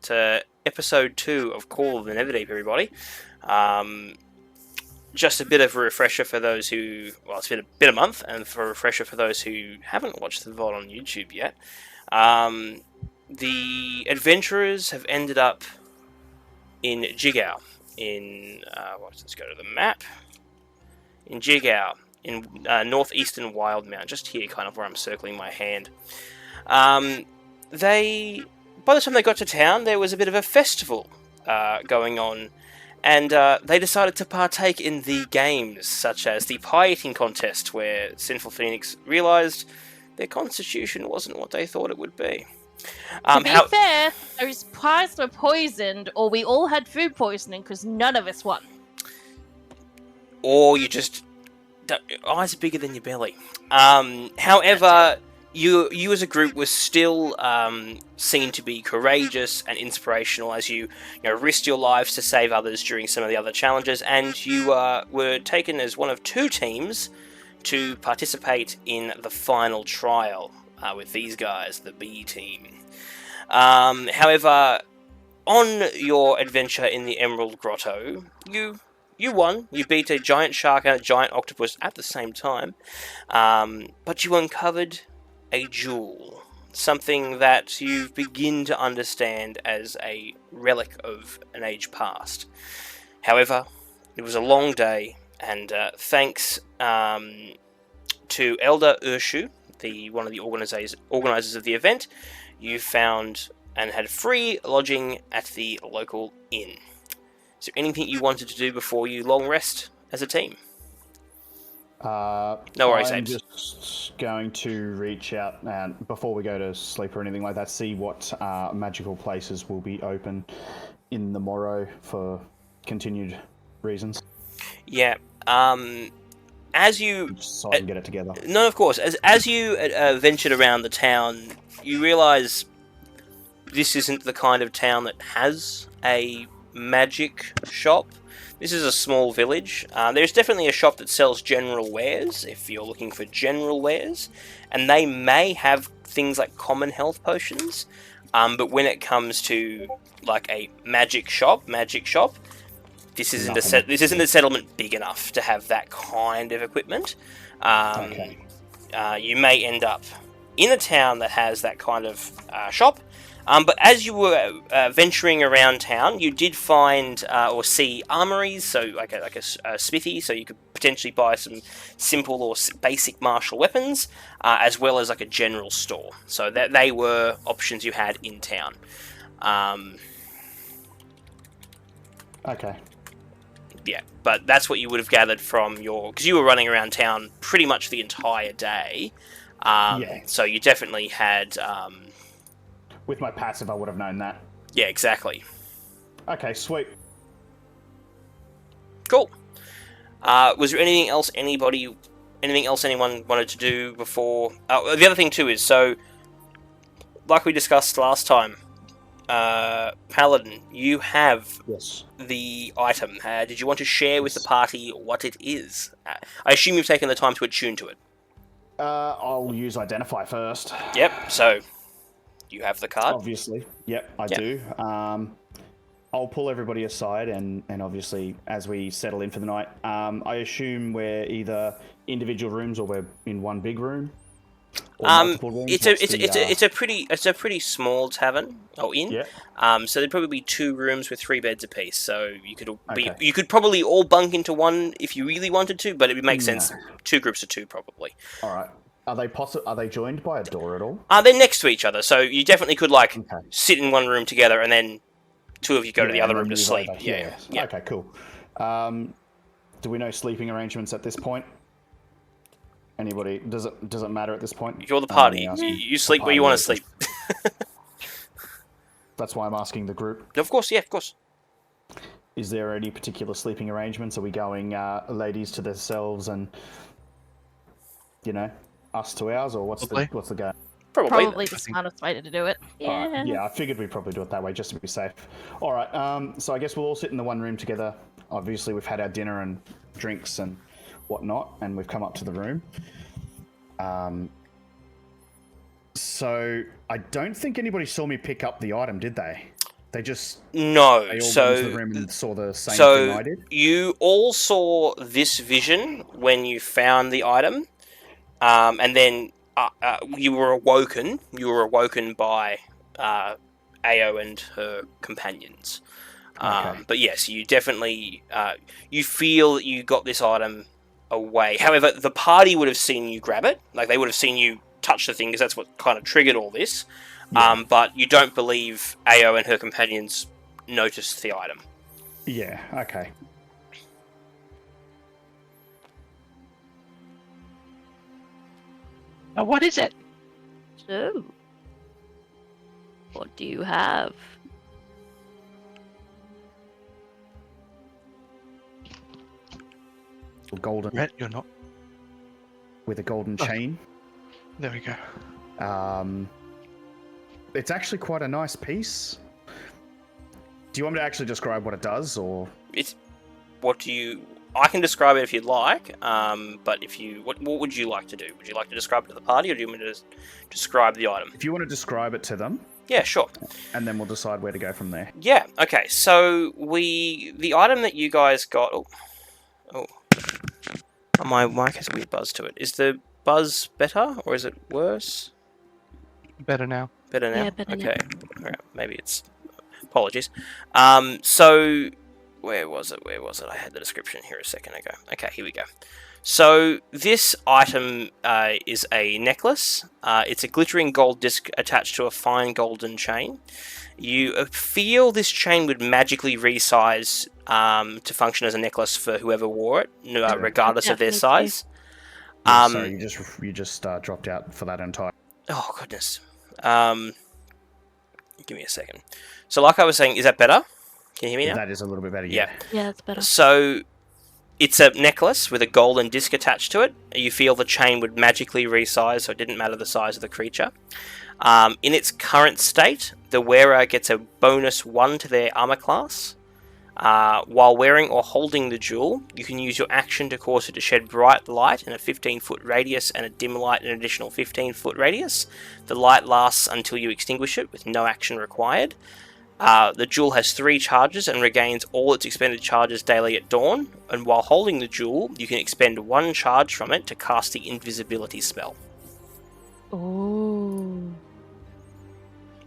to episode 2 of Call of the Netherdeep, everybody. Just a bit of a refresher for those who... Well, it's been a month, and for a refresher for those who haven't watched the VOD on YouTube yet. The adventurers have ended up in Jigow. Let's go to the map. In Jigow, in northeastern Wildemount, just here, kind of where I'm circling my hand. By the time they got to town, there was a bit of a festival going on, and they decided to partake in the games, such as the pie eating contest, where CinfulPhoenix realised their constitution wasn't what they thought it would be. To be fair, those pies were poisoned, or we all had food poisoning because none of us won. Or you just... eyes are bigger than your belly. However, you as a group were still seen to be courageous and inspirational as you risked your lives to save others during some of the other challenges, and you were taken as one of 2 teams to participate in the final trial with these guys, the B team. However, on your adventure in the Emerald Grotto, you won. You beat a giant shark and a giant octopus at the same time, but you uncovered a jewel, something that you begin to understand as a relic of an age past. However, it was a long day, and thanks to Elder Urshu, one of the organisers of the event, you found and had free lodging at the local inn. Is there anything you wanted to do before you long rest as a team? No worries, I'm Apes. just going to reach out and before we go to sleep or anything like that, see what magical places will be open in the morrow for continued reasons. Yeah. As you... Just so I can get it together. No, of course. As you ventured around the town, you realise this isn't the kind of town that has a magic shop. This is a small village. There's definitely a shop that sells general wares, if you're looking for general wares, and they may have things like common health potions, but when it comes to like a magic shop, this isn't a settlement big enough to have that kind of equipment. Okay. You may end up in a town that has that kind of shop. But as you were venturing around town, you did find or see armories, so like a smithy, so you could potentially buy some simple or basic martial weapons, as well as like a general store. So that they were options you had in town. Okay. Yeah, but that's what you would have gathered from because you were running around town pretty much the entire day. Yeah. So you definitely had... With my passive, I would have known that. Yeah, exactly. Okay, sweet. Cool. Was there anything else anyone wanted to do before? The other thing too is, so, like we discussed last time, Paladin, you have the item. Did you want to share with the party what it is? I assume you've taken the time to attune to it. I'll use Identify first. Yep, so... You have the card? Obviously. Yep, I do. I'll pull everybody aside, and obviously, as we settle in for the night, I assume we're either individual rooms or we're in one big room. Or multiple rooms. It's a pretty small tavern inn. Yeah. So there'd probably be 2 rooms with 3 beds apiece. So you could probably all bunk into one if you really wanted to, but it would make sense 2 groups of 2 probably. All right. Are they joined by a door at all? They're next to each other, so you definitely could sit in one room together, and then 2 of you go to the other room to sleep. Yeah. Okay, cool. Do we know sleeping arrangements at this point? Anybody? Does it matter at this point? You're the party. You sleep where you want to sleep. That's why I'm asking the group. Of course, yeah, of course. Is there any particular sleeping arrangements? Are we going ladies to themselves and us to ours, or what's the game? Probably the smartest way to do it. Yeah. Right. Yeah, I figured we'd probably do it that way just to be safe. All right. So I guess we'll all sit in the one room together. Obviously, we've had our dinner and drinks and whatnot, and we've come up to the room. So I don't think anybody saw me pick up the item, did they? They just No. they all So went into the room and saw the same thing I did. you all saw this vision when you found the item, and then you were awoken. You were awoken by Ao and her companions. Okay. But yes, you definitely you feel that you got this item away. However, the party would have seen you grab it. Like, they would have seen you touch the thing, because that's what kind of triggered all this. Yeah. But you don't believe Ao and her companions noticed the item. Yeah. Okay. Now, what is it? So, what do you have? Golden Red, you're not. with a golden chain. There we go. It's actually quite a nice piece. Do you want me to actually describe what it does, or? It's what do you? I can describe it if you'd like. But if you, what would you like to do? Would you like to describe it to the party, or do you want me to describe the item? If you want to describe it to them, Yeah, sure. and then we'll decide where to go from there. Yeah. Okay. So the item that you guys got. Oh, my mic has a weird buzz to it. Is the buzz better, or is it worse? Better now. Better now? Yeah, better now. Okay. Alright, maybe it's... Apologies. So... Where was it? I had the description here a second ago. Okay, here we go. So, this item is a necklace. It's a glittering gold disc attached to a fine golden chain. You feel this chain would magically resize to function as a necklace for whoever wore it, regardless of their size. Sorry, you just dropped out for that entire. Oh, goodness. Give me a second. So, like I was saying, is that better? Can you hear me now? That is a little bit better. Yeah. Yeah, that's better. So, it's a necklace with a golden disc attached to it. You feel the chain would magically resize, so it didn't matter the size of the creature. In its current state, the wearer gets a bonus 1 to their armor class. While wearing or holding the jewel, you can use your action to cause it to shed bright light in a 15-foot radius and a dim light in an additional 15-foot radius. The light lasts until you extinguish it, with no action required. The jewel has 3 charges and regains all its expended charges daily at dawn, and while holding the jewel, you can expend 1 charge from it to cast the invisibility spell. Ooh.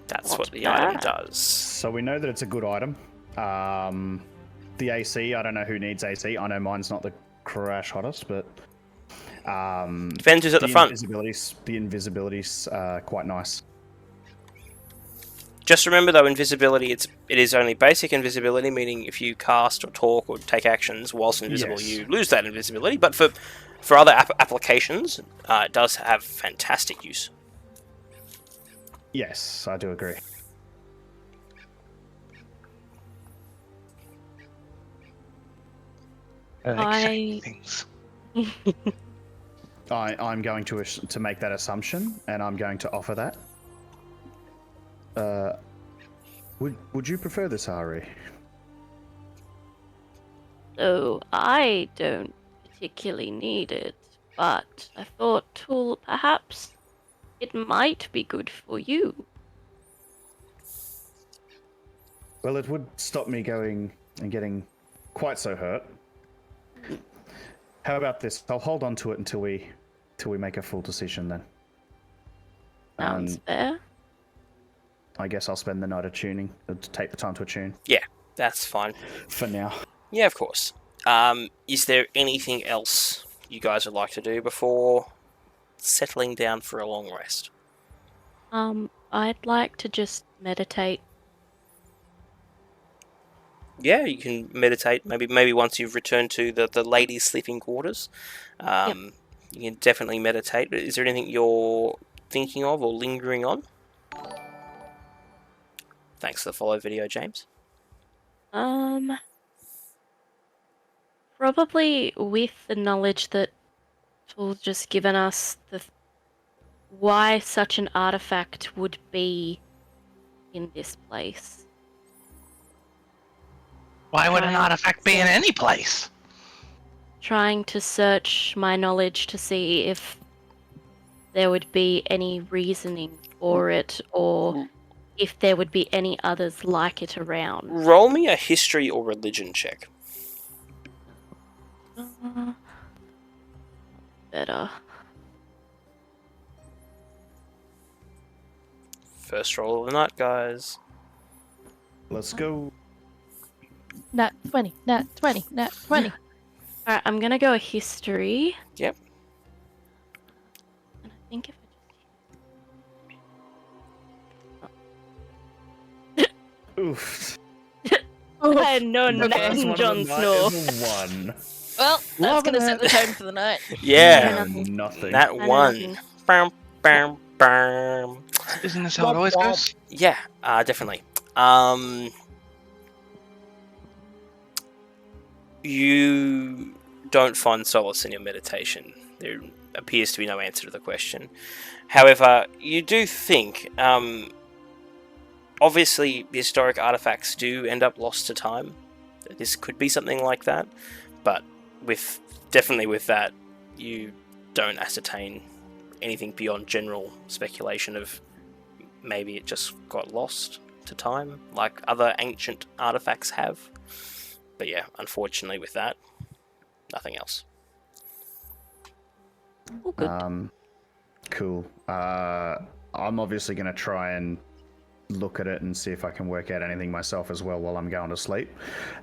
That's what the item does. So we know that it's a good item. The AC, I don't know who needs AC. I know mine's not the crash hottest, but Depends who's at the front. The invisibility's quite nice. Just remember, though, invisibility, it is only basic invisibility, meaning if you cast or talk or take actions whilst invisible, Yes. you lose that invisibility. But for other applications, it does have fantastic use. Yes, I do agree. Things. I'm going to make that assumption, and I'm going to offer that. Would you prefer this, Airi? So, I don't particularly need it, but I thought, Tool, perhaps it might be good for you. Well, it would stop me going and getting quite so hurt. How about this? I'll hold on to it until we make a full decision then. Sounds fair. I guess I'll spend the night attuning, to take the time to attune. Yeah, that's fine. For now. Yeah, of course. Is there anything else you guys would like to do before settling down for a long rest? I'd like to just meditate. Yeah, you can meditate. Maybe once you've returned to the ladies' sleeping quarters, you can definitely meditate. But is there anything you're thinking of or lingering on? Thanks for the follow video, James. Probably with the knowledge that Tool's just given us, why such an artifact would be in this place. Why would an artifact be in any place? Trying to search my knowledge to see if there would be any reasoning for it, or if there would be any others like it around. Roll me a history or religion check. Better. First roll of the night, guys. Let's go. Nat 20, nat 20, nat 20. Alright, I'm gonna go a history. Yep. And I think if Oof. I know The first nothing, one of Jon the night Snow. is a 1. Well, that's Loving going to set it. the tone for the night. Yeah. Nothing. That I know one. nothing. Bam, bam, bam. Isn't this how it always goes? Yeah, definitely. You don't find solace in your meditation. There appears to be no answer to the question. However, you do think, obviously, historic artifacts do end up lost to time. This could be something like that, but definitely with that, you don't ascertain anything beyond general speculation of maybe it just got lost to time, like other ancient artifacts have. But yeah, unfortunately with that, nothing else. Oh, good. Cool. I'm obviously going to try and look at it and see if I can work out anything myself as well while I'm going to sleep.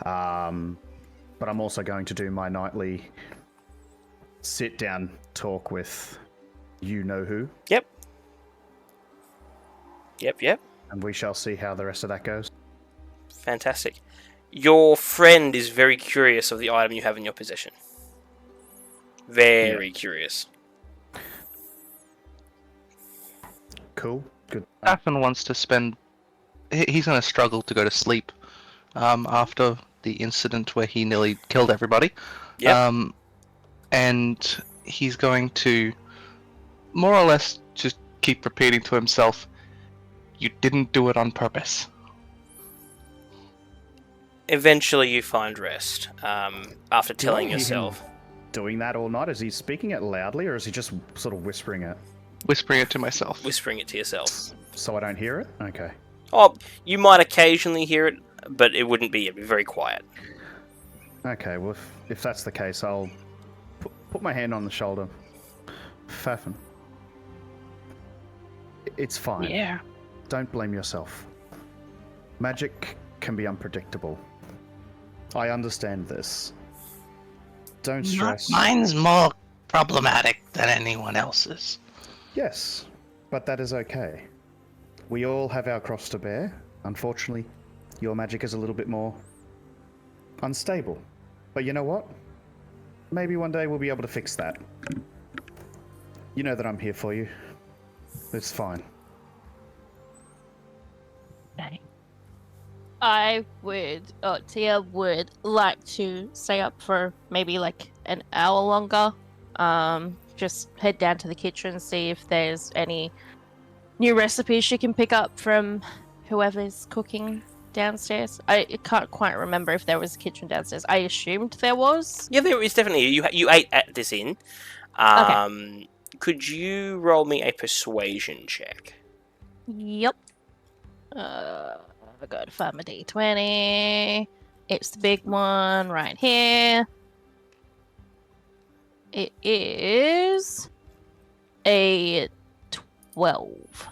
But I'm also going to do my nightly sit-down talk with you-know-who. Yep. And we shall see how the rest of that goes. Fantastic. Your friend is very curious of the item you have in your possession. Very curious. Cool. Good. Affin wants to spend. He's going to struggle to go to sleep after the incident where he nearly killed everybody. Yep. And he's going to more or less just keep repeating to himself, "You didn't do it on purpose." Eventually you find rest after telling hear him yourself. doing that all night? Is he speaking it loudly or is he just sort of whispering it Whispering it to myself. Whispering it to yourself. so I don't hear it? Okay. Oh, you might occasionally hear it, but it wouldn't be. It'd be very quiet. Okay, well, if that's the case, I'll put my hand on the shoulder. Faffin. It's fine. Yeah. Don't blame yourself. Magic can be unpredictable. I understand this. Don't stress. Mine's more problematic than anyone else's. Yes, but that is okay. We all have our cross to bear. Unfortunately, your magic is a little bit more unstable. But you know what? Maybe one day we'll be able to fix that. You know that I'm here for you. It's fine. I would, Tia would like to stay up for maybe like an hour longer. Just head down to the kitchen, see if there's any new recipes she can pick up from whoever's cooking downstairs. I can't quite remember if there was a kitchen downstairs. I assumed there was. Yeah, there is definitely. You ate at this inn. Okay. Could you roll me a persuasion check? Yep. I gotta find my D20. It's the big one right here. It is a 12.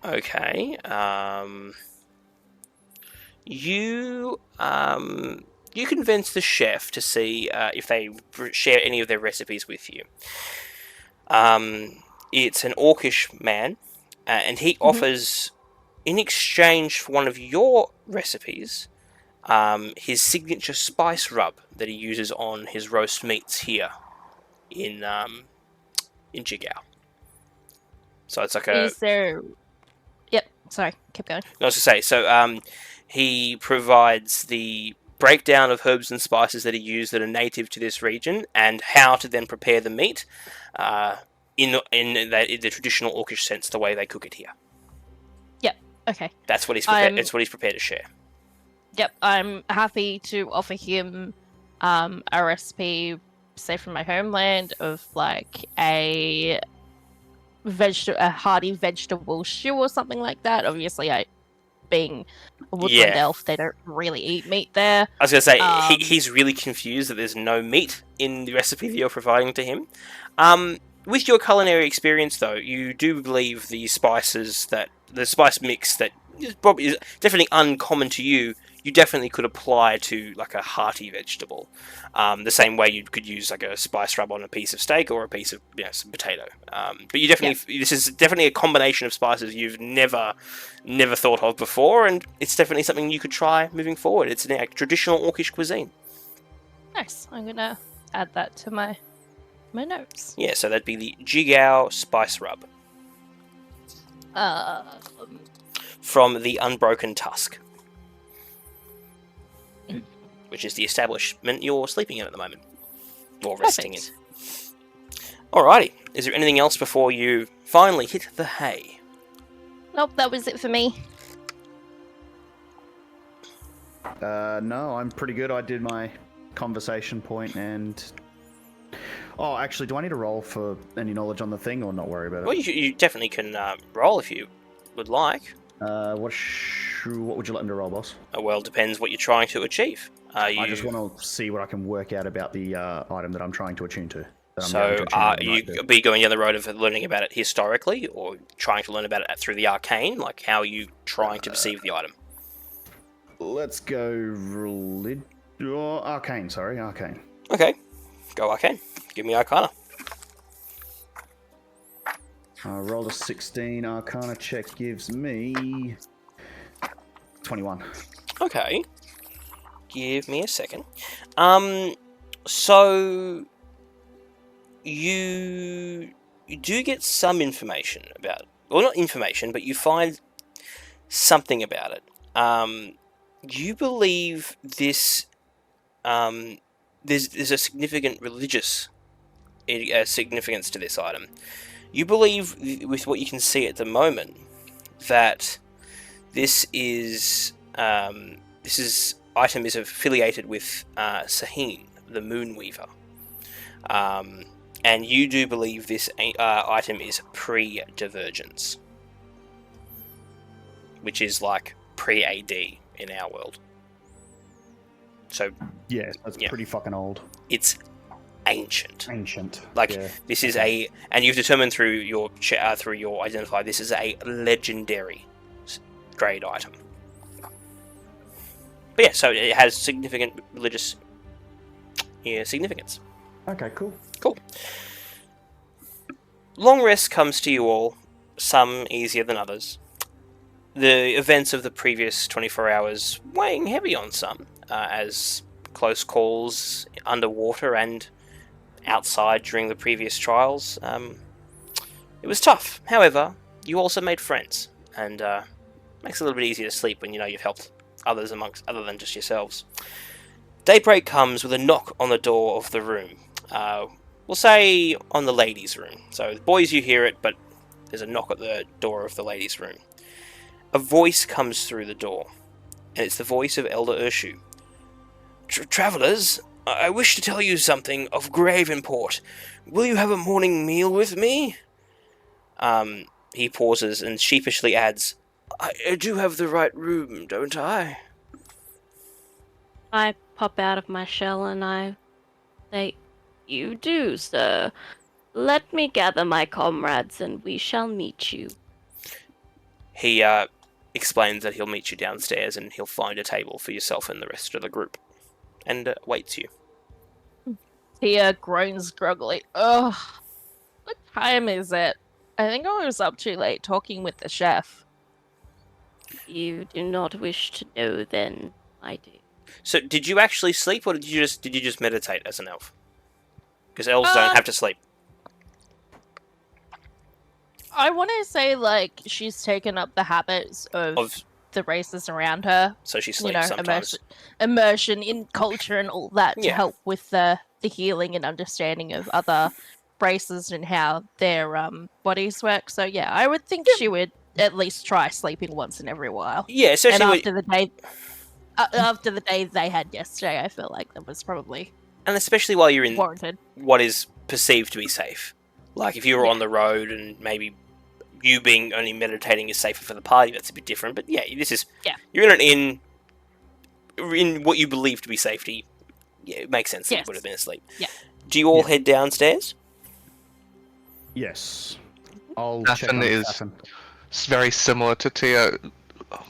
Okay. You convince the chef to see if they share any of their recipes with you. It's an orcish man, and he offers, in exchange for one of your recipes, his signature spice rub that he uses on his roast meats here in Jigow. So it's like a. Is there? Yep. Sorry. Keep going. I was to say, so he provides the breakdown of herbs and spices that he used that are native to this region, and how to then prepare the meat in the traditional orcish sense, the way they cook it here. Yep. Okay. That's what he's prepared. That's what he's prepared to share. Yep. I'm happy to offer him a recipe, say from my homeland, of like a a hearty vegetable stew or something like that. Obviously, being a woodland Yeah. elf, they don't really eat meat there. I was going to say, he's really confused that there's no meat in the recipe that you're providing to him. With your culinary experience, though, you do believe the spice mix that is definitely uncommon to you, you definitely could apply to like a hearty vegetable. The same way you could use like a spice rub on a piece of steak or a piece of some potato. But you definitely this is definitely a combination of spices you've never thought of before, and it's definitely something you could try moving forward. It's a traditional Orcish cuisine. Nice. I'm gonna add that to my notes. Yeah, so that'd be the Jigow spice rub from the Unbroken Tusk, which is the establishment you're sleeping in at the moment, or resting in. Alrighty, is there anything else before you finally hit the hay? Nope, that was it for me. No, I'm pretty good. I did my conversation point and... Oh, actually, do I need to roll for any knowledge on the thing or not worry about it? Well, you definitely can roll if you would like. What would you like me to roll, boss? Well, depends what you're trying to achieve. I just want to see what I can work out about the item that I'm trying to attune to. So, are you going down the road of learning about it historically, or trying to learn about it through the arcane? Like, how are you trying to perceive the item? Let's go arcane, sorry, arcane. Okay, go arcane. Give me Arcana. I rolled a 16. Arcana check gives me 21. Okay. Give me a second. So you do get some information about it. Well, not information, but you find something about it. You believe this there's a significant religious significance to this item. You believe, with what you can see at the moment, that this item is affiliated with Sahin, the Moonweaver, and you do believe this item is pre-Divergence, which is like pre-AD in our world. So yeah, that's pretty fucking old. It's ancient. Like this is and you've determined through your identify, this is a legendary grade item. But yeah, so it has significant religious significance. Okay, cool. Long rest comes to you all, some easier than others. The events of the previous 24 hours weighing heavy on some, as close calls underwater and outside during the previous trials. It was tough. However, you also made friends, and makes it a little bit easier to sleep when you know you've helped others other than just yourselves. Daybreak comes with a knock on the door of the room. We'll say on the ladies' room. So the boys, you hear it, but there's a knock at the door of the ladies' room. A voice comes through the door, and it's the voice of Elder Urshu. Travellers, I wish to tell you something of grave import. Will you have a morning meal with me? He pauses and sheepishly adds, I do have the right room, don't I? I pop out of my shell and I say, You do, sir. Let me gather my comrades and we shall meet you. He explains that he'll meet you downstairs and he'll find a table for yourself and the rest of the group, and waits you. He groans groggily. Ugh. What time is it? I think I was up too late talking with the chef. You do not wish to know then, my dear. So, did you actually sleep, or did you just meditate as an elf? Because elves don't have to sleep. I want to say, like, she's taken up the habits of the races around her. So she sleeps sometimes. Immersion in culture and all that to help with the healing and understanding of other races and how their bodies work. So yeah, I would think she would at least try sleeping once in every while. Yeah, especially after the day they had yesterday, I feel like that was probably and especially while you're in warranted. what is perceived to be safe. Like if you were on the road and maybe you being only meditating is safer for the party, that's a bit different. But yeah, this is you're in an inn in what you believe to be safety. Yeah, it makes sense that you would have been asleep. Yeah. Do you all head downstairs? Yes. I'll check Daphne on is Daphne. very similar to Tia,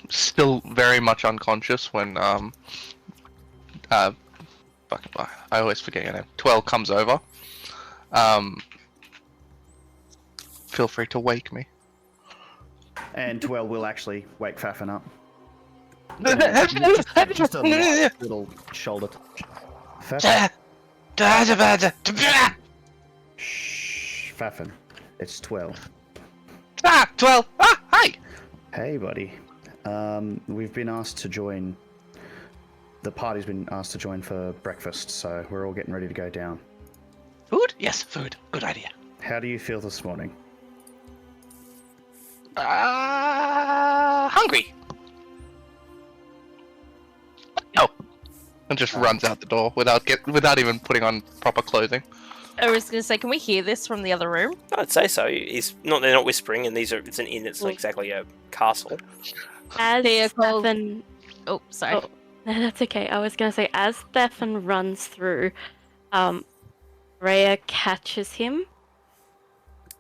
still very much unconscious when I always forget your name. 12 comes over. Feel free to wake me. And Twell will actually wake Fafin up. Just Just a light little shoulder touch. Fafin. Shh, Fafin. It's 12. 12! Ah, hi! Hey, buddy. We've been asked to join. The party's been asked to join for breakfast, so we're all getting ready to go down. Food? Yes, food. Good idea. How do you feel this morning? Hungry. No. And just runs out the door without even putting on proper clothing. I was gonna say, can we hear this from the other room? I'd say so. They're not whispering, and it's an inn. It's not exactly a castle. As Thea calls- Stefan... Oh, sorry. Oh, no, that's okay. I was going to say, as Stefan runs through, Rhea catches him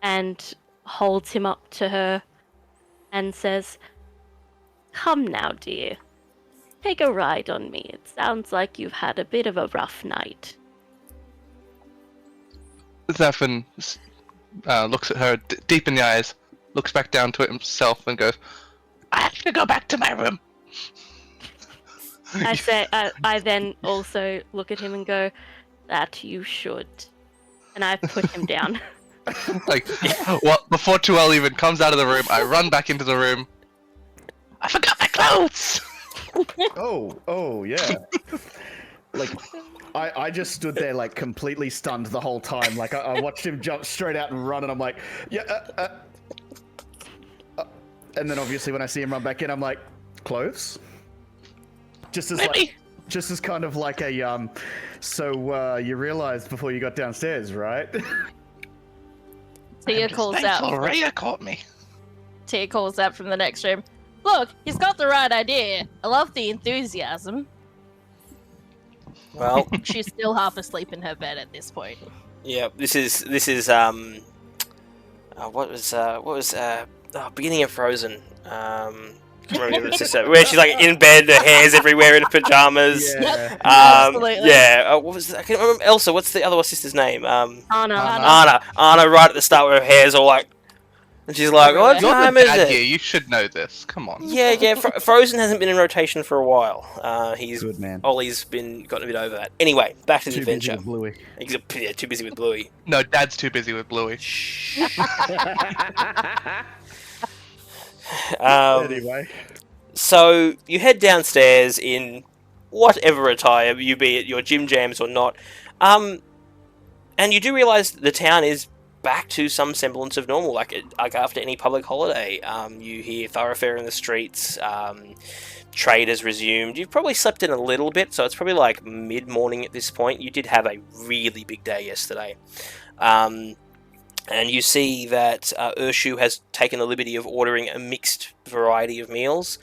and holds him up to her and says, "Come now, dear. Take a ride on me. It sounds like you've had a bit of a rough night." Zephan looks at her deep in the eyes, looks back down to it himself, and goes, "I have to go back to my room." I then also look at him and go, "That you should." And I put him down. Like, what? Before Tuel even comes out of the room, I run back into the room. I forgot my clothes! Oh, yeah. Like, I just stood there, like, completely stunned the whole time. Like, I watched him jump straight out and run, and I'm like, yeah, and then obviously when I see him run back in, I'm like, clothes? Just as kind of like a, so, you realized before you got downstairs, right? Tia calls out. Rhea caught me. Tia calls out from the next room. Look, he's got the right idea. I love the enthusiasm. Well, She's still half asleep in her bed at this point. yeah. This is what was beginning of Frozen. Where she's like in bed, her hair's everywhere in her pajamas. Yeah. Absolutely. Yeah. What was I can't remember. Elsa. What's the other sister's name? Anna. Anna. Right at the start, where her hair's all like, and she's like, "What You're time the is dad it?" here, you should know this. Come on. Yeah. Frozen hasn't been in rotation for a while. He's Good man. Ollie's gotten a bit over that. Anyway, back to the Too busy adventure. with Bluey. Yeah, too busy with Bluey. No, Dad's too busy with Bluey. Anyway. So you head downstairs in whatever attire, you be it your gym jams or not, and you do realise the town is back to some semblance of normal, like after any public holiday. You hear thoroughfare in the streets, trade has resumed. You've probably slept in a little bit, so it's probably like mid-morning at this point. You did have a really big day yesterday. And you see that Urshu has taken the liberty of ordering a mixed variety of meals,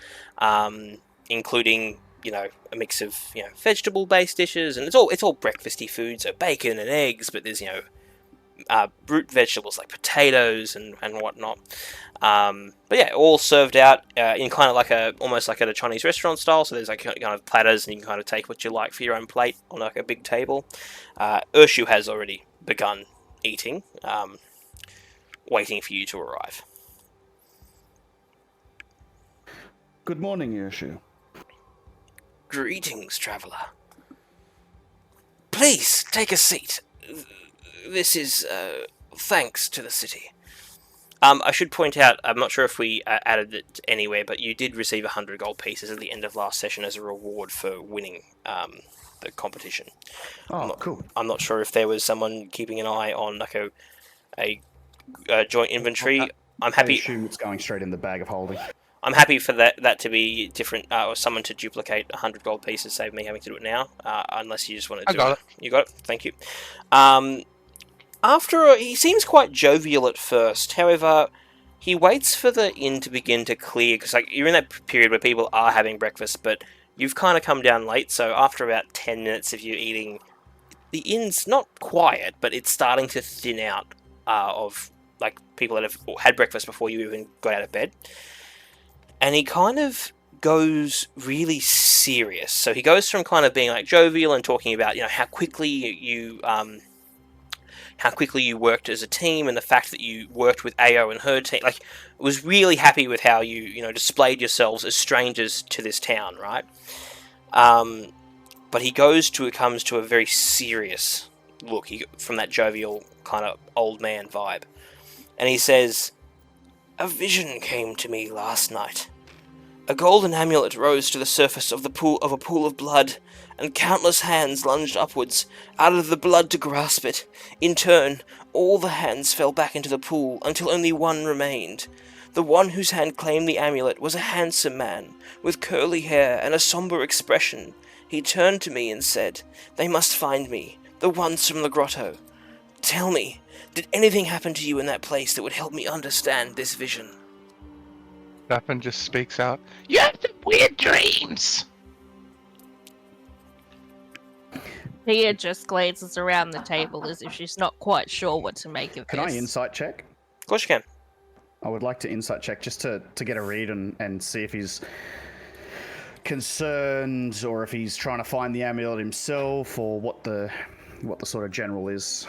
including, a mix of, vegetable-based dishes, and it's all breakfasty food, so bacon and eggs, but there's, root vegetables like potatoes and whatnot. But yeah, all served out in kind of like almost like at a Chinese restaurant style, so there's like kind of platters, and you can kind of take what you like for your own plate on like a big table. Urshu has already begun eating, waiting for you to arrive. Good morning, Urshu. Greetings, traveller. Please, take a seat. This is, thanks to the city. I should point out, I'm not sure if we added it anywhere, but you did receive 100 gold pieces at the end of last session as a reward for winning the competition. Oh, cool. I'm not sure if there was someone keeping an eye on like a joint inventory. I'm happy. I assume it's going straight in the bag of holding. I'm happy for that to be different, or someone to duplicate 100 gold pieces, save me having to do it now, unless you just want to do it. I got it. You got it? Thank you. He seems quite jovial at first. However, he waits for the inn to begin to clear, because like you're in that period where people are having breakfast, but you've kind of come down late. So after about 10 minutes of you eating, the inn's not quiet, but it's starting to thin out of like people that have had breakfast before you even got out of bed. And he kind of goes really serious. So he goes from kind of being like jovial and talking about how quickly you worked as a team, and the fact that you worked with AO and her team. Like, was really happy with how you displayed yourselves as strangers to this town, right? But he comes to a very serious look from that jovial kind of old man vibe. And he says, "A vision came to me last night. A golden amulet rose to the surface of a pool of blood, and countless hands lunged upwards, out of the blood to grasp it. In turn, all the hands fell back into the pool, until only one remained. The one whose hand claimed the amulet was a handsome man, with curly hair and a somber expression. He turned to me and said, 'They must find me, the ones from the grotto. Tell me, did anything happen to you in that place that would help me understand this vision?'" Rappen just speaks out. You have some weird dreams! Tia just glances around the table as if she's not quite sure what to make of Can this. I insight check? Of course you can. I would like to insight check just to get a read and see if he's concerned or if he's trying to find the amulet himself or what the sort of general is.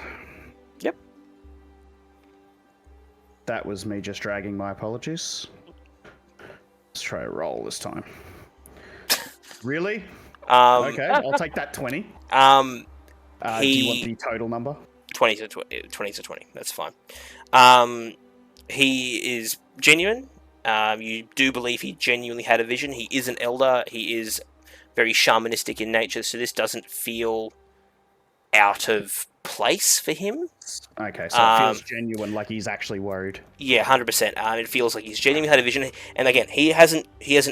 Yep. That was me just dragging. My apologies. Let's try a roll this time. Really? Okay, I'll take that 20. Do you want the total number? 20 to 20. That's fine. He is genuine. You do believe he genuinely had a vision. He is an elder. He is very shamanistic in nature, so this doesn't feel out of place for him. Okay, so it feels genuine, like he's actually worried. Yeah, 100%. It feels like he's genuinely had a vision, and again, he hasn't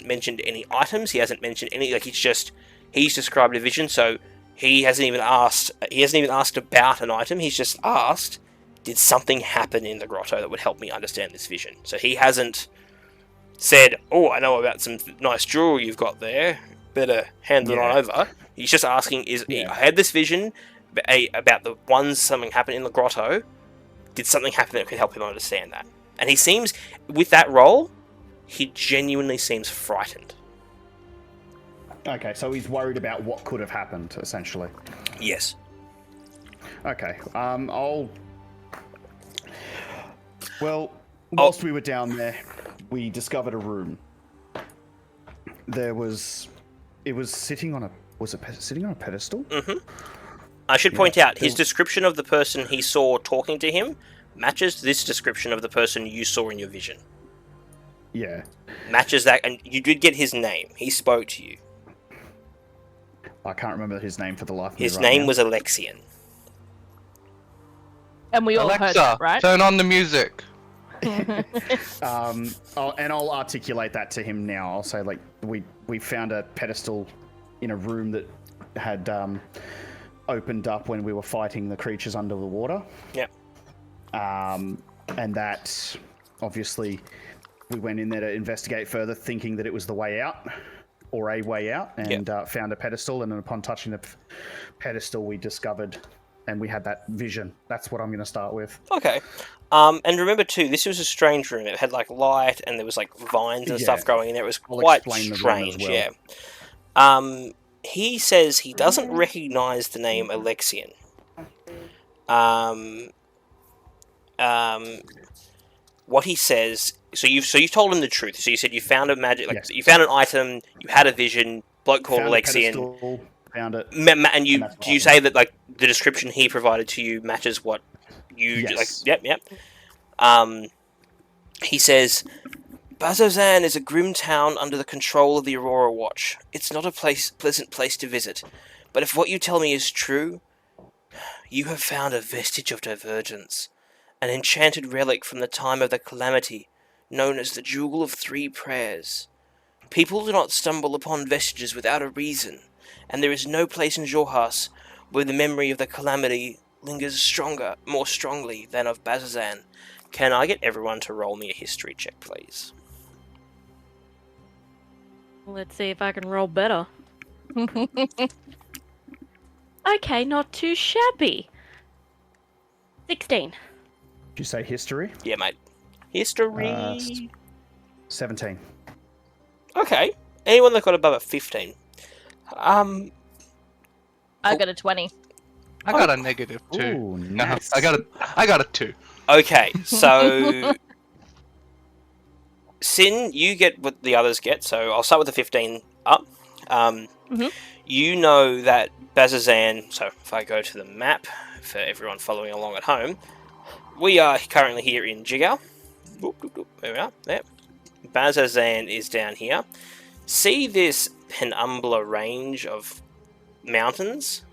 mentioned any items. He hasn't mentioned any. Like he's described a vision, so he hasn't even asked about an item. He's just asked, did something happen in the grotto that would help me understand this vision? So he hasn't said, "Oh, I know about some nice jewelry you've got there. Better hand it on over." He's just asking, I had this vision about the ones something happened in the grotto. Did something happen that could help him understand that? And he seems, with that role, he genuinely seems frightened. Okay, so he's worried about what could have happened, essentially. Yes. Okay, whilst we were down there, we discovered a room. It was sitting on a pedestal? Mm-hmm. I should point out, his description of the person he saw talking to him matches this description of the person you saw in your vision. Yeah. Matches that, and you did get his name. He spoke to you. I can't remember his name for the life of me. His name was Alexian. And we all Alexa, heard that, right? turn on the music. And I'll articulate that to him now. I'll say, like, we found a pedestal in a room that had opened up when we were fighting the creatures under the water. Yep. And that, obviously, we went in there to investigate further, thinking that it was the way out, or a way out, and found a pedestal, and then upon touching the pedestal, we discovered, and we had that vision. That's what I'm going to start with. Okay. And remember, too, this was a strange room. It had, like, light, and there was, like, vines and stuff growing in there. It was quite strange, yeah. He says he doesn't recognize the name Alexian. What he says... So you've told him the truth. So you said you found a magic... Like, you found an item, you had a vision, bloke called Alexian... Found it. And you say that, like, the description he provided to you matches what you... Yes. Like, yep. He says... Bazzoxan is a grim town under the control of the Aurora Watch. It's not a pleasant place to visit, but if what you tell me is true, you have found a vestige of divergence, an enchanted relic from the time of the calamity, known as the Jewel of Three Prayers. People do not stumble upon vestiges without a reason, and there is no place in Jorhas where the memory of the calamity lingers more strongly than of Bazzoxan. Can I get everyone to roll me a history check, please? Let's see if I can roll better. Okay, not too shabby. 16. Did you say history? Yeah, mate. History. 17. Okay. Anyone that got above a 15? I got a 20. I got a negative 2. Ooh, nice. I got a 2. Okay, so Sin, you get what the others get. So I'll start with the 15 up. You know that Bazzoxan. So if I go to the map for everyone following along at home, we are currently here in Jigow. There we are. There. Bazzoxan is down here. See this penumbra range of mountains?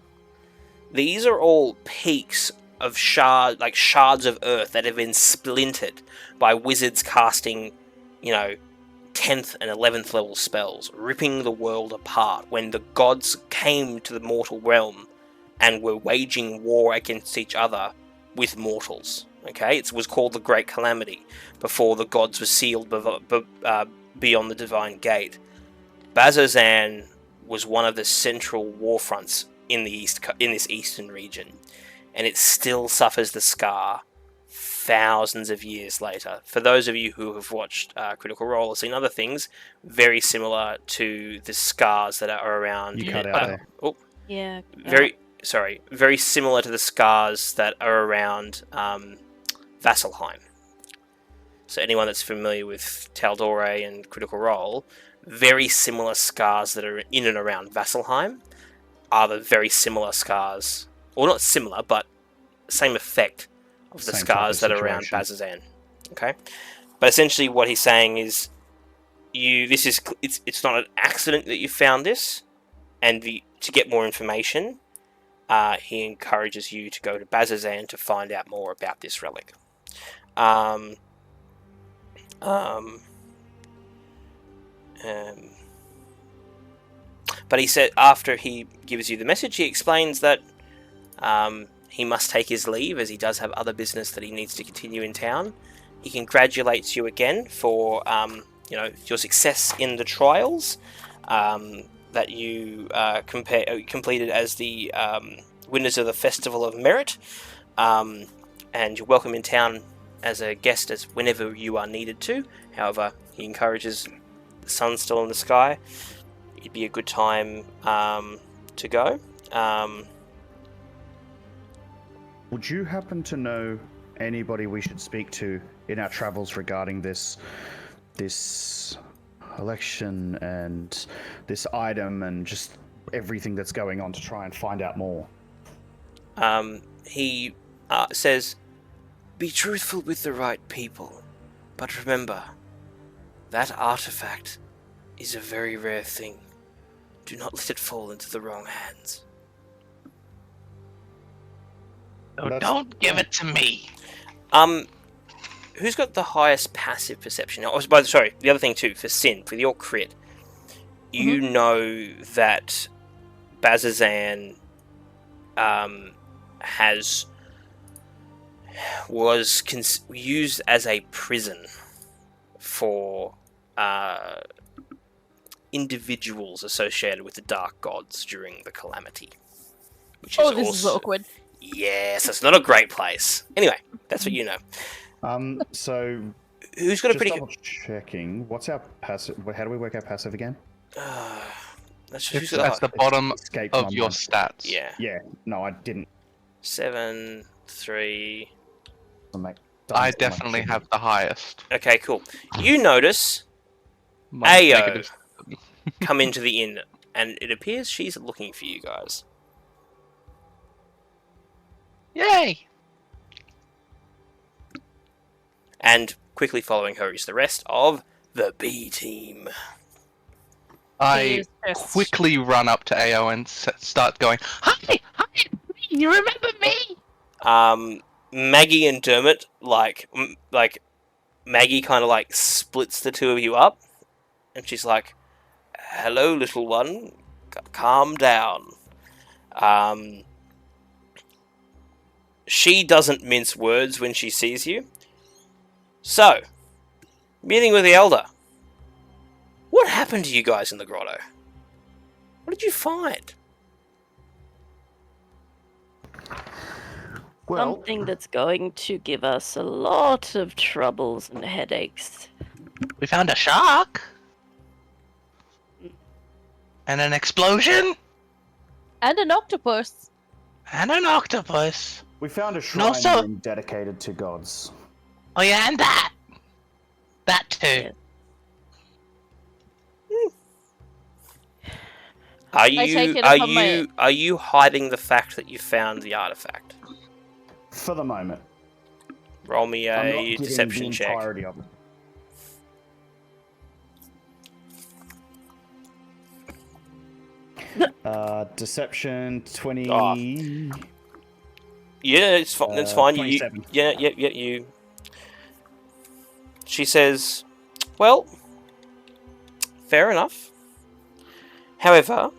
These are all peaks of shards of earth that have been splintered by wizards casting, 10th and 11th level spells, ripping the world apart when the gods came to the mortal realm and were waging war against each other with mortals. Okay, it was called the Great Calamity before the gods were sealed beyond the Divine Gate. Bazzoxan was one of the central war fronts in this eastern region, and it still suffers the scar thousands of years later. For those of you who have watched Critical Role or seen other things, very similar to the scars that are around. You cut out there. Oh, Yeah. very similar to the scars that are around Vasselheim. So anyone that's familiar with Taldore and Critical Role, very similar scars that are in and around Vasselheim are the very similar scars, or not similar, but same effect of the Same scars type that of are around situation. Bazzoxan. Okay, but essentially what he's saying is, it's not an accident that you found this, and to get more information, he encourages you to go to Bazzoxan to find out more about this relic. But he said after he gives you the message, he explains that he must take his leave as he does have other business that he needs to continue in town. He congratulates you again for your success in the trials that you completed as the winners of the Festival of Merit, and you're welcome in town as a guest as whenever you are needed to. However, he encourages the sun's still in the sky. It'd be a good time to go. Would you happen to know anybody we should speak to in our travels regarding this election and this item and just everything that's going on to try and find out more? He says, "Be truthful with the right people, but remember, that artifact is a very rare thing. Do not let it fall into the wrong hands." Oh, don't give it to me. Who's got the highest passive perception? Oh, sorry, the other thing too, for Sin, for your crit, you know that Bazzoxan was used as a prison for individuals associated with the Dark Gods during the Calamity. Which is This is awkward. Yes, it's not a great place. Anyway, that's what you know. So Who's got a just pretty double checking. What's our passive? How do we work our passive again? That's It's at the bottom Escape of from your one. stats. Yeah. Yeah. No, I didn't. 7, 3. I definitely have the highest. Okay, cool. You notice Mine's Ayo negative. come into the inn, and it appears she's looking for you guys. Yay! And quickly following her is the rest of the B team. I He's just- quickly run up to AO and start going, Hi! You remember me? Maggie and Dermot, like Maggie kind of like splits the two of you up, and she's like, "Hello, little one, calm down." she doesn't mince words when she sees you. So, meeting with the Elder. What happened to you guys in the grotto? What did you find? Well, Something that's going to give us a lot of troubles and headaches. We found a shark. And an explosion. And an octopus. And an octopus. we found a shrine also- room dedicated to gods. Oh yeah, and that. That too. Yeah. Are take you it are upon my- you are you hiding the fact that you found the artifact? For the moment. Roll me I'm not a giving deception the check. entirety of it. Deception 20. Oh. Yeah, it's fine. It's fine. You, 27. yeah. You. She says, "Well, fair enough. However,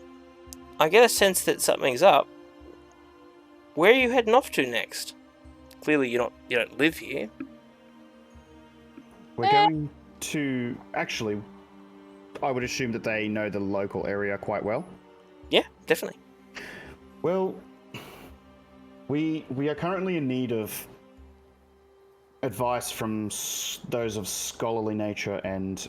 I get a sense that something's up. Where are you heading off to next? Clearly, you don't live here. We're going to. Actually, I would assume that they know the local area quite well. Yeah, definitely. Well, we are currently in need of advice from those of scholarly nature and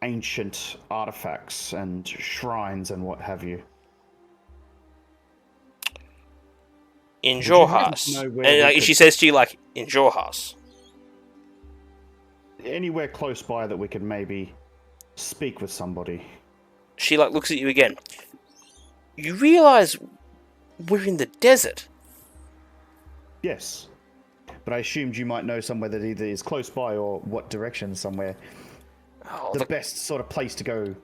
ancient artifacts and shrines and what have you. In Would you happen Jorhas." to know where And we like, could- she says to you, like, in Jorhas. Anywhere close by that we could maybe speak with somebody. She like looks at you again. You realise we're in the desert. Yes. But I assumed you might know somewhere that either is close by or what direction somewhere. Oh, The best sort of place to go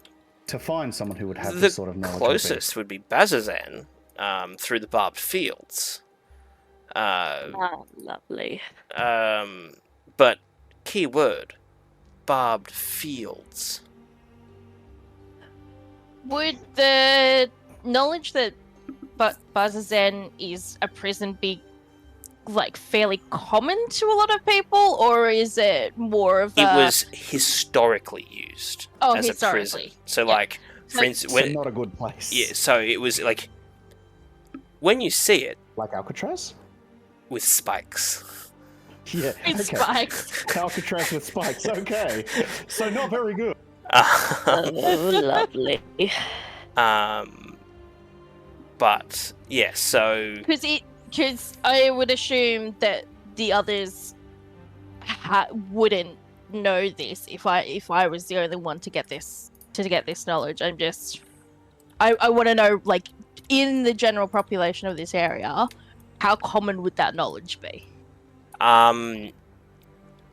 to find someone who would have the this sort of knowledge. would be. closest would be Bazzoxan, through the barbed fields. Ah, lovely. But key word, barbed fields. Would the knowledge that Bazzoxan is a prison be like fairly common to a lot of people, or is it more of a? It was historically used as a prison. historically. So, Yeah. like, for instance, So when not a good place. yeah, so it was like when you see it Like Alcatraz? with spikes. Yeah. With okay. spikes. Alcatraz with spikes. Okay. So not very good. Oh, lovely. But yeah, so Because I would assume that the others wouldn't know this if I was the only one to get this knowledge. I want to know, like, in the general population of this area, how common would that knowledge be?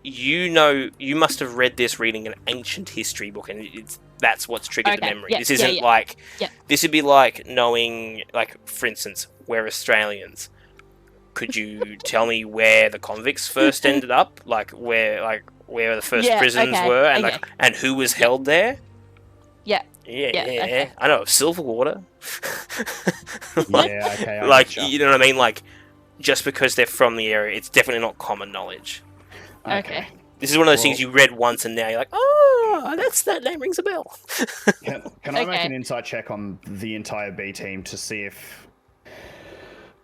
you must have read this reading an ancient history book, and that's what's triggered the Okay, memory. yeah, This isn't yeah. like Yeah. this would be like knowing, like, for instance, we're Australians. Could you tell me where the convicts first ended up? Like where the first Yeah, prisons okay, were, and okay. like and who was held there? Yeah. Yeah, Yeah, yeah. okay. I know Silverwater. Yeah, okay. I Like, getcha. you know what I mean? Like, just because they're from the area, it's definitely not common knowledge. Okay. This is one of those things Well- you read once and now you're like, oh, that name rings a bell. Can I make Okay. an insight check on the entire B team to see if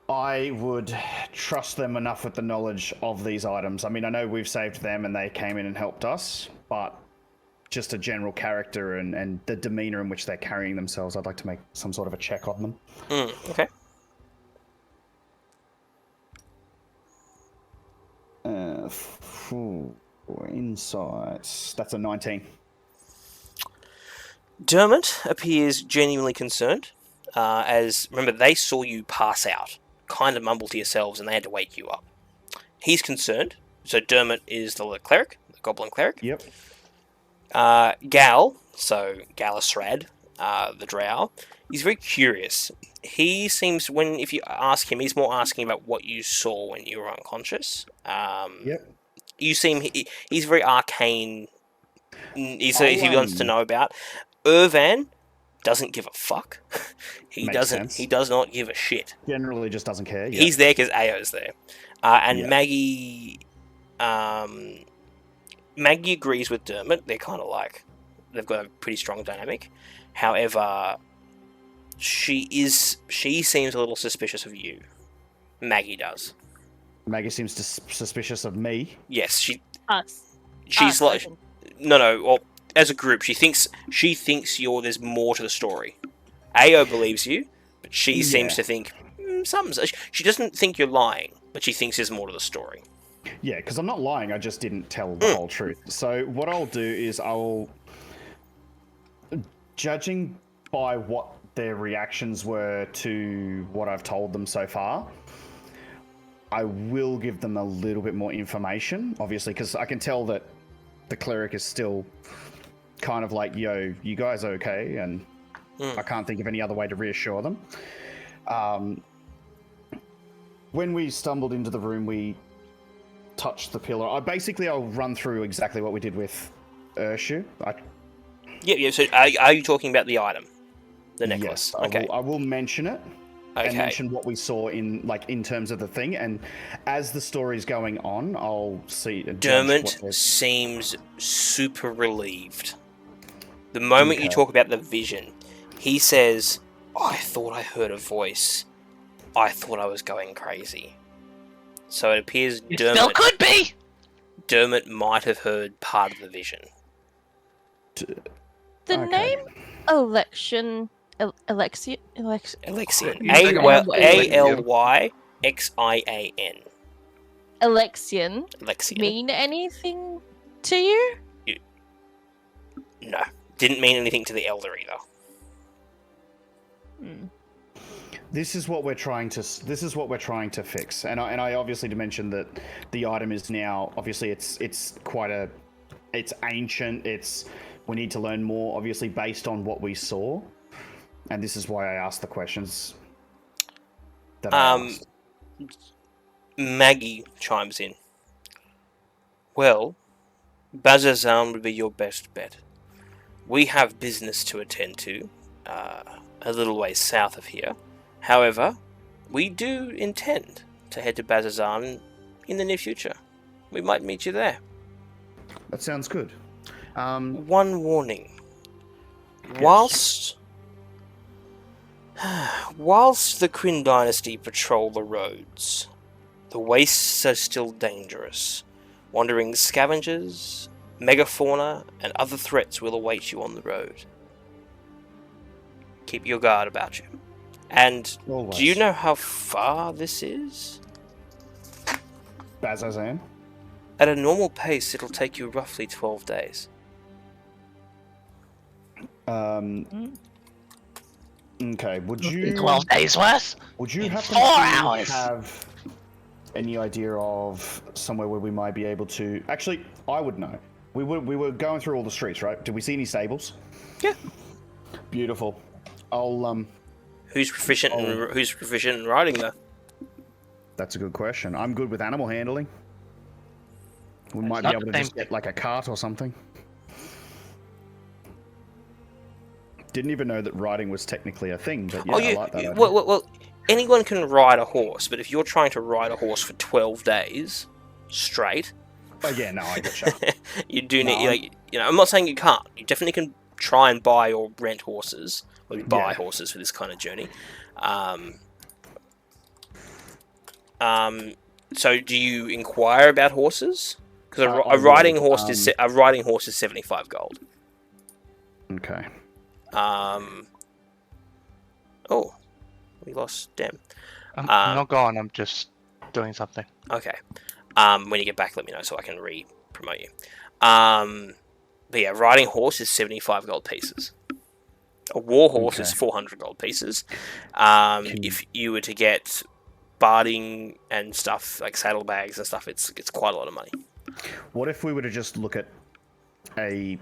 I would trust them enough with the knowledge of these items? I mean, I know we've saved them and they came in and helped us, but just a general character and the demeanor in which they're carrying themselves, I'd like to make some sort of a check on them. Okay. Insights. That's a 19. Dermot appears genuinely concerned, as, remember, they saw you pass out, kind of mumble to yourselves, and they had to wake you up. He's concerned, so Dermot is the cleric, the goblin cleric. Yep. Gal, so Galasrad, the drow, he's very curious. He seems, if you ask him, he's more asking about what you saw when you were unconscious. Yep. You seem, he's very arcane, he Oh, wants to know about. Irvan, doesn't give a fuck. He Makes doesn't. sense. He does not give a shit. Generally, just doesn't care. Yeah. He's there because Ao's there, and Yeah. Maggie. Maggie agrees with Dermot. They're kind of like they've got a pretty strong dynamic. However, she seems a little suspicious of you. Maggie does. Maggie seems suspicious of me. Yes, Us. she's Us, like as in- no. Well, as a group, she thinks there's more to the story. Ao believes you, but she seems Yeah. to think something's. She doesn't think you're lying, but she thinks there's more to the story. Yeah, because I'm not lying. I just didn't tell the whole truth. So what I'll do is judging by what their reactions were to what I've told them so far, I will give them a little bit more information, obviously, because I can tell that the cleric is still kind of like, yo, you guys are okay, and I can't think of any other way to reassure them. When we stumbled into the room, we touched the pillar. I'll run through exactly what we did with Urshu. Yeah. So, are you talking about the item, the necklace? Yes, Okay. I will mention it. Okay. And mention what we saw in terms of the thing, and as the story's going on, I'll see. Dermot seems super relieved. The moment you talk about the vision, he says, "I thought I heard a voice. I thought I was going crazy." So it appears Still could be. Dermot might have heard part of the vision. The name Alexian. Alexian. A-L-Y-X-I-A-N. Alexian. Alexian Alexian. mean anything to you? No. Didn't mean anything to the Elder either. This is what we're trying to fix, and I obviously to mention that the item is now obviously it's ancient. We need to learn more, obviously based on what we saw, and this is why I asked the questions that I asked. Maggie chimes in. Well, Bazzoxan would be your best bet. We have business to attend to, a little way south of here. However, we do intend to head to Bazzoxan in the near future. We might meet you there. That sounds good. One warning. Whilst the Kryn dynasty patrol the roads, the wastes are still dangerous. Wandering scavengers, megafauna, and other threats will await you on the road. Keep your guard about you. And Always. do you know how far this is? Bazzoxan? At a normal pace, it'll take you roughly 12 days. Okay, would you 12 days worth? Would you happen 4 to hours. have any idea of somewhere where we might be able to? Actually, I would know. We were going through all the streets, right? Did we see any stables? Yeah. Beautiful. I'll Who's proficient in riding though? That's a good question. I'm good with animal handling. We might be not able to the just same- get like a cart or something. Didn't even know that riding was technically a thing, but yeah, I like that idea. Well, anyone can ride a horse, but if you're trying to ride a horse for 12 days straight, Oh yeah, no, I getcha. you do need, No, like, I'm not saying you can't. You definitely can try and buy or rent horses, or you buy Yeah. horses for this kind of journey. So do you inquire about horses? Because I a riding will, horse is 75 gold. Okay. Oh, we lost Dem. I'm not gone, I'm just doing something. Okay. When you get back, let me know so I can re-promote you. But yeah, riding horse is 75 gold pieces. A war horse is Okay. 400 gold pieces. If you were to get barding and stuff, like saddlebags and stuff, it's quite a lot of money. What if we were to just look at a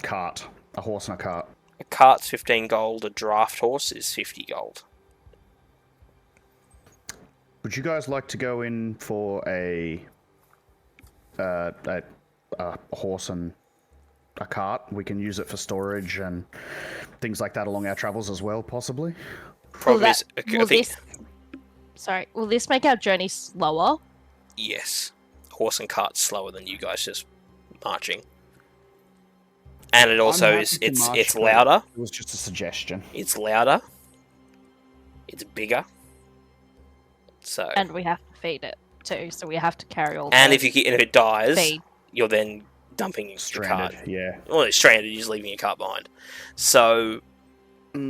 cart, a horse and a cart? A cart's 15 gold, a draft horse is 50 gold. Would you guys like to go in for a horse and a cart. We can use it for storage and things like that along our travels as well, possibly. Problem is, Will this make our journey slower? yes, horse and cart's slower than you guys just marching. And it also is it's louder. It was just a suggestion. It's louder. It's bigger. So And we have to feed it too, so we have to carry all. and the if it dies, feed. you're then dumping your cart. Stranded, yeah. Well, it's stranded. You're just leaving your cart behind. So You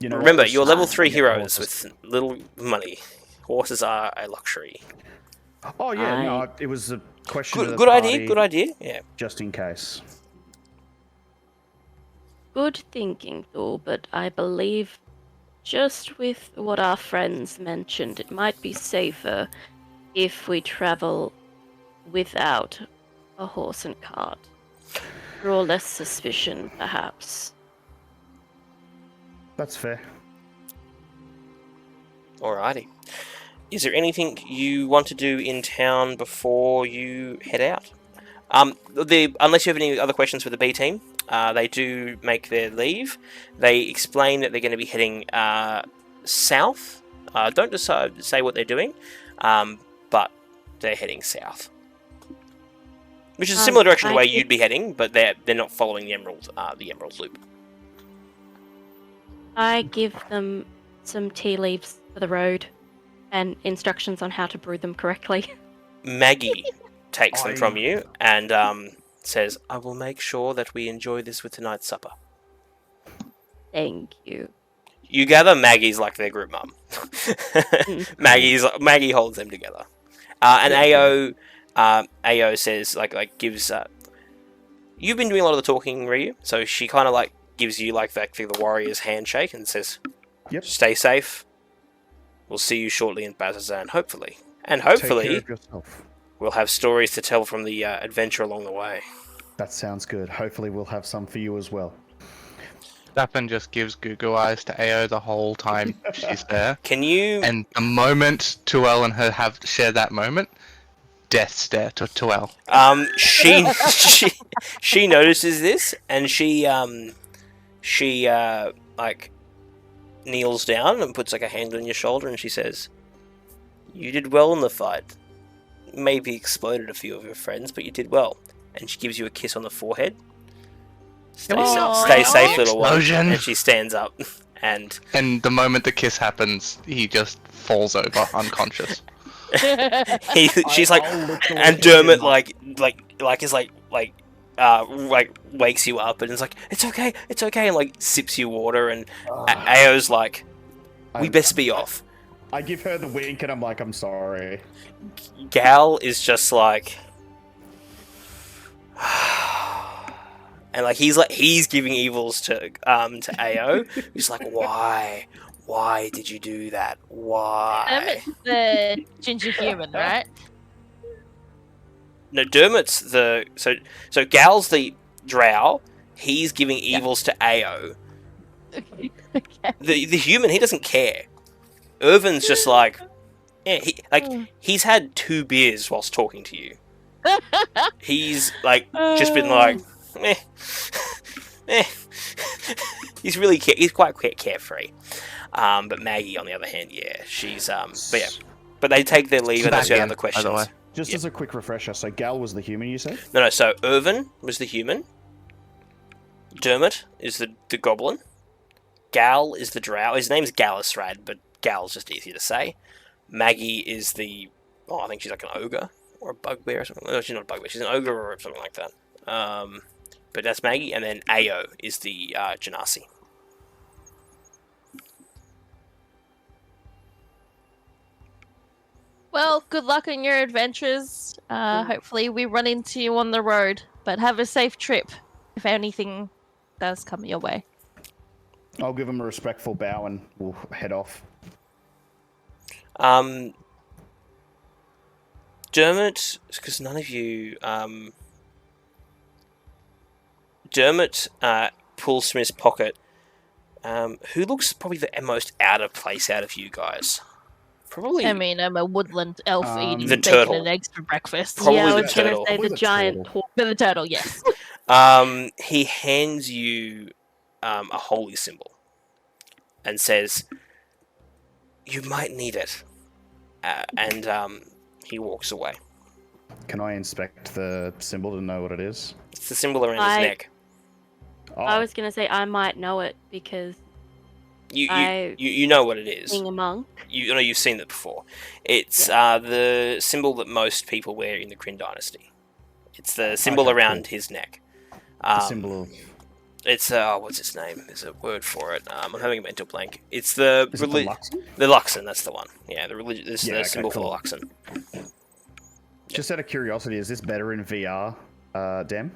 know, remember, what? you're level 3 Yeah, heroes horses. with little money. Horses are a luxury. Oh yeah, no, it was a question. of the Good idea. party, Good idea. Yeah. Just in case. Good thinking, though, but I believe just with what our friends mentioned, it might be safer if we travel without a horse and cart. Draw less suspicion, perhaps. That's fair. Alrighty. Is there anything you want to do in town before you head out? Unless you have any other questions for the B team, they do make their leave. They explain that they're going to be heading south. Don't say what they're doing, but they're heading south, which is a similar direction to the way you'd be heading, but they're not following the Emerald Loop. I give them some tea leaves for the road and instructions on how to brew them correctly. Maggie takes them from you and says, "I will make sure that we enjoy this with tonight's supper." Thank you. You gather Maggie's like their group mum. Maggie holds them together. And Ao says gives. You've been doing a lot of the talking, Ryu. So she kind of gives you the warrior's handshake and says, Yep. "Stay safe. We'll see you shortly in Bazzoxan, hopefully. And Take care hopefully of yourself. we'll have stories to tell from the adventure along the way." That sounds good. Hopefully, we'll have some for you as well. Stefan just gives Goo eyes to Ao the whole time she's there. Can you? And the moment Tuel and her have shared that moment, death stare to Tuel. She notices this and she kneels down and puts a hand on your shoulder and she says, "You did well in the fight. Maybe exploded a few of your friends, but you did well." And she gives you a kiss on the forehead. Stay safe, little one. Explosion. And she stands up and And the moment the kiss happens, he just falls over unconscious. she's like, I'll look away and from Dermot him. wakes you up and is like, it's okay, and sips you water and Ao's like, "We best be off." I give her the wink and I'm like, I'm sorry. Gal is just like, and he's giving evils to Ao. He's like, why did you do that? Why? Dermot's the ginger human, right? No, Dermot's so Gal's the drow. He's giving evils to Ao. Okay. The human, he doesn't care. Irvin's just like, yeah, he's had 2 beers whilst talking to you. He's just been like, meh. He's really he's quite carefree. But Maggie, on the other hand, yeah, she's but they take their leave unless you have other questions. By the way. Just as a quick refresher, so Gal was the human, you said? No. So Irvin was the human. Dermot is the goblin. Gal is the drow. His name's Galisrad, but Gal's just easier to say. Maggie is I think she's like an ogre or a bugbear or something. No, she's not a bugbear. She's an ogre or something like that. But that's Maggie, and then Ao is the Genasi. Well, good luck on your adventures. Hopefully we run into you on the road, but have a safe trip if anything does come your way. I'll give him a respectful bow and we'll head off. Dermot, because none of you... Dermot pulls from his pocket, who looks probably the most out of place out of you guys. Probably... I mean, I'm a woodland elf eating the bacon turtle. and eggs for breakfast. Probably yeah, I the was going turtle. to say Probably the the giant turtle. horse. For the turtle, yes. He hands you a holy symbol and says, "You might need it." And he walks away. Can I inspect the symbol to know what it is? It's the symbol around his neck. Oh, I was gonna say I might know it because You know what it is. being a monk. You know you've seen it before. It's the symbol that most people wear in the Kryn dynasty. It's the symbol around his neck. the symbol of... It's what's its name? There's a word for it. I'm having a mental blank. It's the Is it the Luxon? The Luxon. That's the one. Yeah, the religion. This is the Okay, symbol cool. for the Luxon. Just out of curiosity, is this better in VR, Dem?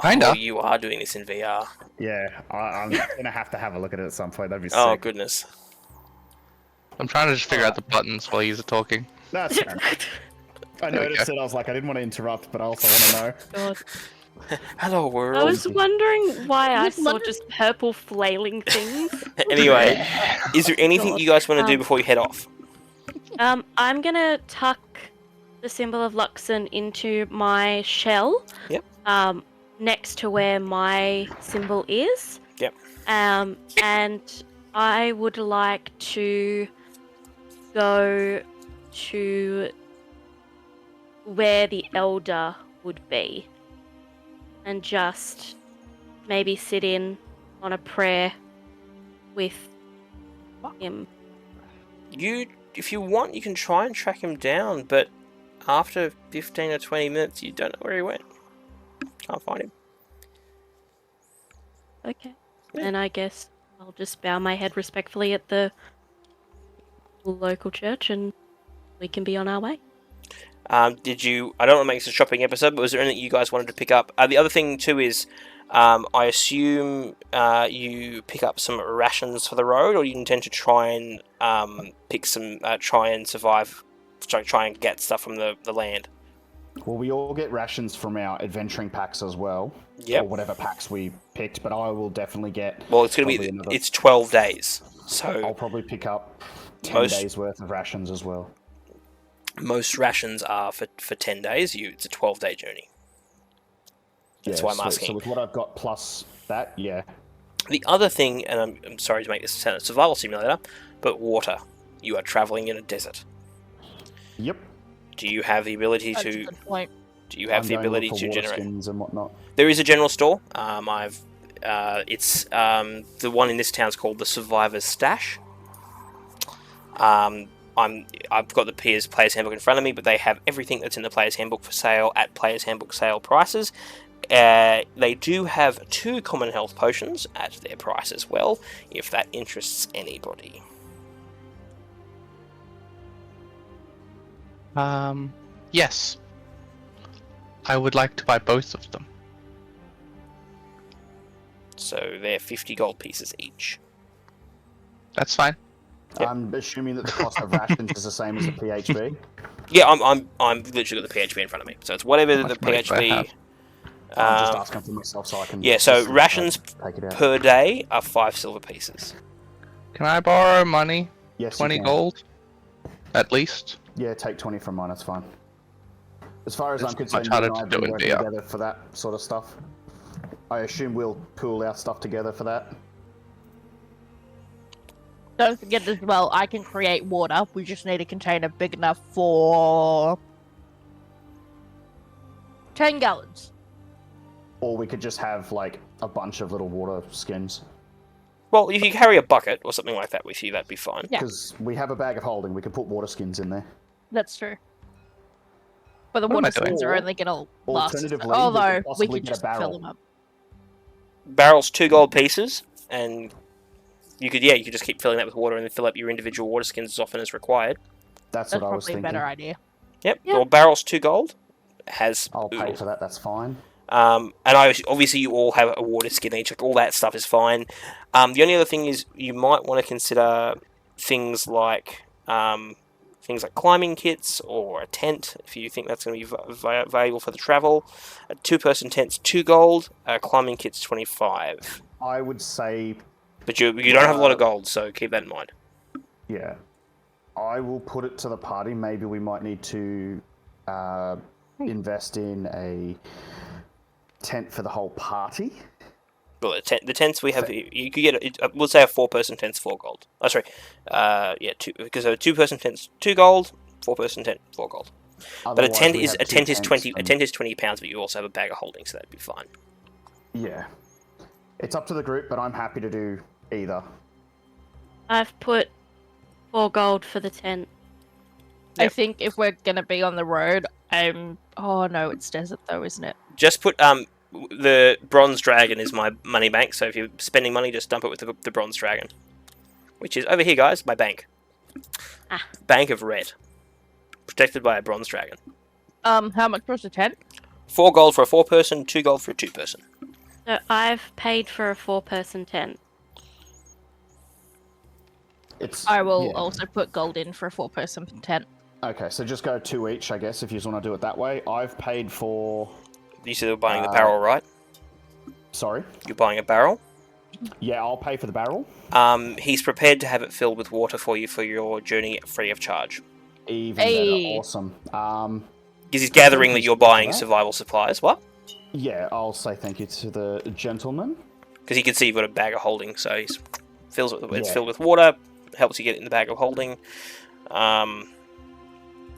Kinda. Oh, you are doing this in VR. Yeah, I'm gonna have to have a look at it at some point. That'd be Oh sick. goodness. I'm trying to just figure out the buttons while you're talking. That's fair. I noticed it. I was like, I didn't want to interrupt, but I also want to know. God. Hello world. I was wondering why I was saw wondering- just purple flailing things. Anyway, is there anything God. you guys want to do before you head off? I'm gonna tuck the symbol of Luxon into my shell. Yep. Next to where my symbol is. Yep. And I would like to go to where the elder would be and just maybe sit in on a prayer with him. If you want, you can try and track him down, but after 15 or 20 minutes, you don't know where he went. Can't find him. Okay. Yeah. Then I guess I'll just bow my head respectfully at the local church and we can be on our way. Did you? I don't want to make this a shopping episode, but was there anything you guys wanted to pick up? The other thing too is, I assume you pick up some rations for the road, or you intend to try and pick some, try and survive, try and get stuff from the land. Well, we all get rations from our adventuring packs as well. Yep. Or whatever packs we picked, but I will definitely get... Well, it's going to be probably it's 12 days, I'll so probably pick up 10 Most- days worth of rations as well. most rations are for 10 days. It's a 12-day journey. That's why I'm so, asking. So with what I've got plus that, yeah. The other thing, and I'm sorry to make this sound a survival simulator, but water. You are traveling in a desert. Yep. Do you have the ability That's a to? good point. Do you have I'm the going to look ability for to water generate? skins and whatnot. There is a general store. It's the one in this town is called the Survivor's Stash. I've got the Player's Handbook in front of me, but they have everything that's in the Player's Handbook for sale at Player's Handbook sale prices. They do have 2 common health potions at their price as well, if that interests anybody. Yes. I would like to buy both of them. So they're 50 gold pieces each. That's fine. Yep. I'm assuming that the cost of rations is the same as the PHB. Yeah, I'm literally got the PHP in front of me, so it's whatever How the much money do I PHP. have? I'm just asking for myself so I can... Yeah, so just rations take it out. per day are 5 silver pieces. Can I borrow money? Yes, you 20 can. gold? At least? Yeah, take 20 from mine, that's fine. As far as It's I'm concerned, much you and harder I have to been do in working VR. together for that sort of stuff. I assume we'll pool our stuff together for that. Don't forget as well, I can create water. We just need a container big enough for 10 gallons. Or we could just have, like, a bunch of little water skins. Well, if you carry a bucket or something like that with you, that'd be fine. Yeah. Because we have a bag of holding, we could put water skins in there. That's true. But the What am I water skins doing? are only gonna last. Alternatively, we Although could we possibly could get a just fill barrel. them up. Barrels 2 gold pieces, and you could just keep filling that with water and then fill up your individual water skins as often as required. That's That's what I was probably a thinking. better idea. Yep. Yeah. Well, barrels 2 gold has. I'll pay oodle. for that, that's fine. And obviously you all have a water skin each. Like all that stuff is fine. The only other thing is you might want to consider things like climbing kits or a tent if you think that's going to be valuable for the travel. A 2-person tent's 2 gold. A climbing kit's 25. I would say, But you don't have a lot of gold, so keep that in mind. yeah. I will put it to the party. Maybe we might need to invest in a tent for the whole party? Well, the tents we have, you could get, we'll say a 4-person tent's 4 gold. Oh, sorry. Yeah, because a 2-person tent's 2 gold, 4-person tent, 4 gold. But a Otherwise, tent we is have a two tent is tents 20 a and- tent is 20 pounds, but you also have a bag of holding, so that'd be fine. Yeah. It's up to the group, but I'm happy to do either. I've put 4 gold for the tent. I Yep. think if we're gonna be on the road, oh no, it's desert though, isn't it? Just put the bronze dragon is my money bank, so if you're spending money, just dump it with the bronze dragon, which is over here, guys. My bank. Ah. Bank of red, protected by a bronze dragon. How much was the tent? 4 gold for a 4-person, 2 gold for a 2-person. So I've paid for a 4-person tent. I will yeah. also put gold in for a 4-person tent. Okay, so just go 2 each, I guess, if you just want to do it that way. I've paid for... You said you're buying the barrel, right? Sorry? You're buying a barrel. Yeah, I'll pay for the barrel. He's prepared to have it filled with water for you for your journey free of charge. Even Hey. better, awesome. Because he's gathering that Thank you're you for buying that. survival supplies. What? Yeah, I'll say thank you to the gentleman. Because he can see you've got a bag of holding, so it's Yeah. filled with water, helps you get in the bag of holding.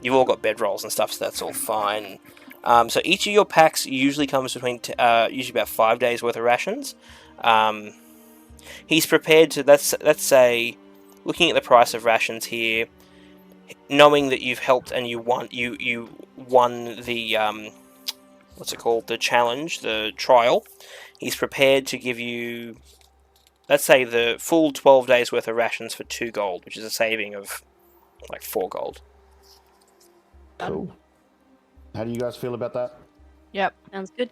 You've all got bedrolls and stuff, so that's all fine. So each of your packs usually comes between usually about 5 days worth of rations. He's prepared to let's say, looking at the price of rations here, knowing that you've helped and you won the what's it called, the challenge, the trial. He's prepared to give you, let's say, the full 12 days worth of rations for 2 gold, which is a saving of like 4 gold. Cool. How do you guys feel about that? Yep. Sounds good.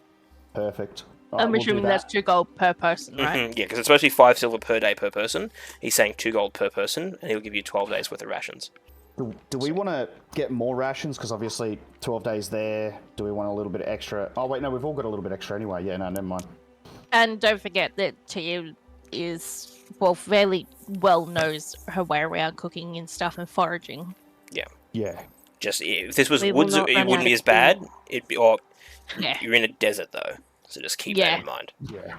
Perfect. Right, I'm we'll do assuming that's that. 2 gold per person, right? Yeah, because it's supposed to be 5 silver per day per person. He's saying 2 gold per person, and he'll give you 12 days worth of rations. Do we want to get more rations? Because obviously 12 days there. Do we want a little bit extra? Oh, wait, no, we've all got a little bit extra anyway. Yeah, no, never mind. And don't forget that Tia is, well, fairly well knows her way around cooking and stuff and foraging. Yeah. Just if this was We will woods, not it run wouldn't out be of as bad. It'd be, or Yeah. you're in a desert though, so just keep that in mind. Yeah.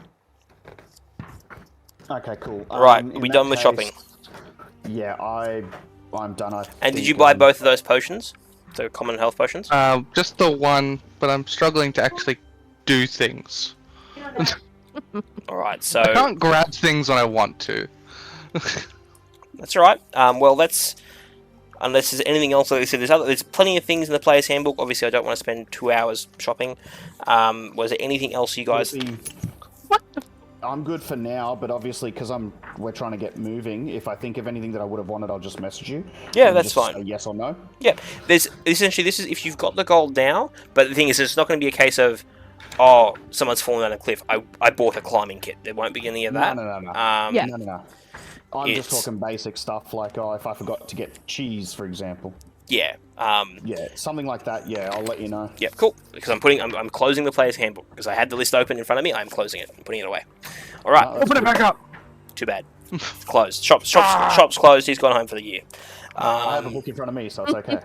Okay, cool. Right, in are we that done with case- shopping? Yeah, I'm done. I And did think, you buy both of those potions? The common health potions? Just the one, but I'm struggling to actually do things. Alright, so I can't grab things when I want to. that's alright. Well, let's... Unless there's anything else, like I said, there's plenty of things in the player's handbook. Obviously, I don't want to spend 2 hours shopping. Was there anything else you guys... I'm good for now, but obviously because we're trying to get moving. If I think of anything that I would have wanted, I'll just message you. Yeah, and that's just fine. say yes or no. Yeah, this is if you've got the gold now, but the thing is, it's not going to be a case of, oh, someone's fallen down a cliff, I bought a climbing kit. There won't be any of that. No. Yeah. No. I'm just It's- talking basic stuff like, if I forgot to get cheese, for example. Yeah, Yeah, something like that. Yeah, I'll let you know. yeah, cool. Because I'm closing the player's handbook because I had the list open in front of me. I'm closing it. I'm putting it away. All right. Oh, that's Open it back up! Too bad. Closed. Shop's closed. He's gone home for the year. I have a book in front of me, so it's okay.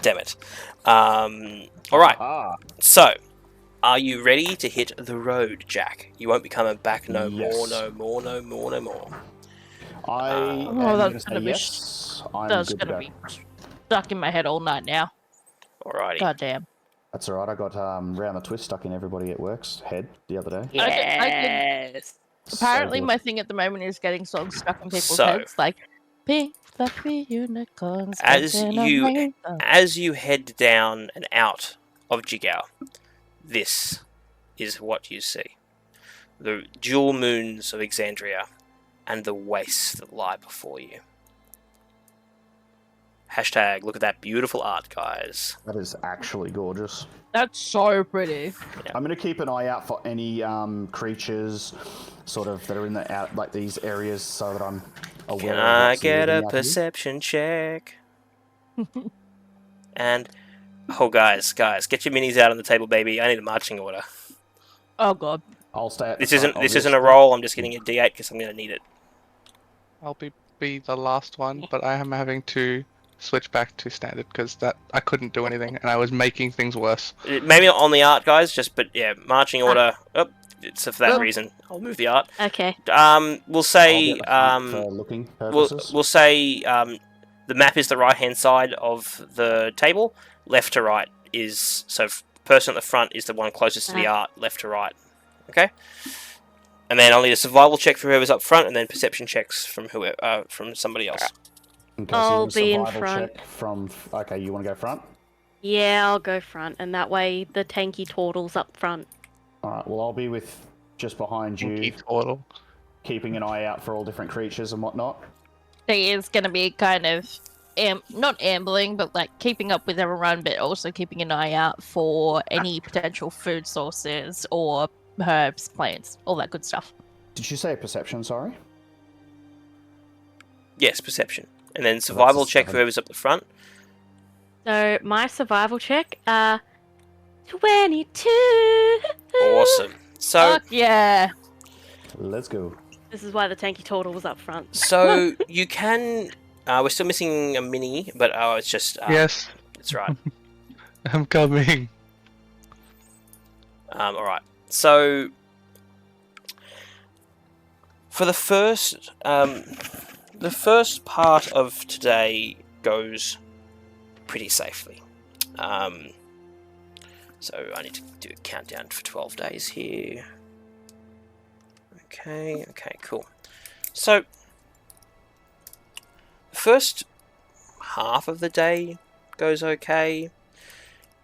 Damn it. All right. So, are you ready to hit the road, Jack? You won't be coming back no Yes. more, no more, no more, no more. I'm Oh, that's gonna gonna be say yes. I'm That's good to gonna go. be stuck in my head all night now. Alrighty. God damn. That's alright. I got round the twist stuck in everybody at work's head the other day. Yes. Apparently, So good. my thing at the moment is getting songs stuck in people's So- heads, like pink fluffy unicorns. As dancing on you- rainbow." As you head down and out of Jigow, this is what you see. The jewel moons of Exandria and the wastes that lie before you. Hashtag, look at that beautiful art, guys. That is actually gorgeous. That's so pretty. I'm gonna keep an eye out for any creatures, sort of that are in like these areas, so that I'm aware. Can of I what's get living a out here. perception check? And, oh guys, get your minis out on the table, baby. I need a marching order. Oh god. I'll stay at the This front, isn't a obviously. roll. I'm just getting a D8 because I'm gonna need it. I'll be the last one, but I am having to switch back to standard because that I couldn't do anything and I was making things worse. Maybe not on the art, guys. But yeah, marching order. Oh, it's for that Oh. reason. I'll move the art. Okay. We'll I'll say be at the front for looking we'll purposes. say the map is the right hand side of the table. Left to right is person at the front is the one closest to the art. Left to right. Okay. And then I'll need a survival check for whoever's up front, and then perception checks from whoever from somebody else. Okay, so I'll you be want in a survival front. check from. Okay, you want to go front? Yeah, I'll go front, and that way the tanky turtle's up front. All right. Well, I'll be with just behind you, Keep total. keeping an eye out for all different creatures and whatnot. He is going to be kind of not ambling, but like keeping up with everyone, but also keeping an eye out for any potential food sources or herbs, plants, all that good stuff. Did you say perception? Sorry. Yes, perception, and then survival check for 7. whoever's up the front. So my survival check, 22. Awesome. So Fuck yeah! Let's go. This is why the tanky turtle was up front. so you can. We're still missing a mini, but it's just Yes, That's right. I'm coming. All right. So for the first part of today goes pretty safely. So I need to do a countdown for 12 days here. Okay, cool. So the first half of the day goes okay.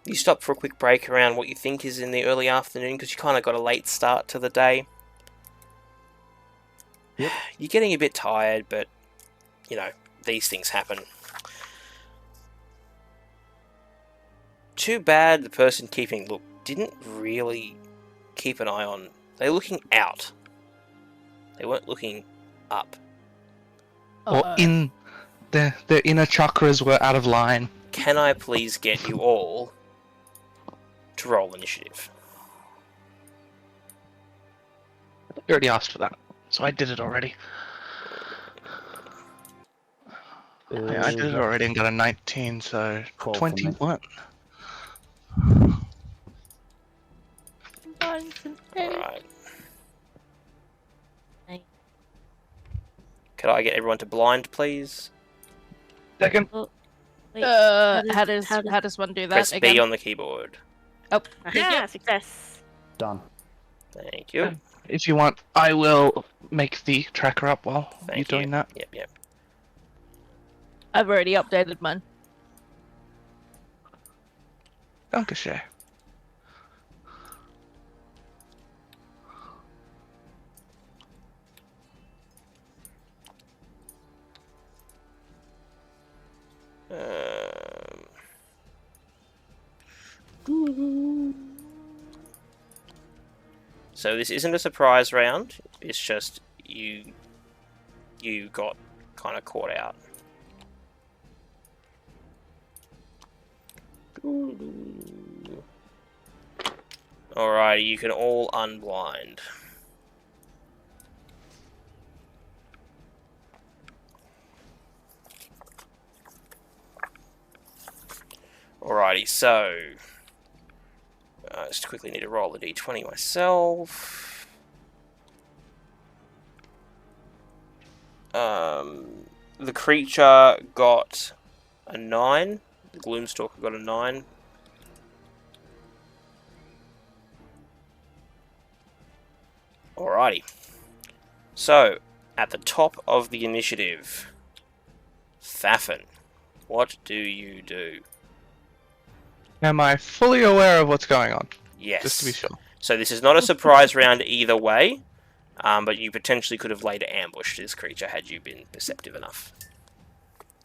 You stop for a quick break around what you think is in the early afternoon because you kind of got a late start to the day. Yep. You're getting a bit tired, but you know, these things happen. Too bad the person keeping look didn't really keep an eye on. They were looking out. They weren't looking up. Or in their inner chakras were out of line. Can I please get you all to roll initiative? You already asked for that, so I did it already. Yeah, I did it already and got a 19, so 12 for me. 21. Alright. Hey. Could I get everyone to blind, please? Second. Wait, How does one do that Press again? B on the keyboard. Oh, yeah, success. Done. Thank you. If you want, I will make the tracker up while Thank you're doing that. Yep. I've already updated mine. Dankeschön. So this isn't a surprise round. It's just you got kind of caught out. Alrighty, you can all unblind. Alrighty, so I just quickly need to roll the d20 myself. The creature got a 9. The Gloomstalker got a 9. Alrighty. So, at the top of the initiative, Thafin, what do you do? Am I fully aware of what's going on? Yes. Just to be sure. So this is not a surprise round either way, but you potentially could have laid an ambush to this creature had you been perceptive enough.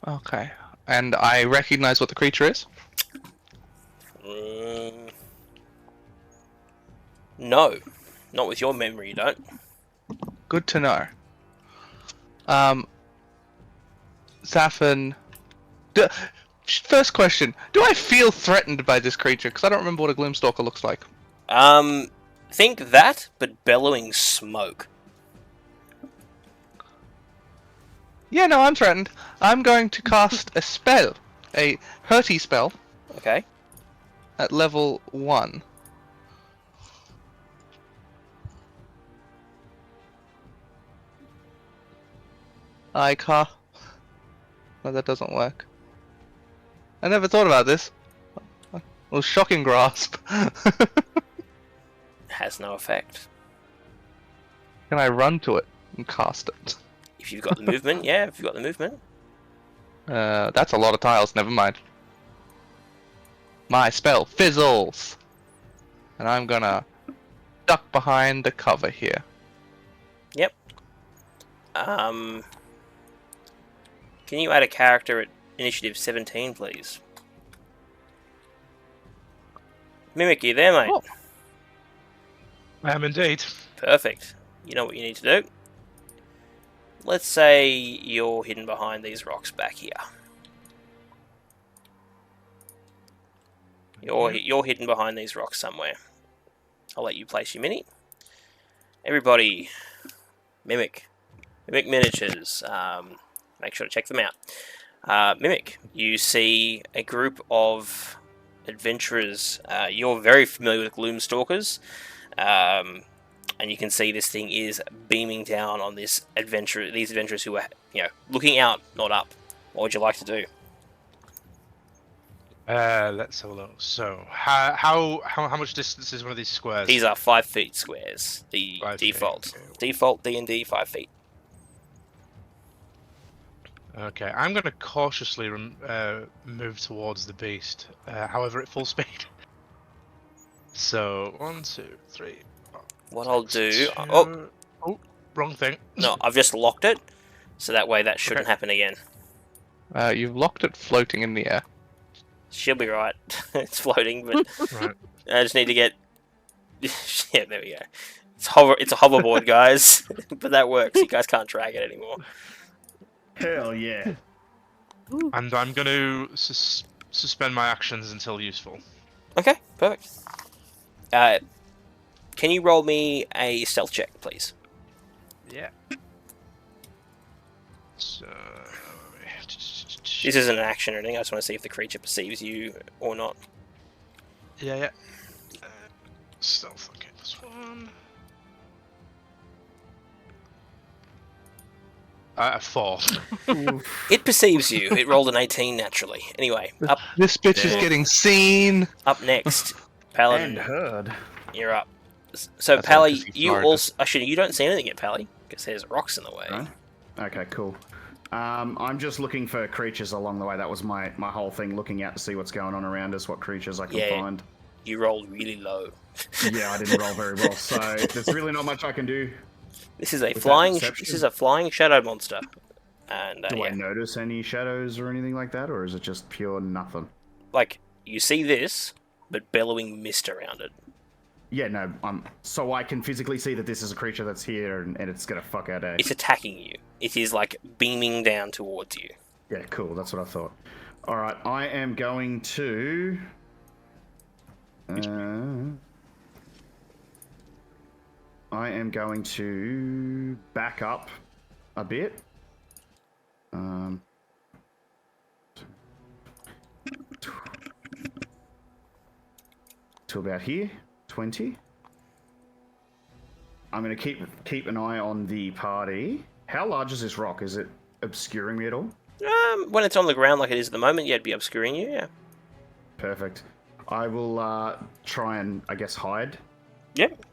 Okay. And I recognize what the creature is? No. Not with your memory, you don't. Good to know. Safin... First question. Do I feel threatened by this creature? Because I don't remember what a Gloomstalker looks like. Think that, but bellowing smoke. Yeah, no, I'm threatened. I'm going to cast a spell a hurty spell Okay. at level 1. Ika. No, that doesn't work. I never thought about this. Well, shocking grasp. Has no effect. Can I run to it and cast it? If you've got the movement, yeah. If you've got the movement. That's a lot of tiles. Never mind. My spell fizzles, and I'm gonna duck behind the cover here. Yep. Can you add a character at initiative 17, please? Mimic, you there, mate? Oh. I am indeed. Perfect. You know what you need to do. Let's say you're hidden behind these rocks back here. You're hidden behind these rocks somewhere. I'll let you place your mini. Everybody, Mimic miniatures. Make sure to check them out. Mimic, you see a group of adventurers. You're very familiar with Gloomstalkers, and you can see this thing is beaming down on these adventurers who are, looking out, not up. What would you like to do? Let's have a look. So, how much distance is one of these squares? These are 5 feet squares. The 5 feet, default. okay. Default D&D 5 feet. Okay, I'm going to cautiously move towards the beast. However, at full speed. So 1, 2, 3. What I'll do... Two. Oh, Wrong thing. no, I've just locked it. So that way that shouldn't happen again. You've locked it floating in the air. She'll be right. It's floating, but Right. I just need to get... yeah, there we go. It's a hoverboard, guys. But that works. You guys can't drag it anymore. Hell yeah. And I'm going to suspend my actions until useful. Okay, perfect. Can you roll me a stealth check, please? Yeah. So... This isn't an action or anything. I just want to see if the creature perceives you or not. Yeah. Stealth, okay, this one. 4. It perceives you. It rolled an 18 naturally. Anyway, up This bitch is getting seen. next, Paladin. And heard. You're up. So, That's Pally, right, 'cause you he's also... Actually, you don't see anything yet, Pally, because there's rocks in the way. Right. Okay, cool. I'm just looking for creatures along the way. That was my whole thing, looking out to see what's going on around us, what creatures I can Yeah. find. You rolled really low. Yeah, I didn't roll very well, so there's really not much I can do. This is a With that flying... perception? This is a flying shadow monster. And, Do I yeah. notice any shadows or anything like that, or is it just pure nothing? Like, you see this, but bellowing mist around it. Yeah, no, so I can physically see that this is a creature that's here and it's gonna fuck our day. It's attacking you. It is, like, beaming down towards you. Yeah, cool, that's what I thought. Alright, I am going to... I am going to back up a bit. To about here, 20. I'm going to keep an eye on the party. How large is this rock? Is it obscuring me at all? When it's on the ground like it is at the moment, yeah, it'd be obscuring you, yeah. Perfect. I will try and, I guess, hide. Yep.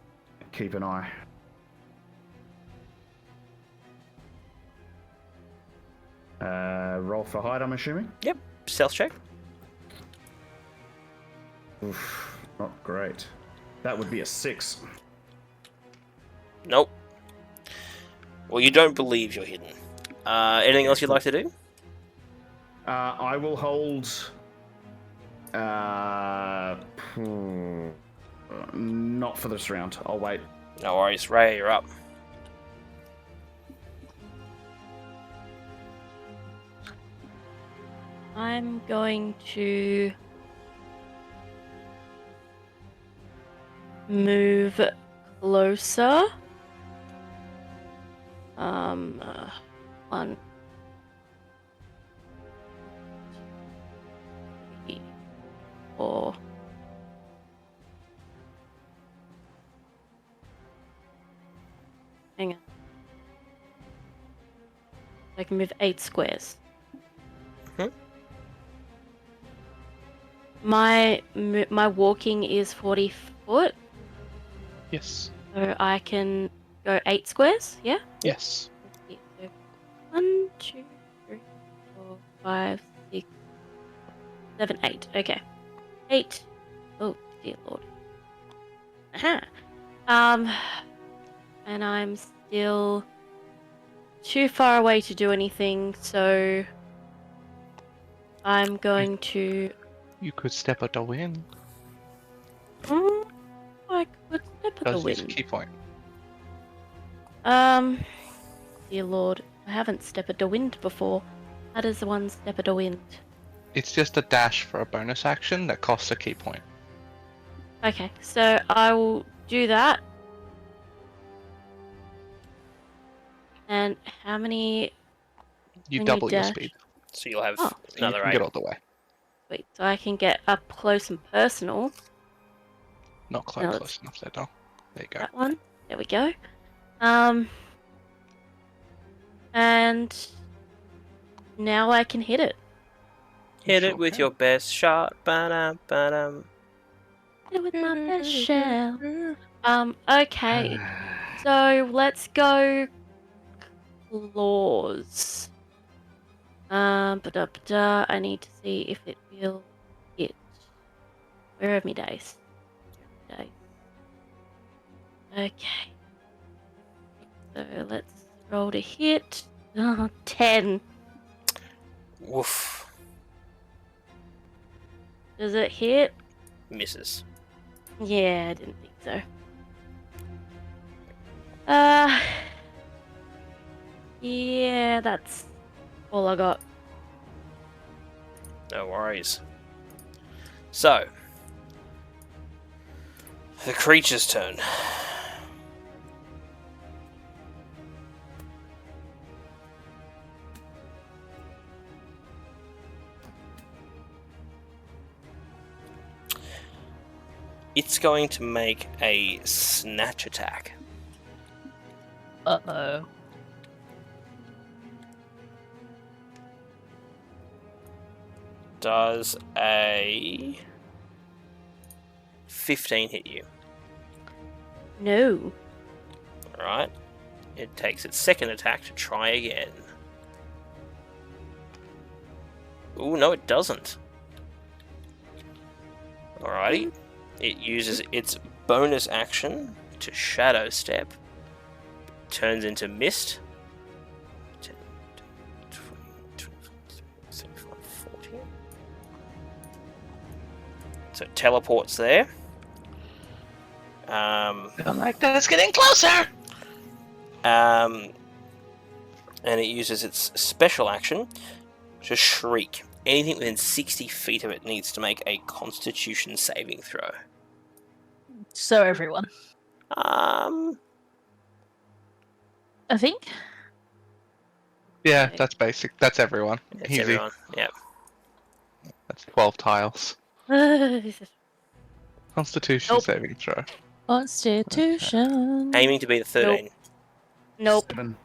Keep an eye. Roll for hide, I'm assuming? Yep. Stealth check. Oof, not great. That would be a 6. Nope. Well, you don't believe you're hidden. Anything else you'd like to do? I will hold... not for this round. I'll wait. No worries. Ray, you're up. I'm going to move closer. One. or hang on. I can move 8 squares. Mhm. My walking is 40 foot, Yes. so I can go 8 squares. Yeah. Yes. Yeah, so 1, 2, 3, 4, 5, 6, 7, 8. Okay, 8. Oh dear lord. Aha. And I'm still too far away to do anything, so I'm going to. You could step at the wind. I could step at the Does use a wind. key point. Dear lord, I haven't stepped at the wind before. How does one step at the wind? It's just a dash for a bonus action that costs a key point. Okay, so I will do that. And how many? You When you double your dash- speed. So you'll have Oh. So you another can 8. get all the way. Wait, so I can get up close and personal. Not quite No, close enough there, though. There you go. That one. There we go. And now I can hit it. Hit Sure it with can. your best shot. Ba-dum, ba-dum. Hit it with my best shell. Okay. So let's go claws. Ba-da-ba-da. I need to see if it will hit. Where are my dice? Dice. Okay. So let's roll to hit. 10. Woof. Does it hit? Misses. Yeah, I didn't think so. Yeah, that's all I got. No worries. So, the creature's turn. It's going to make a snatch attack. Uh-oh. Does a 15 hit you? No. Alright. It takes its second attack to try again. Ooh, no, it doesn't. Alrighty. It uses its bonus action to shadow step. Turns into mist. 10, 20, 25, 40. So it teleports there. I'm like, that's getting closer! And it uses its special action to shriek. Anything within 60 feet of it needs to make a Constitution saving throw. So everyone, Um, I think. Yeah, Okay. that's basic. That's everyone. it's Easy. everyone. Yeah. That's 12 tiles. Constitution Nope. saving throw. Constitution. Aiming to be the 13. Nope. 7.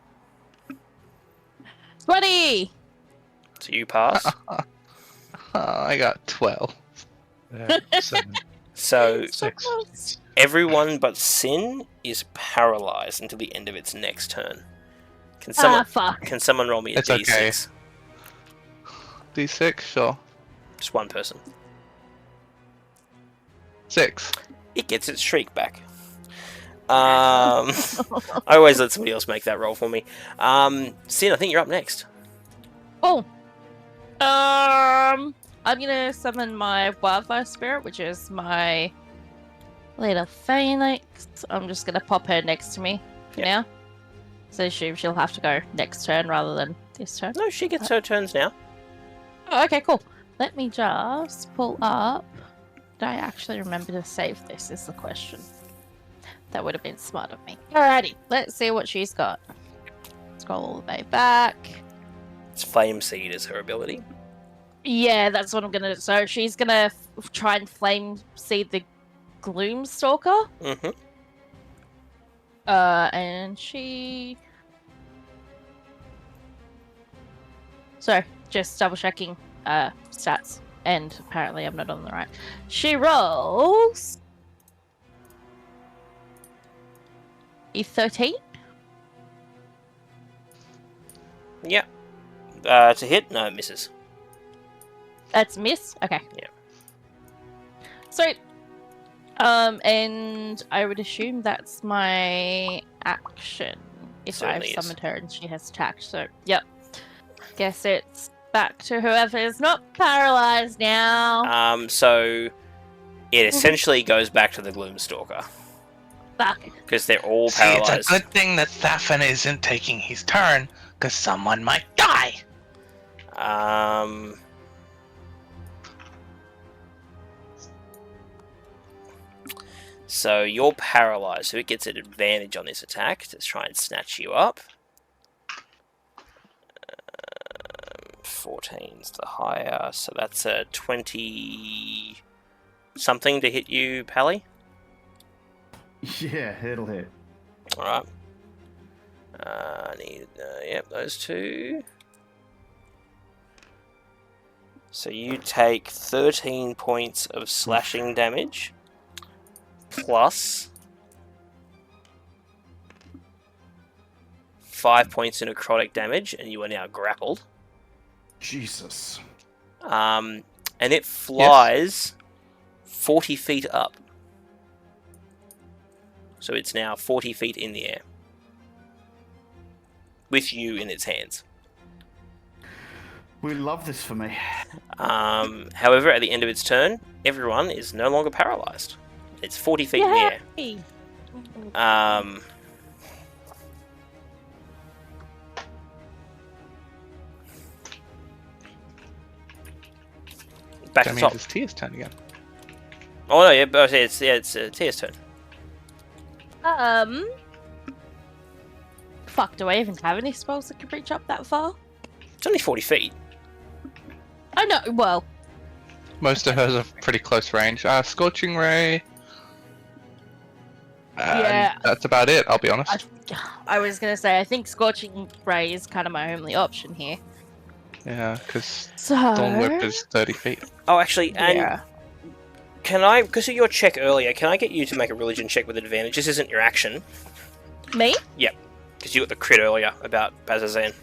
20! So you pass. I got 12. 7, So 6. everyone but Sin is paralyzed until the end of its next turn. Can someone Fuck. can someone roll me a It's d6? okay. D6, sure. Just one person. 6. It gets its shriek back. I always let somebody else make that roll for me. Sin, I think you're up next. Oh. I'm gonna summon my wildfire spirit, which is my little phoenix. I'm just gonna pop her next to me for Yeah. now. So she'll have to go next turn rather than this turn. No, she gets her turns now. Oh, okay, cool. Let me just pull up. Did I actually remember to save this? Is the question. That would have been smart of me. Alrighty, let's see what she's got. Scroll all the way back. It's Flame Seed is her ability. Yeah, that's what I'm gonna do. So she's gonna try and flame seed the Gloomstalker. Mm-hmm. And she. So, just double checking stats. And apparently I'm not on the right. She rolls a 13. Yep. To hit? No, it misses. That's a miss? Okay. Yeah. So, and I would assume that's my action if I've Certainly is. summoned her and she has attacked. So, yep. Guess it's back to whoever is not paralyzed now. So it essentially goes back to the Gloomstalker Fuck. because they're all See, it's paralyzed. a good thing that Thafin isn't taking his turn, because someone might die. So you're paralyzed, so it gets an advantage on this attack to try and snatch you up. 14's the higher, so that's a 20 something to hit you, Pally. Yeah, it'll hit. Alright. I need, yep, those two. So you take 13 points of slashing damage, plus 5 points of necrotic damage, and you are now grappled. Jesus. And it flies 40 feet up. So it's now 40 feet in the air. With you in its hands. We love this for me. However, at the end of its turn, everyone is no longer paralyzed. It's 40 feet in the air. Yay! Back That to the means top. it's Tia's turn again. Oh no, yeah, but it's Tia's turn. Fuck, do I even have any spells that can reach up that far? It's only 40 feet. I know, well, Most of hers are pretty close range. Scorching Ray. Yeah. That's about it, I'll be honest. I was gonna say, I think Scorching Ray is kind of my only option here. Yeah, because So... Thorn Whip is 30 feet. Oh, actually, and Yeah. can I, because of your check earlier, can I get you to make a religion check with advantage? This isn't your action. Me? Because you got the crit earlier about Bazzoxan.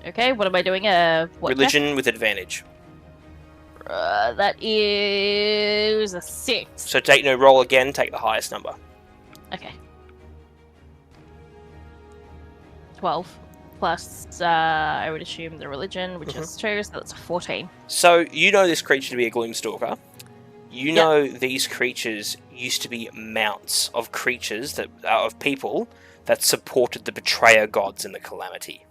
Okay, what am I doing? What check? Religion with advantage. That is a 6. So take no roll again, take the highest number. Okay. 12. Plus, I would assume the religion, which is 2, so that's a 14. So you know this creature to be a Gloomstalker. You know these creatures used to be mounts of creatures that of people that supported the betrayer gods in the calamity.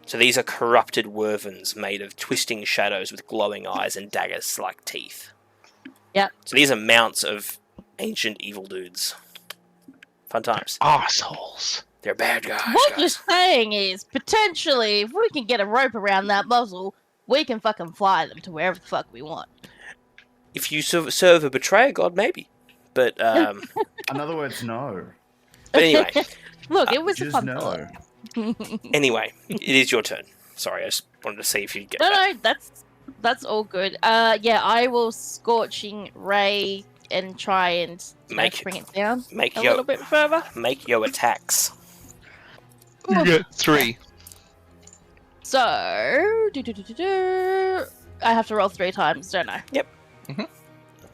So these are corrupted wervens made of twisting shadows with glowing eyes and daggers like teeth. Yep. So these are mounts of ancient evil dudes. Fun times. Arseholes. They're bad guys. What you're guys. saying is, potentially, if we can get a rope around that muzzle, we can fucking fly them to wherever the fuck we want. If you serve a betrayer god, maybe. But In other words, no. but anyway, Look, it was a Just fun no. thought. anyway, it is your turn. Sorry, I just wanted to see if you'd get No, that. no, that's all good. Yeah, I will Scorching Ray and try and bring it down Make a your little bit further. make your attacks. You get 3. So, I have to roll 3 times, don't I?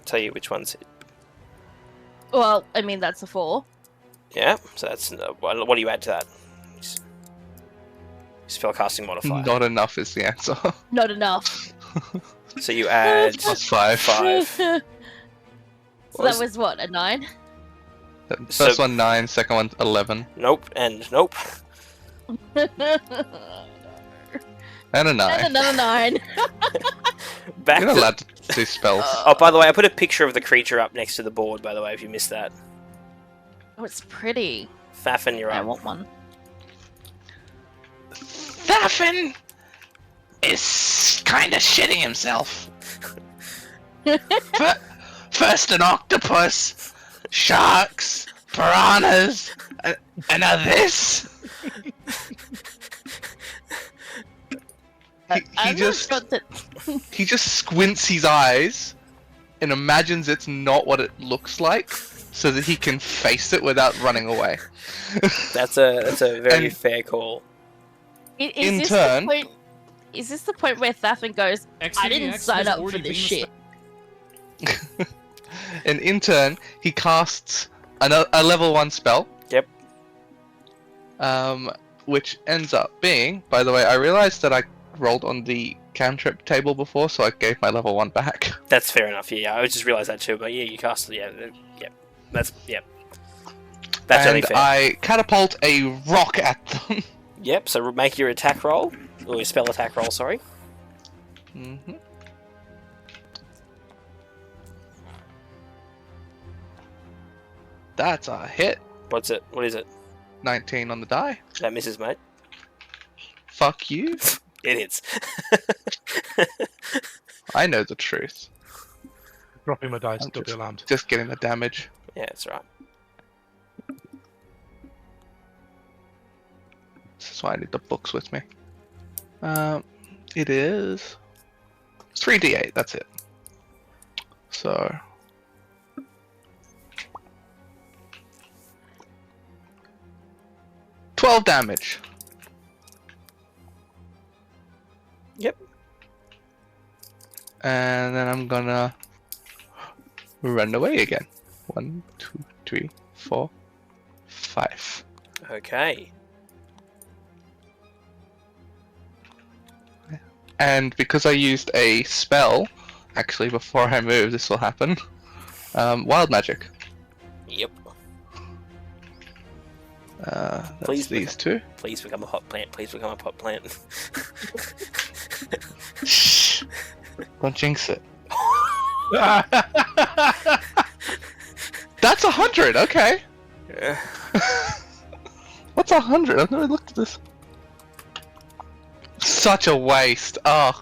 Tell you which ones. Well, I mean that's a 4. Yeah, so that's what do you add to that? Spellcasting modifier. Not enough is the answer. Not enough. So you add Plus 5. 5. So Was- that was what, a 9? First So- one 9, second one 11, Nope, and nope. And and a 9. another 9. Back. You're not To, allowed to do spells. oh, by the way, I put a picture of the creature up next to the board. By the way, if you missed that, Oh, it's pretty. Fafin, you're I up. want one. Thafin! is kind of shitting himself. First an octopus, sharks, piranhas, and now this. I'm not sure that. He just squints his eyes and imagines it's not what it looks like, so that he can face it without running away. That's a very And- fair call. In This turn- the point? Is this the point where Thafin goes? I didn't XCDX sign has up for already this been shit. And in turn, he casts a level 1 spell. Yep. Which ends up being, by the way, I realized that I rolled on the cantrip table before, so I gave my level 1 back. That's fair enough. Yeah, I just realised that too. But yeah, you cast. Yeah. That's only And fair. I catapult a rock at them. Yep. So make your attack roll, or your spell attack roll. Sorry. Mm-hmm. That's a hit. What's it? What is it? 19 on the die. That misses, mate. Fuck you. It hits. I know the truth. Dropping my dice, I'm don't be alarmed. Just getting the damage. Yeah, that's right. This is why I need the books with me. It is 3d8. That's it. So 12 damage. Yep. And then I'm gonna run away again. 1, 2, 3, 4, 5. Okay. And because I used a spell, actually before I move, this will happen. Wild magic. Yep. That's Please these two. Please become a hot plant. Please become a pot plant. Shh! Don't jinx it. That's 100. Okay. Yeah. What's 100? I've never looked at this. Such a waste. Ugh.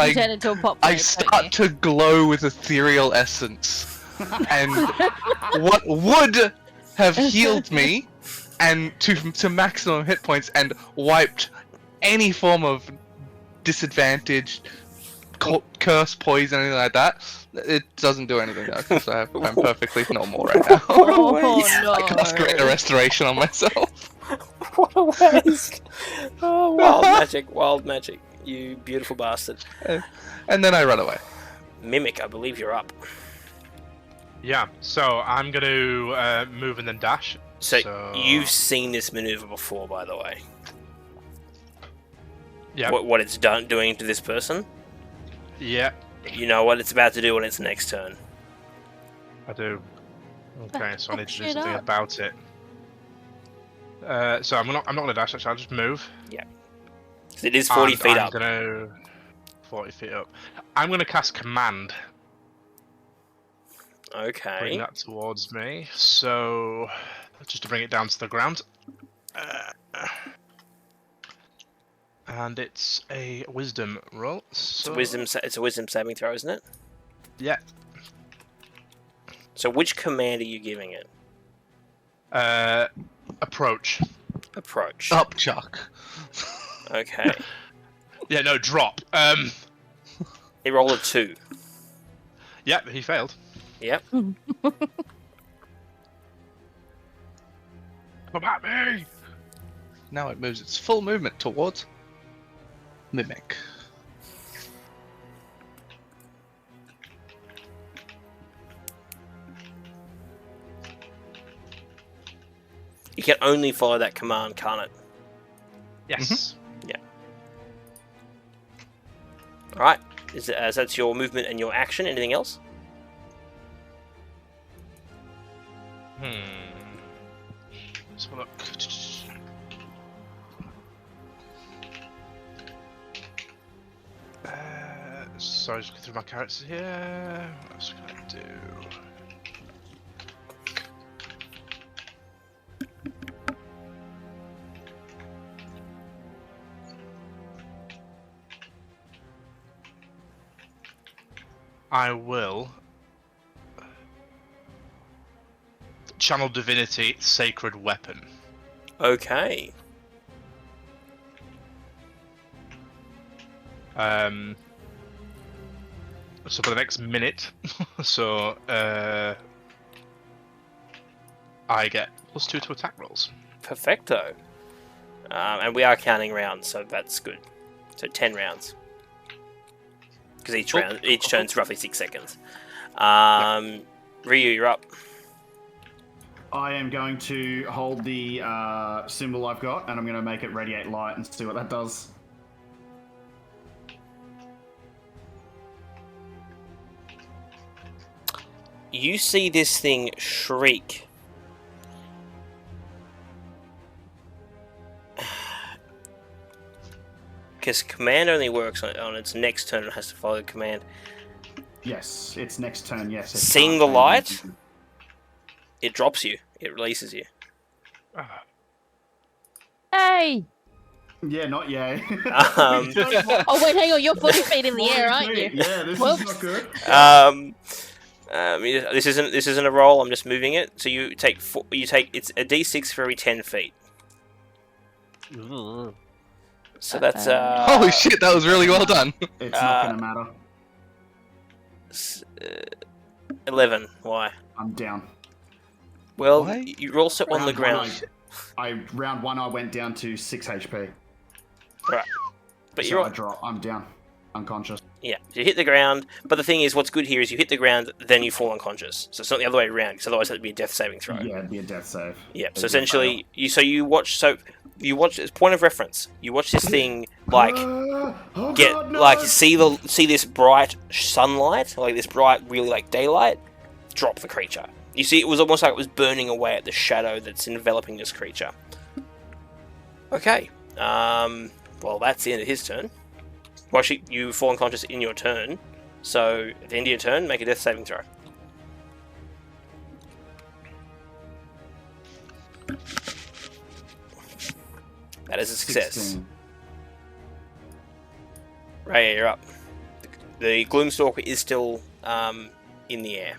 You turn into a pop I plant, start don't to glow with ethereal essence, and what would have healed me and to maximum hit points and wiped any form of disadvantage, curse, poison, anything like that. It doesn't do anything now because I'm perfectly normal right now. Oh no! I cast Greater Restoration on myself. What a waste! Oh, wild magic, wild magic. You beautiful bastard. And then I run away. Mimic, I believe you're up. Yeah, so I'm going to move and then dash. So you've seen this maneuver before, by the way. Yeah. What it's doing to this person? Yeah, You know what it's about to do on its next turn. I do. Okay, so I need to do Shit something up. about it. So I'm not gonna dash. Actually, I'll just move. 'Cause it is 40 And feet I'm up. Gonna 40 feet up. I'm gonna cast command. Bring Okay. that towards me. So just to bring it down to the ground. And it's a wisdom roll. So It's a wisdom saving throw, isn't it? yeah. So which command are you giving it? Approach. Approach. Up, Chuck. Okay. Yeah, no, drop. He rolled a 2. Yep, he failed. Yep. Come at me! Now it moves its full movement towards Mimic. You can only follow that command, can't it? Yes. Alright. So that's your movement and your action. Anything else? Let's have a look. Sorry, just go through my characters here. What else can I do? I will channel divinity sacred weapon. Okay. So for the next minute, so I get +2 to attack rolls. Perfecto. And we are counting rounds, so that's good. So 10 rounds. Because each turn's roughly 6 seconds. Ryu, you're up. I am going to hold the symbol I've got, and I'm going to make it radiate light and see what that does. You see this thing shriek. Because command only works on its next turn. It has to follow the command. Yes, it's next turn, yes. Seeing the light, it drops you. It releases you. Hey! Yeah, not yay. Um, Oh wait, hang on. You're 40 feet in the air, aren't you? Yeah, this Whoops. is not good. this isn't a roll. I'm just moving it. So you take it's a d6 for every 10 feet. So that's Holy shit, that was really well done. It's not going to matter. 11. Why? I'm down. Well, Why? you're also on the ground. Round 1, I went down to 6 HP. Right. But So you're I'm down. Unconscious. Yeah, you hit the ground, but the thing is, what's good here is you hit the ground, then you fall unconscious. So it's not the other way around, because otherwise that'd be a death saving throw. Yeah, it'd be a death save. Yeah, It'd so be a essentially, you watch as point of reference. You watch this thing like oh get God, no! like see this bright sunlight, like this bright, really like daylight, drop the creature. You see, it was almost like it was burning away at the shadow that's enveloping this creature. Okay, well that's the end of his turn. Well, actually, you fall unconscious in your turn, so at the end of your turn, make a death saving throw. That is a success. 16. Right, you're up. The Gloomstalker is still in the air.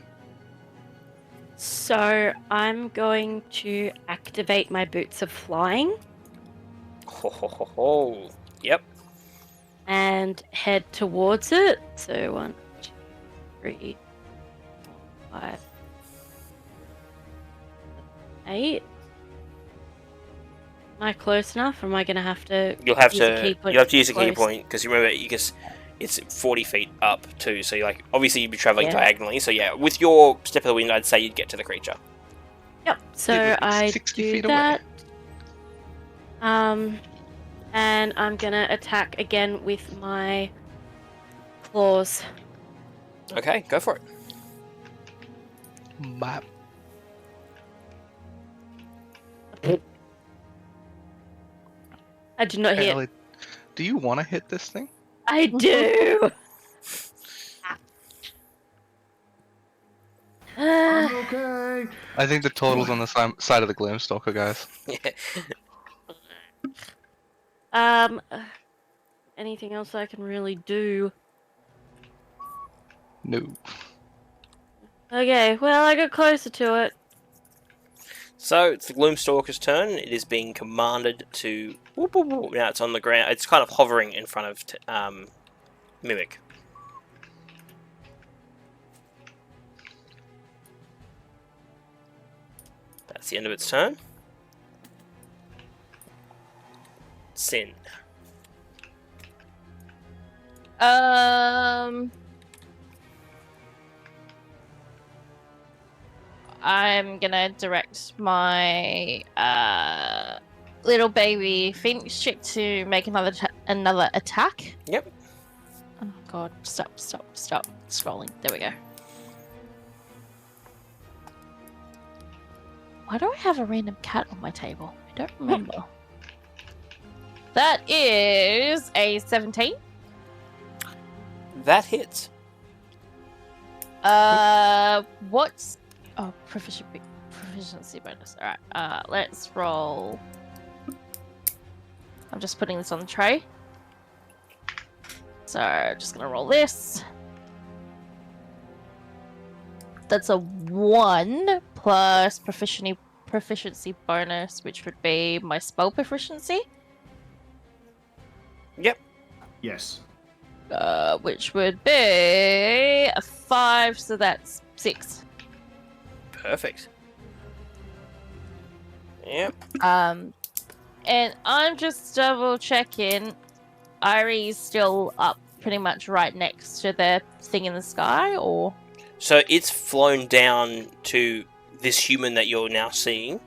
So I'm going to activate my boots of flying Ho ho ho ho. Yep. and head towards it. So 1, 2, 3, 4, 5, 8. Am I close enough? Or am I going to have to? You'll have use a to key point use a key close? point because remember it's 40 feet up too. So like obviously you'd be traveling Yeah. diagonally. So yeah, with your step of the wind, I'd say you'd get to the creature. Yep. So It was I 60 do feet away. that. And I'm gonna attack again with my claws. Okay, go for it. Map. I did not hit. Ellie, do you want to hit this thing? I do. I'm okay. I think the total's on the side of the Gloomstalker, guys. Anything else I can really do? No. Okay, well I got closer to it. So it's the Gloomstalker's turn. It is being commanded to. Whoop, whoop, whoop. Now it's on the ground. It's kind of hovering in front of Mimic. That's the end of its turn. Sin. I'm gonna direct my little baby Phoenix chick to make another attack. Yep. Oh god, stop scrolling. There we go. Why do I have a random cat on my table? I don't remember. That is a 17. That hits. What's proficiency bonus. Alright, let's roll. I'm just putting this on the tray. So just gonna roll this. That's a 1 plus proficiency bonus, which would be my spell proficiency. Yep. Yes. Which would be a 5, so that's 6. Perfect. Yep. And I'm just double checking. Airi's still up pretty much right next to the thing in the sky, or? So it's flown down to this human that you're now seeing.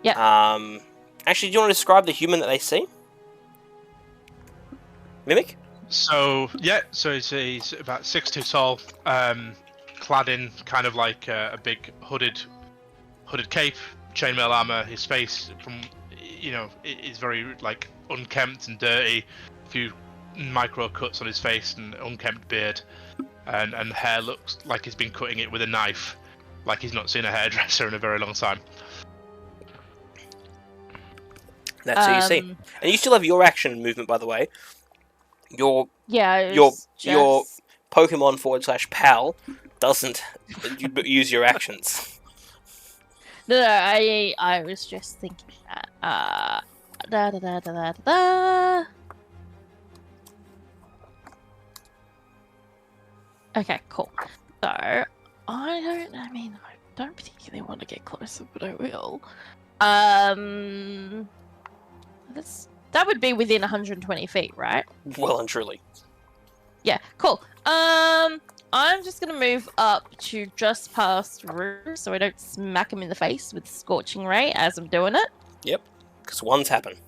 Yep. Actually, do you want to describe the human that they see? Mimic? So he's about 6'2" tall, clad in kind of like a big hooded cape, chainmail armor. His face, is very like unkempt and dirty. A few micro cuts on his face and unkempt beard, and hair looks like he's been cutting it with a knife, like he's not seen a hairdresser in a very long time. That's who you see. And you still have your action movement, by the way. Your Pokemon / pal doesn't use your actions. No, I was just thinking that. Da da da da da da. Okay, cool. So I don't particularly want to get closer, but I will. That would be within 120 feet, right? Well and truly. Yeah, cool. I'm just gonna move up to just past Rue so I don't smack him in the face with Scorching Ray as I'm doing it. Yep, because one's happened.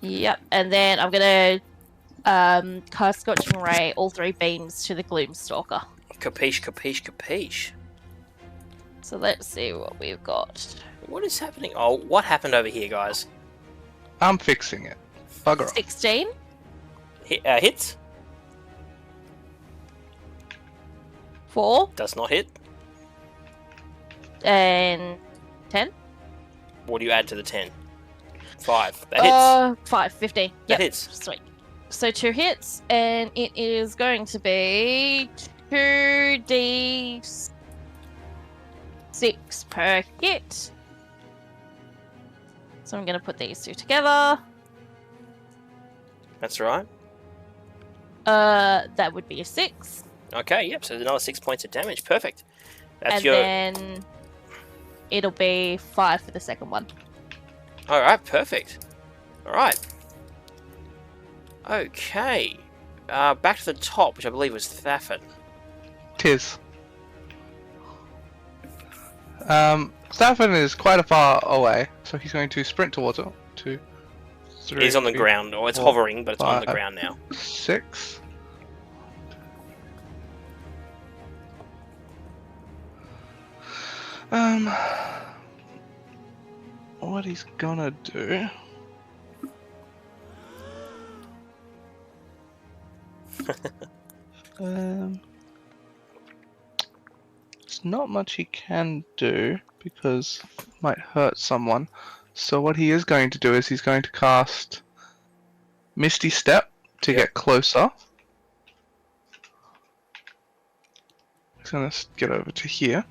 Yep, and then I'm gonna cast Scorching Ray, all 3 beams to the Gloomstalker. Capiche, capiche, capiche. So let's see what we've got. What is happening? Oh, what happened over here, guys? I'm fixing it. Bugger off. 16. Hits? 4. Does not hit. And 10. What do you add to the 10? 5. That hits. 5, 15. That Yep. hits. Sweet. So 2 hits, and it is going to be 2d6 per hit. So I'm going to put these 2 together. That's right. That would be a 6. Okay, yep, so there's another 6 points of damage. Perfect. That's And your... then it'll be 5 for the second one. Alright, perfect. Alright. Okay. Back to the top, which I believe was Thaffin. Tis. Stafford is quite a far away, so he's going to sprint towards it. 2, 3. He's on the ground, or it's 4, hovering, but it's on the 5, ground now. 6. What he's gonna do? There's not much he can do because it might hurt someone. So what he is going to do is he's going to cast Misty Step to get closer. He's gonna get over to here.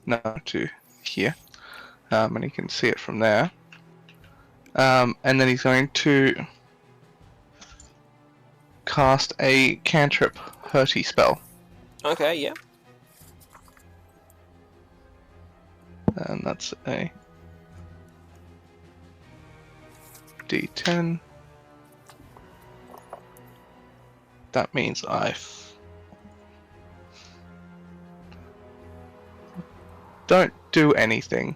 No, to here. And he can see it from there. And then he's going to cast a cantrip hurty spell. Okay, yeah. And that's a D10. That means I don't do anything.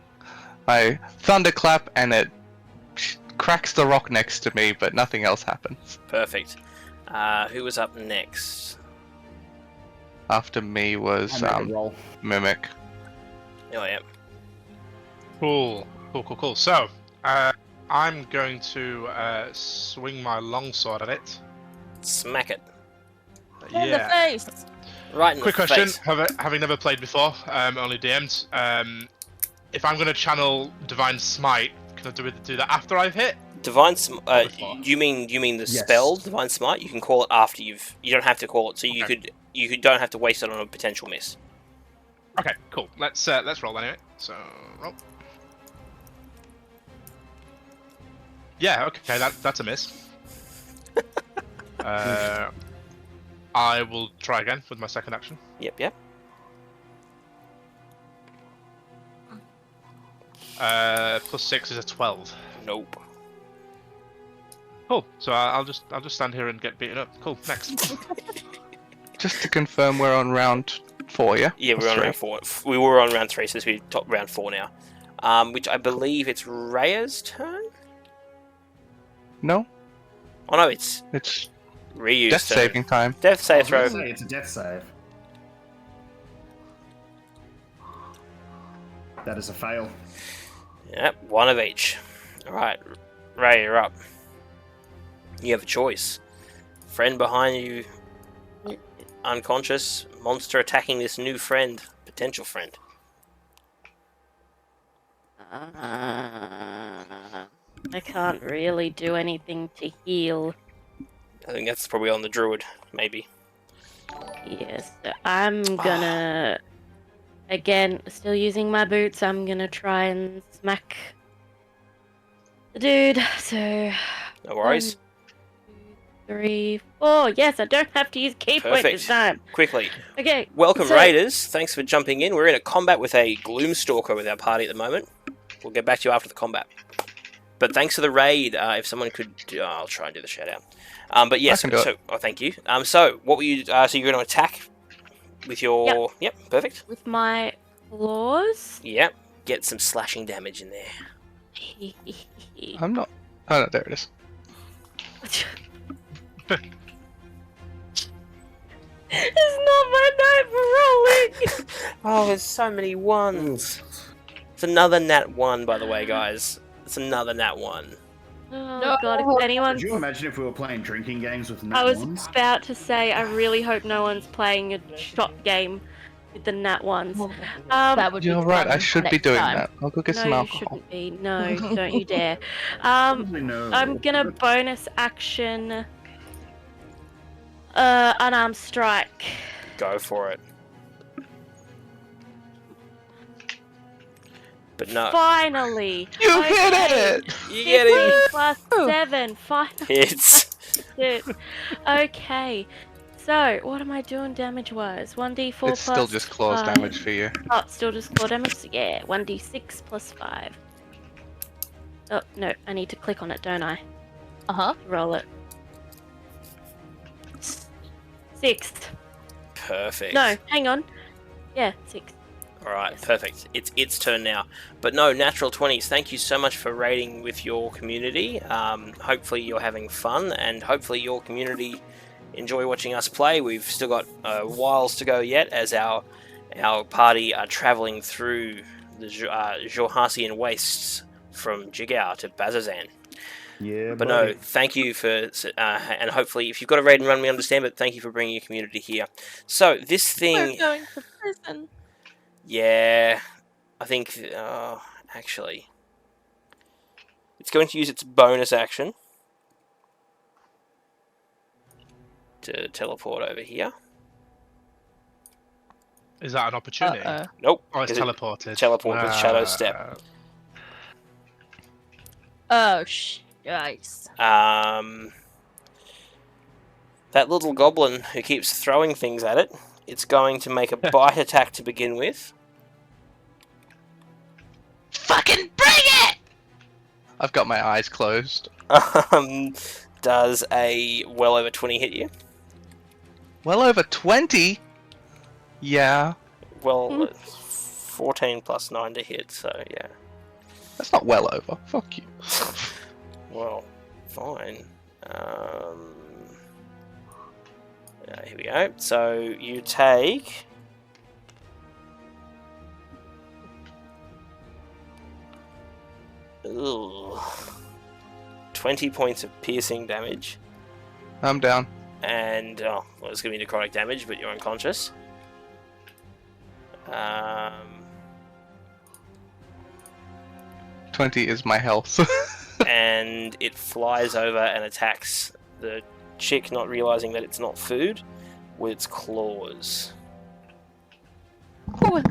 I thunderclap and it cracks the rock next to me, but nothing else happens. Perfect. Who was up next? After me was roll. Mimic. Oh, yeah. Cool. So, I'm going to swing my longsword at it. Smack it. In the face! Right in Quick the question, face. having never played before, only DM'd, if I'm going to channel Divine Smite, can I do that after I've hit? Divine Before. you mean the Yes. spell Divine Smite? You can call it after you don't have to call it, so you Okay. don't have to waste it on a potential miss. Okay, cool. Let's roll anyway. So roll. Yeah, okay, that's a miss. I will try again with my second action. Yep. +6 is a 12. Nope. Cool. So I'll just stand here and get beaten up. Cool. Next. Just to confirm, we're on round 4, yeah? Yeah, Or we're on 3? round 4. We were on round 3, so we're top round 4 now. Which I believe it's Rhea's turn. No, Oh no, it's it's Ryu's death turn. saving time. Death save I was gonna throw. say, it's a death save. That is a fail. Yep, one of each. Alright, Ray, you're up. You have a choice. Friend behind you, unconscious, monster attacking this new friend, potential friend. I can't really do anything to heal. I think that's probably on the druid, maybe. Yes, so I'm gonna... Again, still using my boots, I'm gonna try and smack the dude, so... No worries. 1, 2, 3, 4. Yes, I don't have to use key point Perfect. this time. Quickly. Okay. Welcome, so- Raiders. Thanks for jumping in. We're in a combat with a Gloomstalker with our party at the moment. We'll get back to you after the combat. But thanks for the raid. If someone could... I'll try and do the shout out. But yes, I can do so... Oh, thank you. So, what were you... so you're going to attack with your... Yep, perfect. With my claws. Yep. Get some slashing damage in there. I'm not. Oh no, there it is. It's not my night for rolling. Oh, there's so many ones. It's another nat 1, by the way, guys. It's another nat 1. Oh god, if anyone... Could you imagine if we were playing drinking games with nat I was ones? about to say, I really hope no one's playing a shot game with the nat ones. That would be You're right. I fun should be next doing time. that. I'll go get No, some you alcohol. shouldn't be. No, don't you dare. Probably no. I'm gonna bonus action unarmed strike. Go for it. But no. Finally! You Okay. hit it! You get it. 15+7. Finally. Hits. Did. Okay. So, what am I doing damage-wise? 1d4 It's plus still just claws 5. damage for you. Oh, it's still just claw damage? Yeah, 1d6 plus 5. Oh, no, I need to click on it, don't I? Uh-huh. Roll it. 6. Perfect. No, hang on. Yeah, 6. Alright, perfect. It's its turn now. But no, natural 20s. Thank you so much for raiding with your community. Hopefully you're having fun, and hopefully your community enjoy watching us play. We've still got whiles to go yet, as our party are travelling through the Jorhasian wastes from Jigow to Bazzoxan. Yeah, But buddy. no, thank you for, and hopefully if you've got a raid and run, we understand, but thank you for bringing your community here. So, this We're thing... going to prison. Yeah, I think, actually, it's going to use its bonus action to teleport over here. Is that an opportunity? Nope. Oh, it's 'cause it teleported. teleport with Shadow Step. Oh, yikes. That little goblin who keeps throwing things at it, it's going to make a bite attack to begin with. Fucking bring it! I've got my eyes closed. Does a well over 20 hit you? Well over 20? Yeah. Well, 14 plus 9 to hit, so yeah. That's not well over. Fuck you. Well, fine. Here we go. So you take... Ooh, 20 points of piercing damage. I'm down. And, well, it's going to be necrotic damage, but you're unconscious. 20 is my health. and it flies over and attacks the chick, not realizing that it's not food, with its claws. Oh,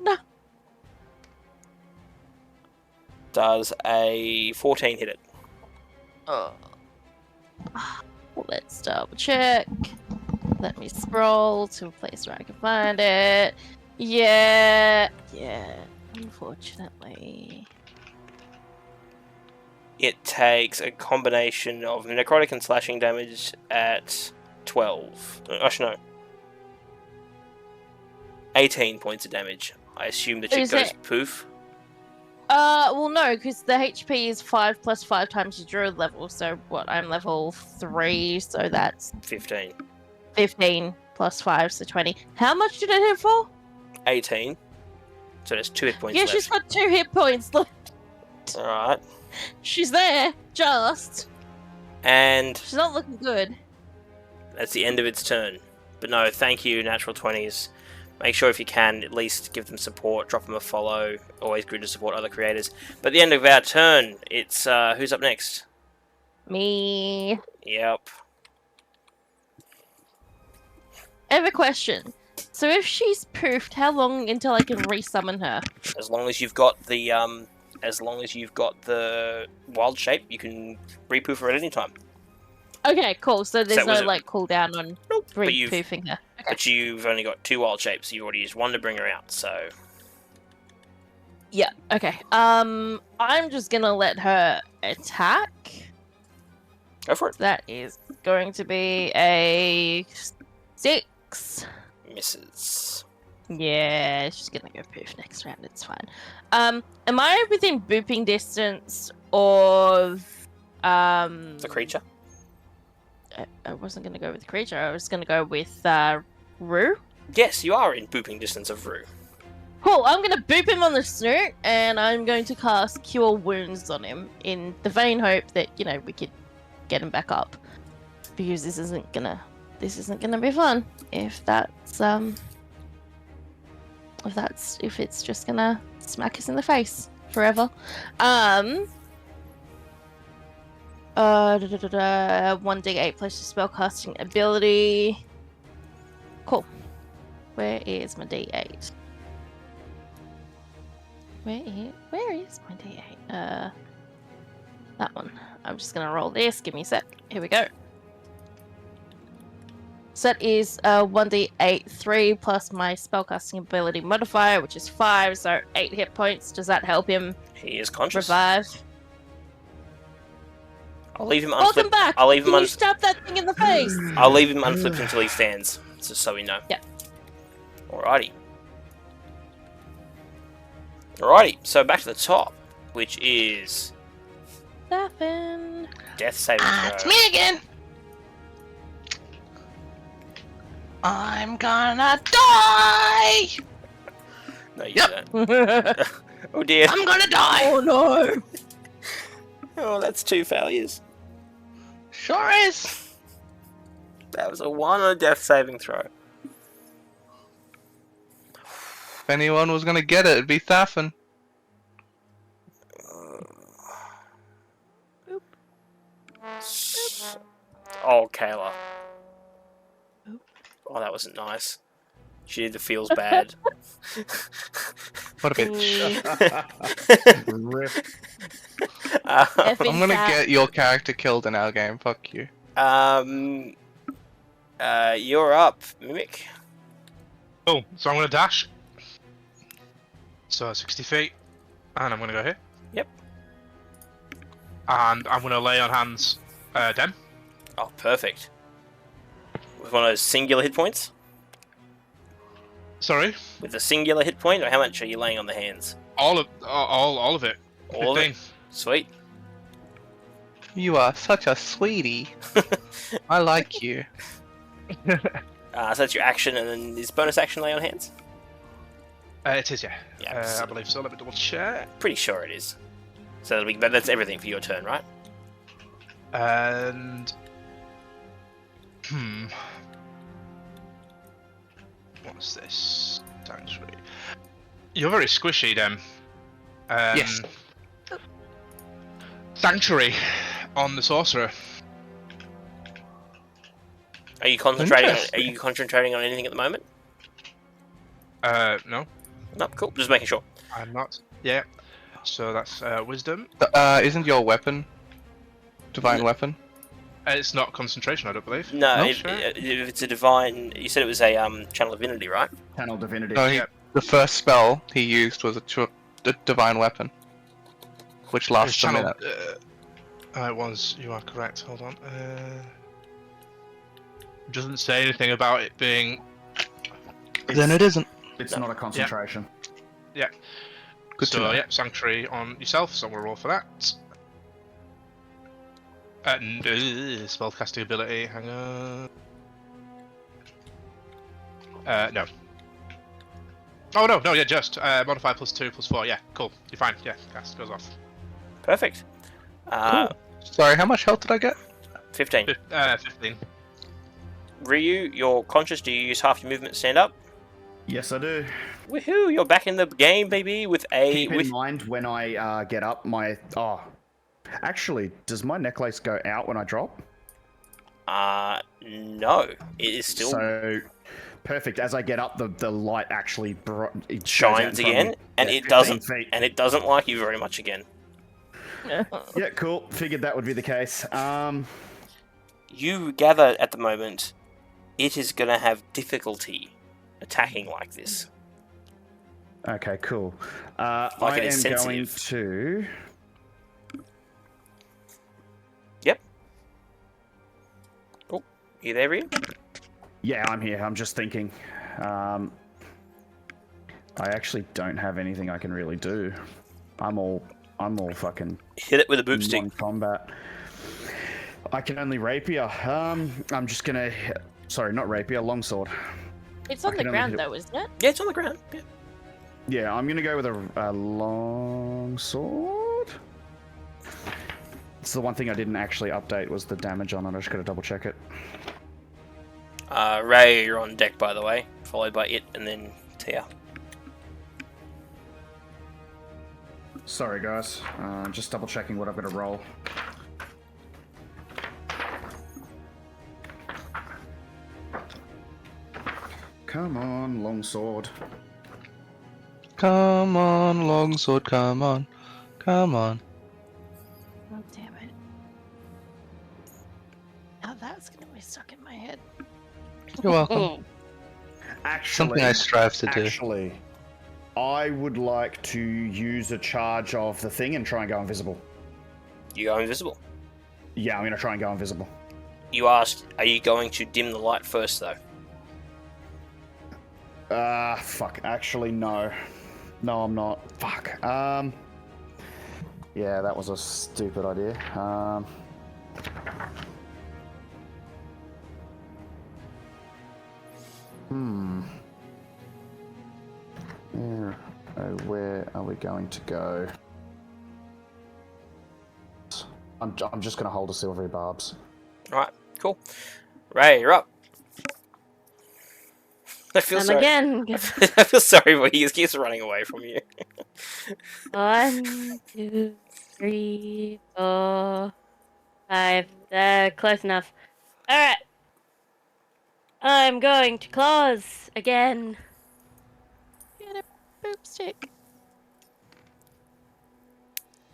no. Does a 14 hit it? Oh. Let's double check. Let me scroll to a place where I can find it. Yeah. Unfortunately. It takes a combination of necrotic and slashing damage at 12. Actually, no. 18 points of damage. I assume the chick Is goes it- poof. Well, no, because the HP is 5 plus 5 times your druid level. So what? I'm level 3, so that's 15. 15 plus 5, so 20. How much did it hit for? 18. So there's 2 hit points Yeah, left. she's got 2 hit points left. Alright. She's there, just. And She's not looking good. that's the end of its turn. But no, thank you, Natural 20s. Make sure if you can, at least give them support, drop them a follow. Always good to support other creators. But at the end of our turn, it's who's up next? Me. Yep. I have a question. So if she's poofed, how long until I can resummon her? As long as you've got the wild shape, you can repoof her at any time. Okay, cool. So there's was no it- like cooldown on but you've- re-poofing her. Okay. But you've only got 2 wild shapes. You've already used 1 to bring her out. So Yeah. Okay. I'm just gonna let her attack. go for it. That is going to be a 6. Misses. Yeah, she's gonna go poof next round. It's fine. Am I within booping distance of The creature. I wasn't gonna go with the creature. I was gonna go with Rue. Yes, you are in booping distance of Rue. Cool. I'm gonna boop him on the snoot, and I'm going to cast Cure Wounds on him in the vain hope that we could get him back up. Because this isn't gonna be fun if it's just gonna smack us in the face forever. 1d8 plus your spellcasting ability. Cool. Where is my d8? Where is my d8? That one. I'm just gonna roll this. Give me a sec. Here we go. So that is 1d8, 3 plus my spellcasting ability modifier, which is 5, so 8 hit points. Does that help him He is conscious. revive? I'll leave him Welcome unflipped. back! I'll leave him Can you un- stab that thing in the face? I'll leave him unflipped until he stands, just so we know. Yeah. Alrighty. Alrighty, so back to the top, which is Laughing. death saving throw. It's me again. I'm gonna die. No, you Yep. don't. Oh dear. I'm gonna die. Oh no! Oh, that's 2 failures. Sure is. That was a 1 on a death saving throw. If anyone was gonna get it, it'd be Thafin. Oh, Kayla. Oh, that wasn't nice. She did the feels bad. What a bitch. Rip. I'm gonna get your character killed in our game. Fuck you. You're up, Mimic. Cool. So I'm gonna dash. So 60 feet, and I'm gonna go here. Yep. And I'm gonna lay on hands, Dem. Oh, perfect. With one of those singular hit points? Sorry, With a singular hit point, or how much are you laying on the hands? all of it. All of it? 15. Sweet. You are such a sweetie. I like you. So that's your action, and then is bonus action lay on hands? It is, yeah. Yeah, I believe so. Let me double check. Pretty sure it is. So that's everything for your turn, right? And what's this? Sanctuary. You're very squishy, Dem. Yes. Sanctuary on the sorcerer. Are you concentrating? Are Interesting. you concentrating on anything at the moment? No, No, cool. Just making sure. I'm not. Yeah. So that's wisdom. Isn't your weapon divine weapon? It's not concentration, I don't believe. No, No? if it's a divine, you said it was a channel of divinity, right? Channel divinity. No, Yeah. the first spell he used was a divine weapon, which lasts a minute. It was. You are correct. Hold on. Doesn't say anything about it being. Then it isn't. It's not a concentration. Yeah. Good to So know. yeah, sanctuary on yourself. So I'm gonna roll for that. And spellcasting ability. Hang on. No. Oh no, yeah, just modify +2 +4. Yeah, cool. You're fine. Yeah, cast goes off. Perfect. Cool. Sorry, how much health did I get? 15. 15. Ryu, you're conscious. Do you use half your movement to stand up? Yes, I do. Woohoo! You're back in the game, baby. With a Keep in mind when I get up, my actually, does my necklace go out when I drop? no, it is still So perfect. As I get up, the light actually it goes shines out in front of again, me. and Yeah, it doesn't, 15 feet. and it doesn't like you very much again. Yeah, cool. Figured that would be the case. You gather at the moment, it is going to have difficulty attacking like this. Okay, cool. Like I it is am going sensitive. to. Yep. Oh, you there, Ryu? Yeah, I'm here. I'm just thinking. I actually don't have anything I can really do. I'm all fucking Hit it with a boomstick. non-combat. I can only rapier. I'm just gonna. Sorry, not rapier. Longsword. It's on I the can only ground hit- though, isn't it? Yeah, it's on the ground. Yeah. Yeah, I'm gonna go with a long sword. It's the one thing I didn't actually update was the damage on it. I just gotta double check it. Ray, you're on deck, by the way, followed by it, and then Tia. Sorry, guys. Just double checking what I've got to roll. Come on, longsword. Come on, longsword, come on. Come on. Oh damn it! Now that's gonna be stuck in my head. You're welcome. Actually, Something I strive to do. Actually, I would like to use a charge of the thing and try and go invisible. You go invisible. Yeah, I'm gonna try and go invisible. You asked, are you going to dim the light first, though? Fuck. Actually, no. No, I'm not. Fuck. Yeah, that was a stupid idea. Where are we going to go? I'm just gonna hold a silvery barbs. Alright, cool. Ray, you're up. I feel And sorry. again, I feel sorry, but he keeps running away from you. 1, 2, 3, 4, 5. Close enough. Alright. I'm going to claws again. Get a boomstick.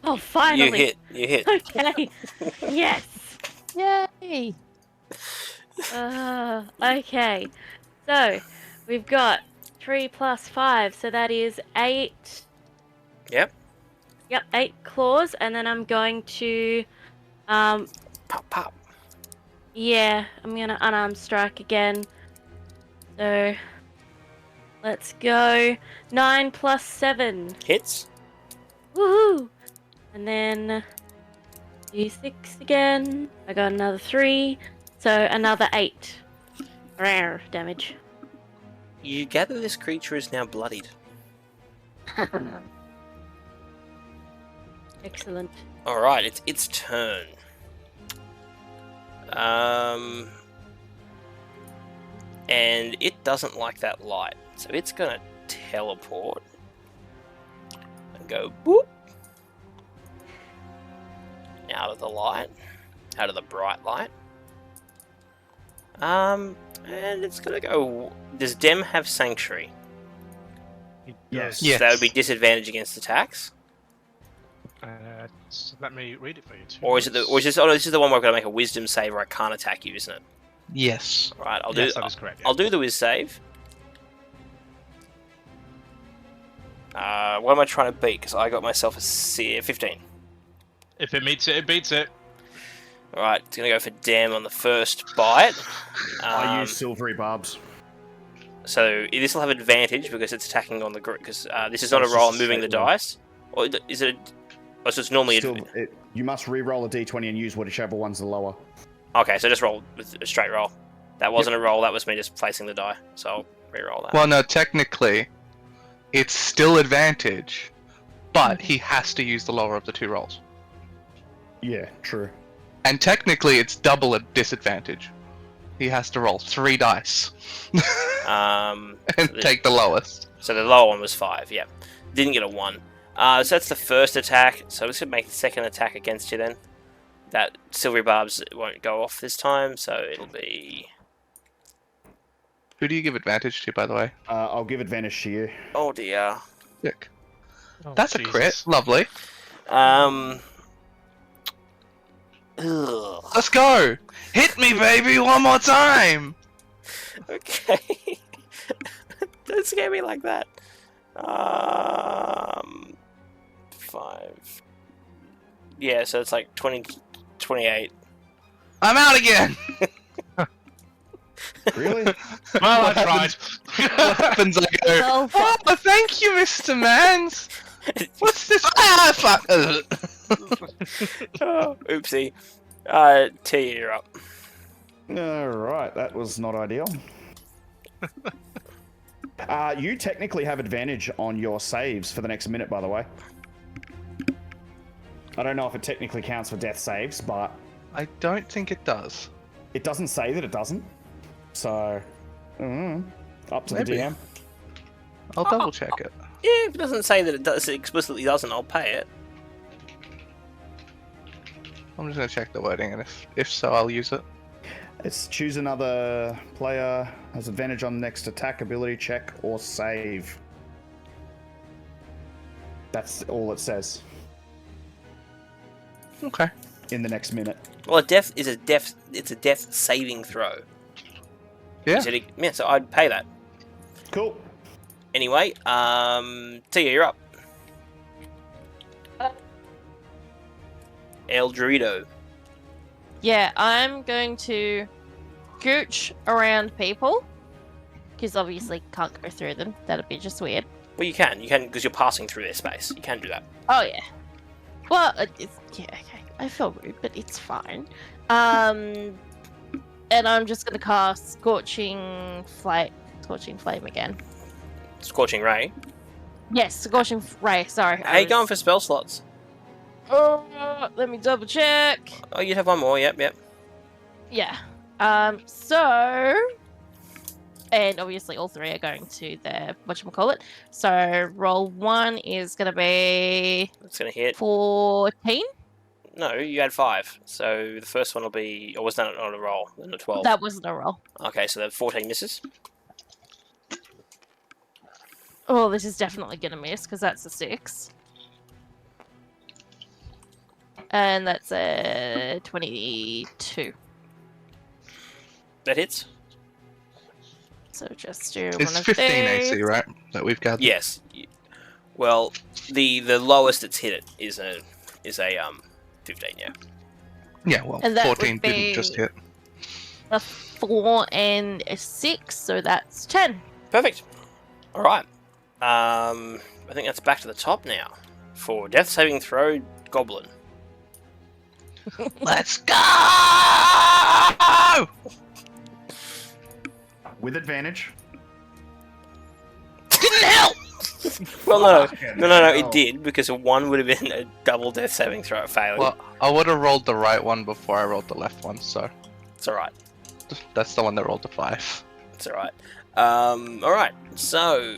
Oh, finally. You hit. Okay. Yes. Yay! Okay. So, we've got 3 plus 5, so that is 8. Yep. Yep, 8 claws, and then I'm going to, Pop, pop. yeah, I'm gonna unarmed strike again. So, let's go. 9 plus 7. Hits. Woohoo! And then D6 again. I got another 3, so another 8. Rare damage. You gather this creature is now bloodied. Excellent. Alright, it's its turn. And it doesn't like that light, so it's gonna teleport and go boop. out of the light, out of the bright light. And it's gonna go. Does Dem have Sanctuary? Yes. So that would be disadvantage against attacks. So let me read it for you. Or is it the? Or is this? Oh no, this is the one where I've got to make a Wisdom save, or I can't attack you, isn't it? Yes. All right, I'll Yes, do. that is correct. Yeah. I'll do the Wiz save. What am I trying to beat? Because I got myself a 15. If it meets it, it beats it. Alright, it's going to go for Dem on the first bite. I use silvery barbs. So this will have advantage because it's attacking on the group. Because this is not a roll, I'm moving the dice. Or is it? Oh, so it's normally. You must re-roll a d20 and use whichever one's the lower. Okay, so just roll with a straight roll. That wasn't a roll, that was me just placing the die. So I'll re-roll that. Well, no, technically, it's still advantage, but he has to use the lower of the two rolls. Yeah, true. And technically, it's double a disadvantage. He has to roll 3 dice and take the lowest. So the lower one was 5, yeah. Didn't get a 1. So that's the first attack. So I'm just going to make the second attack against you then. That silvery barbs won't go off this time, so it'll be... Who do you give advantage to, by the way? I'll give advantage to you. Oh dear. Dick. Oh, That's Jesus. a crit. Lovely. Ugh. Let's go! Hit me, baby, one more time! Okay. Don't scare me like that. 5. Yeah, so it's like 28. I'm out again! Really? Well, I tried. What happens? I go, oh, thank you, Mr. Mans! What's this? Ah, fuck! Oh, oopsie. T, you're up. Alright, that was not ideal. You technically have advantage on your saves for the next minute, by the way. I don't know if it technically counts for death saves, but... I don't think it does. It doesn't say that it doesn't. So... up to Maybe. the DM. I'll double check it. Yeah, if it doesn't say that it does, it explicitly doesn't, I'll pay it. I'm just gonna check the wording, and if so, I'll use it. It's choose another player, has advantage on next attack, ability check, or save. That's all it says Okay. in the next minute. Well, it's a death saving throw. Yeah. Yeah, so I'd pay that. Cool. Anyway, Tia, you're up. El Dorito. Yeah, I'm going to gooch around people. Because obviously can't go through them. That'd be just weird. Well, you can because you're passing through their space. You can do that. Oh, yeah. Well, yeah, okay. I feel rude, but it's fine. And I'm just going to cast Scorching Flame again. Scorching Ray. Yes, Scorching Ray, sorry. How you going for spell slots? Let me double check. Oh, you have one more. Yep. Yeah. So... And obviously all 3 are going to their, whatchamacallit. So roll 1 is going to be... It's going to hit. 14? No, you had 5. So the first one will be... Or was that not a roll? Then a 12. That wasn't a roll. Okay, so the 14 misses. Oh, this is definitely going to miss, because that's a 6. And that's a 22. That hits? So just do It's one of 15 these. AC, right? That we've got. Yes. Well, the lowest it's hit it is a 15, yeah. Yeah, well, And that 14 would didn't be- just hit. A 4 and a 6, so that's 10. Perfect. All right. I think that's back to the top now for death saving throw goblin. Let's go! With advantage. Didn't help! Well, Fucking no, hell. it did because a 1 would have been a double death saving throw failing. Well, I would have rolled the right one before I rolled the left one, so It's all right. that's the one that rolled the 5. It's all right. All right. So,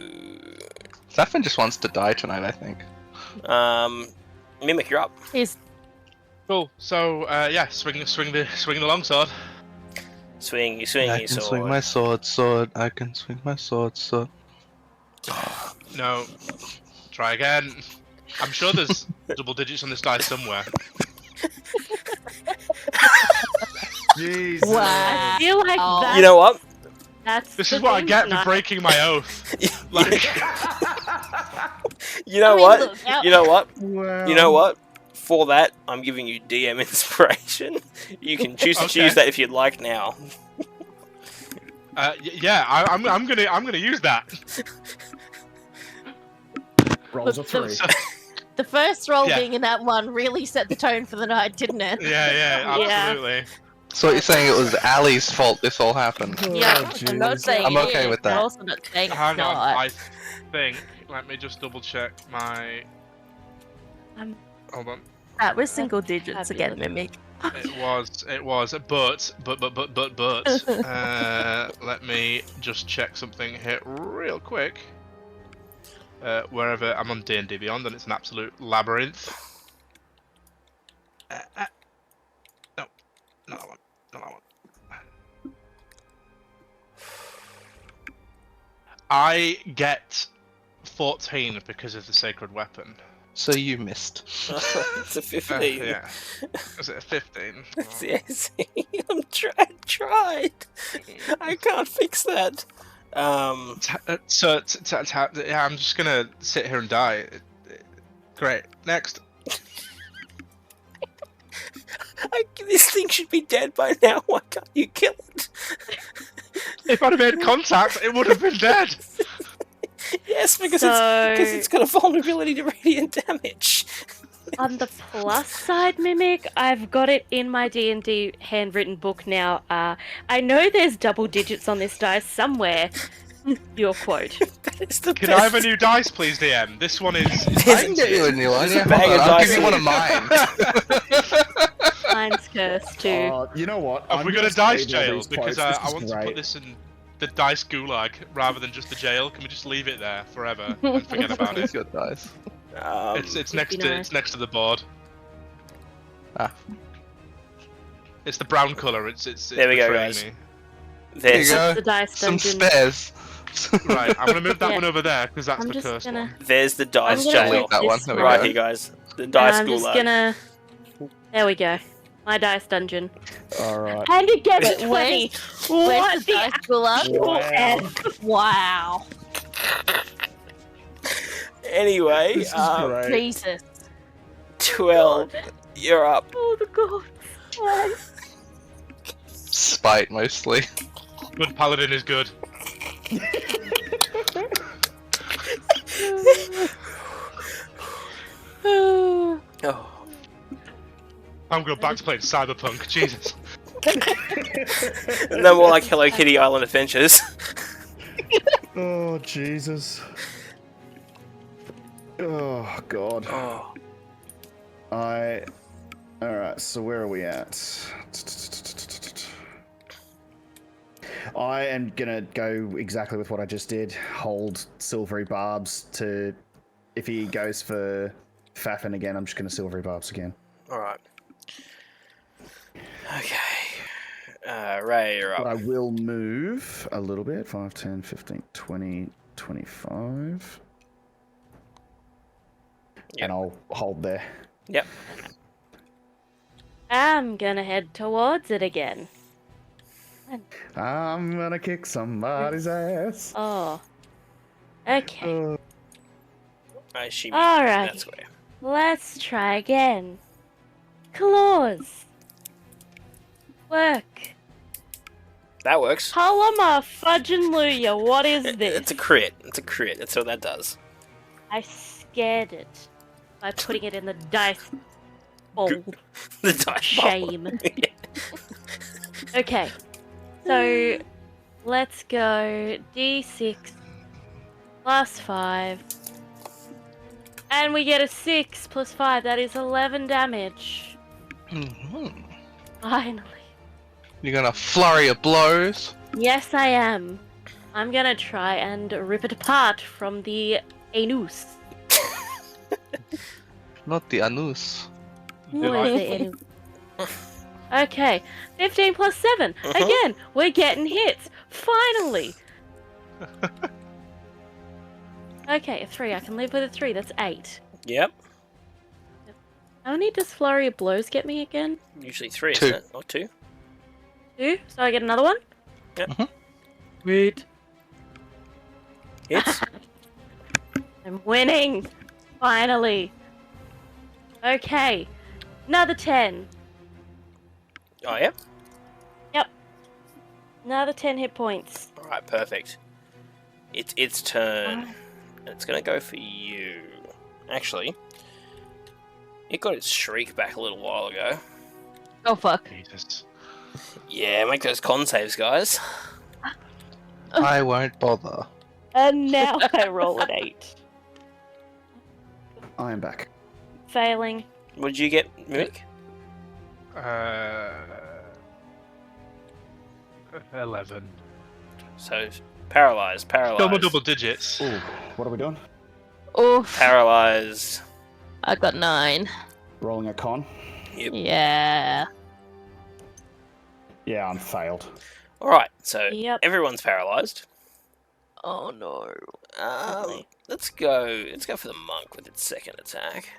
Zafin just wants to die tonight, I think. Mimic, you're up. He's Cool. So yeah, swing the longsword. Swing, you swing I your can sword. swing my sword. I can swing my sword. No. Try again. I'm sure there's double digits on this dice somewhere. Jesus. Wow. I feel like that's, You know what? that's This the is what I thing get for tonight. breaking my oath. Like, You know I mean, what? look, You know what? Wow. You know what? For that, I'm giving you DM inspiration. You can choose to Okay. choose that if you'd like now. yeah, I'm gonna use that. Rolls a Look, the- 3. So, The first roll Yeah. being in that one really set the tone for the night, didn't it? yeah, Yeah. absolutely. So what you're saying it was Ali's fault this all happened? Yeah, I'm not saying I'm it okay is, with but I'm that. also not saying it's Hang on, not. I think. Let me just double check my. Um, Hold on. That was single digits again, fabulous. Mimic. It was, but. Let me just check something here real quick. Wherever I'm on D&D Beyond, and it's an absolute labyrinth. No, not that one. Not that one. I get 14 because of the sacred weapon. So you missed. It's a 15. Yeah. Was it a 15? Yes, I tried. I can't fix that. Yeah, I'm just gonna sit here and die. Great. Next. This thing should be dead by now. Why can't you kill it? If I'd have made contact, it would have been dead. Yes, because So- it's got a vulnerability to radiant damage. On the plus side, Mimic, I've got it in my D&D handwritten book now. I know there's double digits on this dice somewhere. Your quote. That is the Can best. I have a new dice, please, DM? This one is. I can get you a new one. There's a Yeah, bag hold of on, I'll dice give you one here. of mine. Mine's cursed too. You know what? Have we got gonna a dice save all jail? these Because quotes. I This want is to put great. this in the dice gulag rather than just the jail. Can we just leave it there forever and forget about It's it? good dice. It's next be to nice. the board. Ah. It's the brown color. It's There we go, betraying guys. me. There you There's, go. The dice Some dungeon. spares. Right, I'm gonna move that Yeah. one over there because that's I'm the just cursed gonna. one. there's the dice I'm gonna jail. move That one, this there we Right go. here, guys. The And dice I'm just gulag. gonna. There we go. My dice dungeon. All right. And it gets Wait, 20. Where's What the the dice gulag? actual F? Wow. Anyway, This is great. Jesus. 12. You're up. Oh, the gods. Why? Spite mostly. Good paladin is good. Oh. I'm going back to playing Cyberpunk. Jesus. No more like Hello Kitty Island Adventures. Oh Jesus. Oh God. Oh. Alright, so where are we at? I am gonna go exactly with what I just did. Hold silvery barbs to. If he goes for Faffin again, I'm just gonna silvery barbs again. Alright. Okay. Ray, you're But I up. will move a little bit. 5, 10, 15, 20, 25. Yep. And I'll hold there. Yep. I'm gonna head towards it again. I'm gonna kick somebody's ass. Oh. Okay. I assume Alright. that's where. Let's try again. Claws. Work. That works. Halama fudgin' Luya, what is this? It's a crit. It's a crit. That's what that does. I scared it by putting it in the dice bowl. The dice bowl. Shame. Okay. So let's go D6 plus 5. And we get a 6 plus 5. That is 11 damage. Mhm. Finally. You're gonna flurry of blows. Yes, I am. I'm gonna try and rip it apart from the anus. Not the anus. What is it any... Okay, 15 plus 7. Again, we're getting hits. Finally. Okay, a 3. I can live with a 3. That's 8. Yep. How many does Flurry of Blows get me again? Usually 3, 2. isn't it? Not 2. 2? So I get another one? Yep. Sweet. Hits. I'm winning. Finally. Okay. Another 10. Oh, yeah? Another 10 hit points. Alright, perfect. It's its turn. It's gonna go for you. Actually, it got its shriek back a little while ago. Oh fuck. Jesus. Yeah, make those con saves, guys. I won't bother. And now I roll an 8. I am back. Failing. What did you get, Mimic? 11. So, paralyzed. Still my double digits. Ooh, what are we doing? Oof. Paralyzed. I got 9. Rolling a con? Yeah. Yeah, I'm failed. Alright, so Yep. everyone's paralyzed. Oh no. Let's go for the monk with its second attack.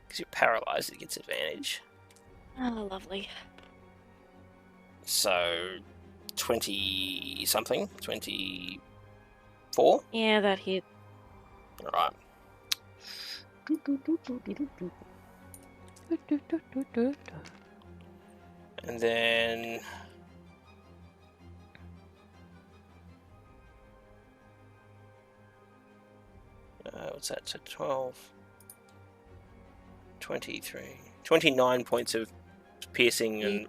Because you're paralyzed, it gets advantage. Oh, lovely. So, 20 something? 24? Yeah, that hit. Alright. And then... what's that? So 12... 23... 29 points of piercing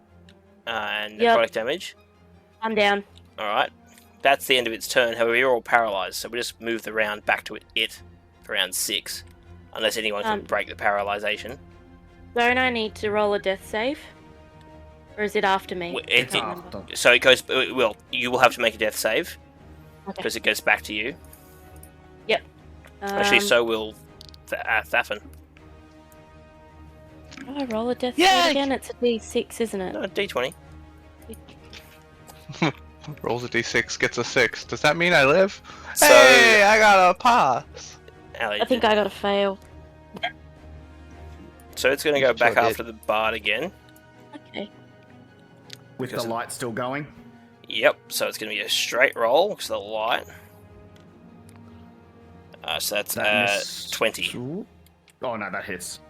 and necrotic damage. I'm down. Alright. That's the end of its turn. However, you're all paralyzed, so we just move the round back to it for round 6. Unless anyone can break the paralyzation. Don't I need to roll a death save? Or is it after me? So it goes... Well, you will have to make a death save. Okay. Because it goes back to you. Yep. Actually, so will Thafin. Oh, I roll a death Yay! save again? It's a d6, isn't it? No, D20. Rolls a d6, gets a 6. Does that mean I live? So- Hey, I got a pass. Ali, I think I got a fail. so it's going to go back Sure did. after the bard again. Okay. With Because- the light still going? Yep, so it's going to be a straight roll because of the light. So that's That missed. 20. Ooh. Oh no, that hits.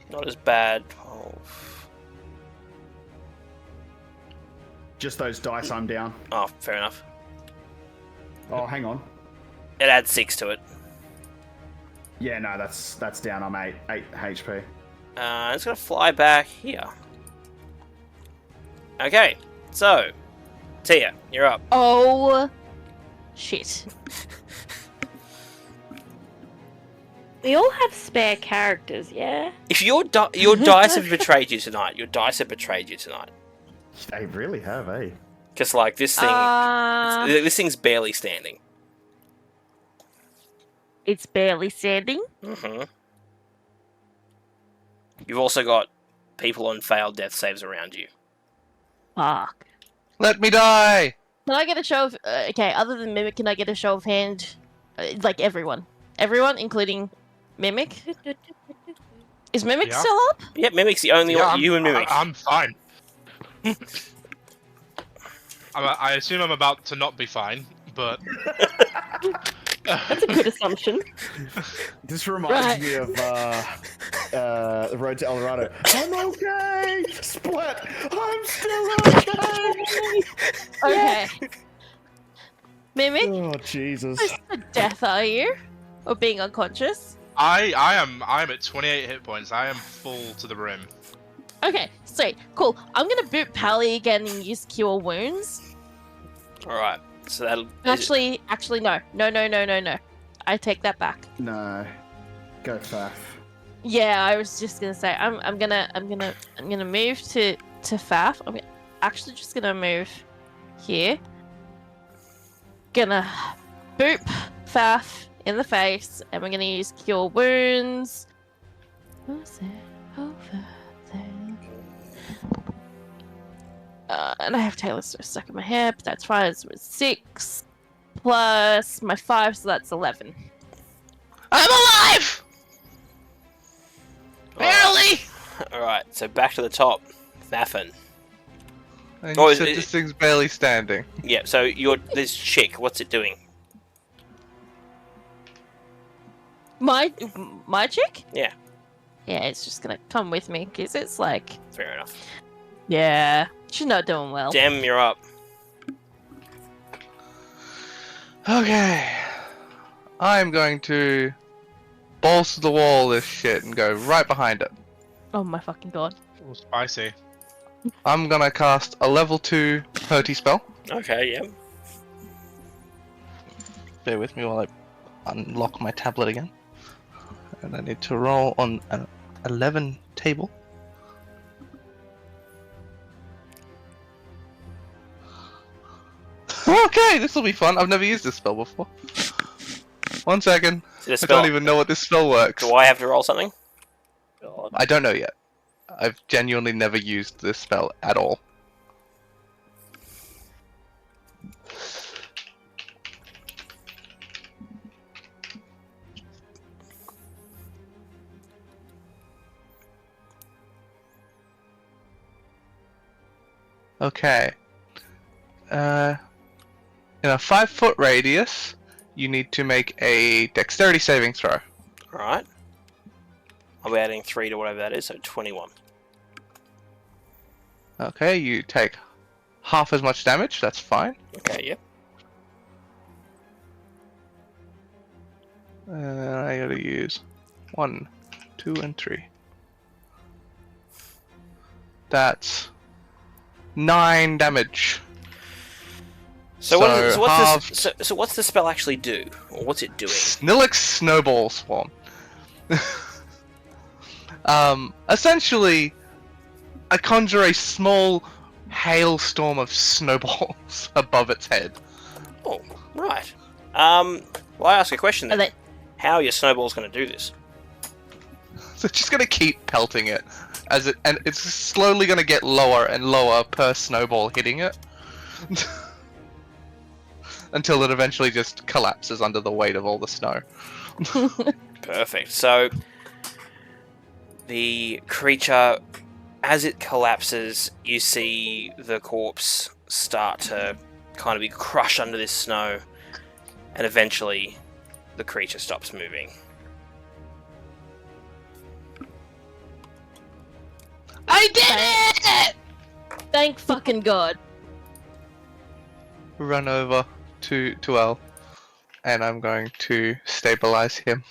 Not as bad. Oh, Just those dice, I'm down. oh, fair enough. Oh, hang on. It adds 6 to it. Yeah, no, that's down. I'm 8 HP. It's going to fly back here. Okay, so, Tia, you're up. Oh shit. We all have spare characters, yeah? If your dice have betrayed you tonight, your dice have betrayed you tonight. They really have, eh? Because, like, this thing's barely standing. It's barely standing. Mm-hmm. You've also got people on failed death saves around you. Fuck. Let me die! Can I get a show of... okay, other than Mimic, can I get a show of hand? Like, everyone. Everyone, including Mimic? Is Mimic Yeah. still up? Yep, Mimic's the only one. You and Mimic. I'm fine. I assume I'm about to not be fine, but... That's a good assumption. This reminds me of the Road to El Dorado. I'm okay! Split! I'm still okay! Okay. Mimic, Oh, Jesus. close to death are you? Or being unconscious? I am at 28 hit points. I am full to the brim. Okay, sweet. Cool. I'm gonna boot Pally again and use Cure Wounds. Alright, so that'll... Actually, no. No. I take that back. No. Go Faf. Yeah, I was just gonna say I'm gonna move to Faf. I'm actually just gonna move here. Gonna boop Faf in the face, and we're gonna use Cure Wounds. Who's it over there? And I have Taylor Swift stuck in my head, but that's fine. It's 6 plus my 5, so that's 11. I'm alive! Barely! Alright, so back to the top. Vaffin. And Oh, you is said it- this thing's barely standing. Yeah, so this chick, what's it doing? My chick? Yeah. Yeah, it's just gonna come with me because it's like, Fair enough. yeah, she's not doing well. Dem, you're up. Okay. I'm going to balls to the wall this shit and go right behind it. Oh my fucking god! Ooh, spicy. I'm gonna cast a level 2 Hurty spell. Okay, yeah. Bear with me while I unlock my tablet again. And I need to roll on an 11 table. Okay, this will be fun. I've never used this spell before. 1 second. Is it a I spell? don't even know what this spell works. Do I have to roll something? I don't know yet. I've genuinely never used this spell at all. Okay. In a 5-foot radius, you need to make a dexterity saving throw. Alright. I'll be adding 3 to whatever that is, so 21. Okay, you take half as much damage, that's fine. Okay, yep. And then I gotta use 1, 2, and 3. That's 9 damage. So, So what's the spell actually do? Or what's it doing? Snillix Snowball Swarm. Essentially, I conjure a small hailstorm of snowballs above its head. Oh, right. Well, I ask a question then. Are they- How are your snowballs going to do this? So it's just gonna keep pelting it, and it's slowly gonna get lower and lower per snowball hitting it, until it eventually just collapses under the weight of all the snow. Perfect. So, the creature, as it collapses, you see the corpse start to kind of be crushed under this snow, and eventually the creature stops moving. I did it! Thank fucking god! Run over to El, and I'm going to stabilize him.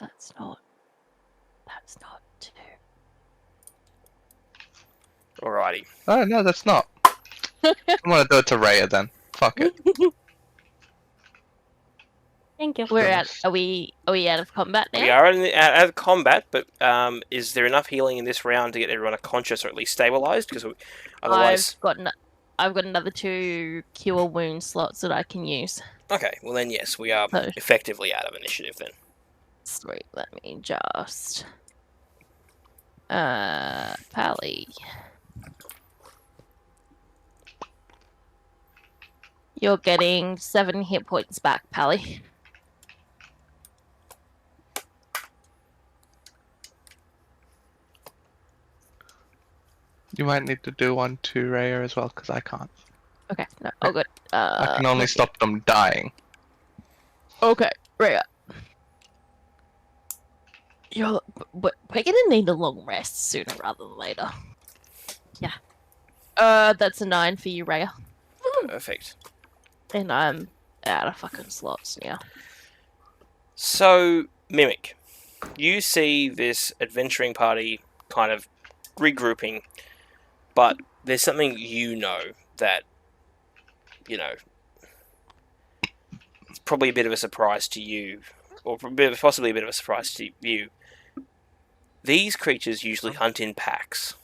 That's not two. Alrighty. Oh no, that's not. I'm gonna do it to Rhea then. Fuck it. Thank you. We're at. Are we out of combat now? We are out of combat, but is there enough healing in this round to get everyone unconscious or at least stabilized? Because otherwise... I've got another 2 cure wound slots that I can use. Okay, well then yes, we are So- effectively out of initiative then. Sweet. Let me just. Pally. You're getting 7 hit points back, Pally. You might need to do one to Rhea as well, because I can't. Okay, no, oh good. I can only stop them dying. Okay, Rhea. But we're gonna need a long rest sooner rather than later. Yeah. That's a 9 for you, Rhea. Perfect. And I'm out of fucking slots now. So, Mimic, you see this adventuring party kind of regrouping, but there's something you know that, you know, it's probably a bit of a surprise to you, or possibly a bit of a surprise to you. These creatures usually hunt in packs.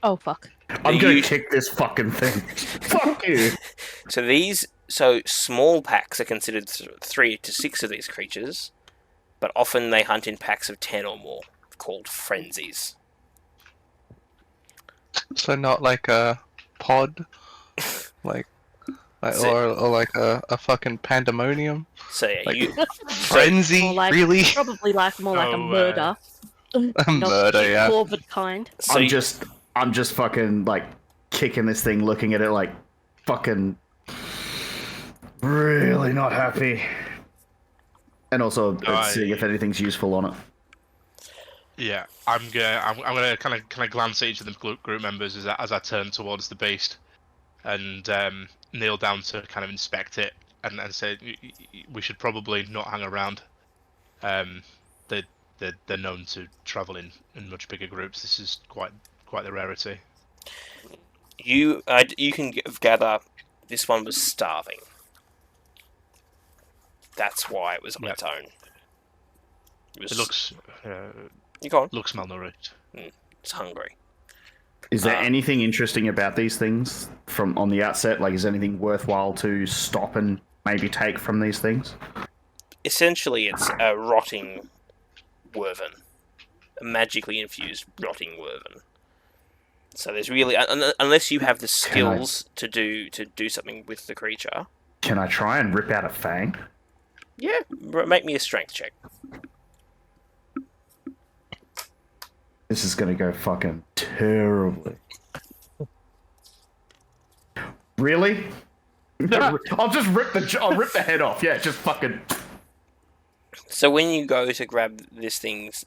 Oh fuck. I'm You- gonna kick this fucking thing. Fuck you. So small packs are considered 3 to 6 of these creatures, but often they hunt in packs of 10 or more, called frenzies. So not like a pod, like or like a fucking pandemonium, So yeah, like you frenzy, More like, really? Probably more like a Oh, murder. A Not murder, the yeah. morbid kind. so I'm just fucking like kicking this thing, looking at it like fucking really not happy, and also seeing if anything's useful on it. Yeah, I'm gonna kind of glance at each of the group members as I turn towards the beast, and kneel down to kind of inspect it and say we should probably not hang around. They're known to travel in much bigger groups. This is quite the rarity. you can gather this one was starving. That's why it was on its own. It looks You go on. looks malnourished. It's hungry. Is there anything interesting about these things from on the outset? Like, is anything worthwhile to stop and maybe take from these things? Essentially, it's a rotting wyvern, a magically infused rotting wyvern. So there's really, unless you have the skills to do something with the creature. Can I try and rip out a fang? Yeah, make me a strength check. This is gonna go fucking terribly. Really? I'll just rip the head off. Yeah, just fucking. So when you go to grab this thing's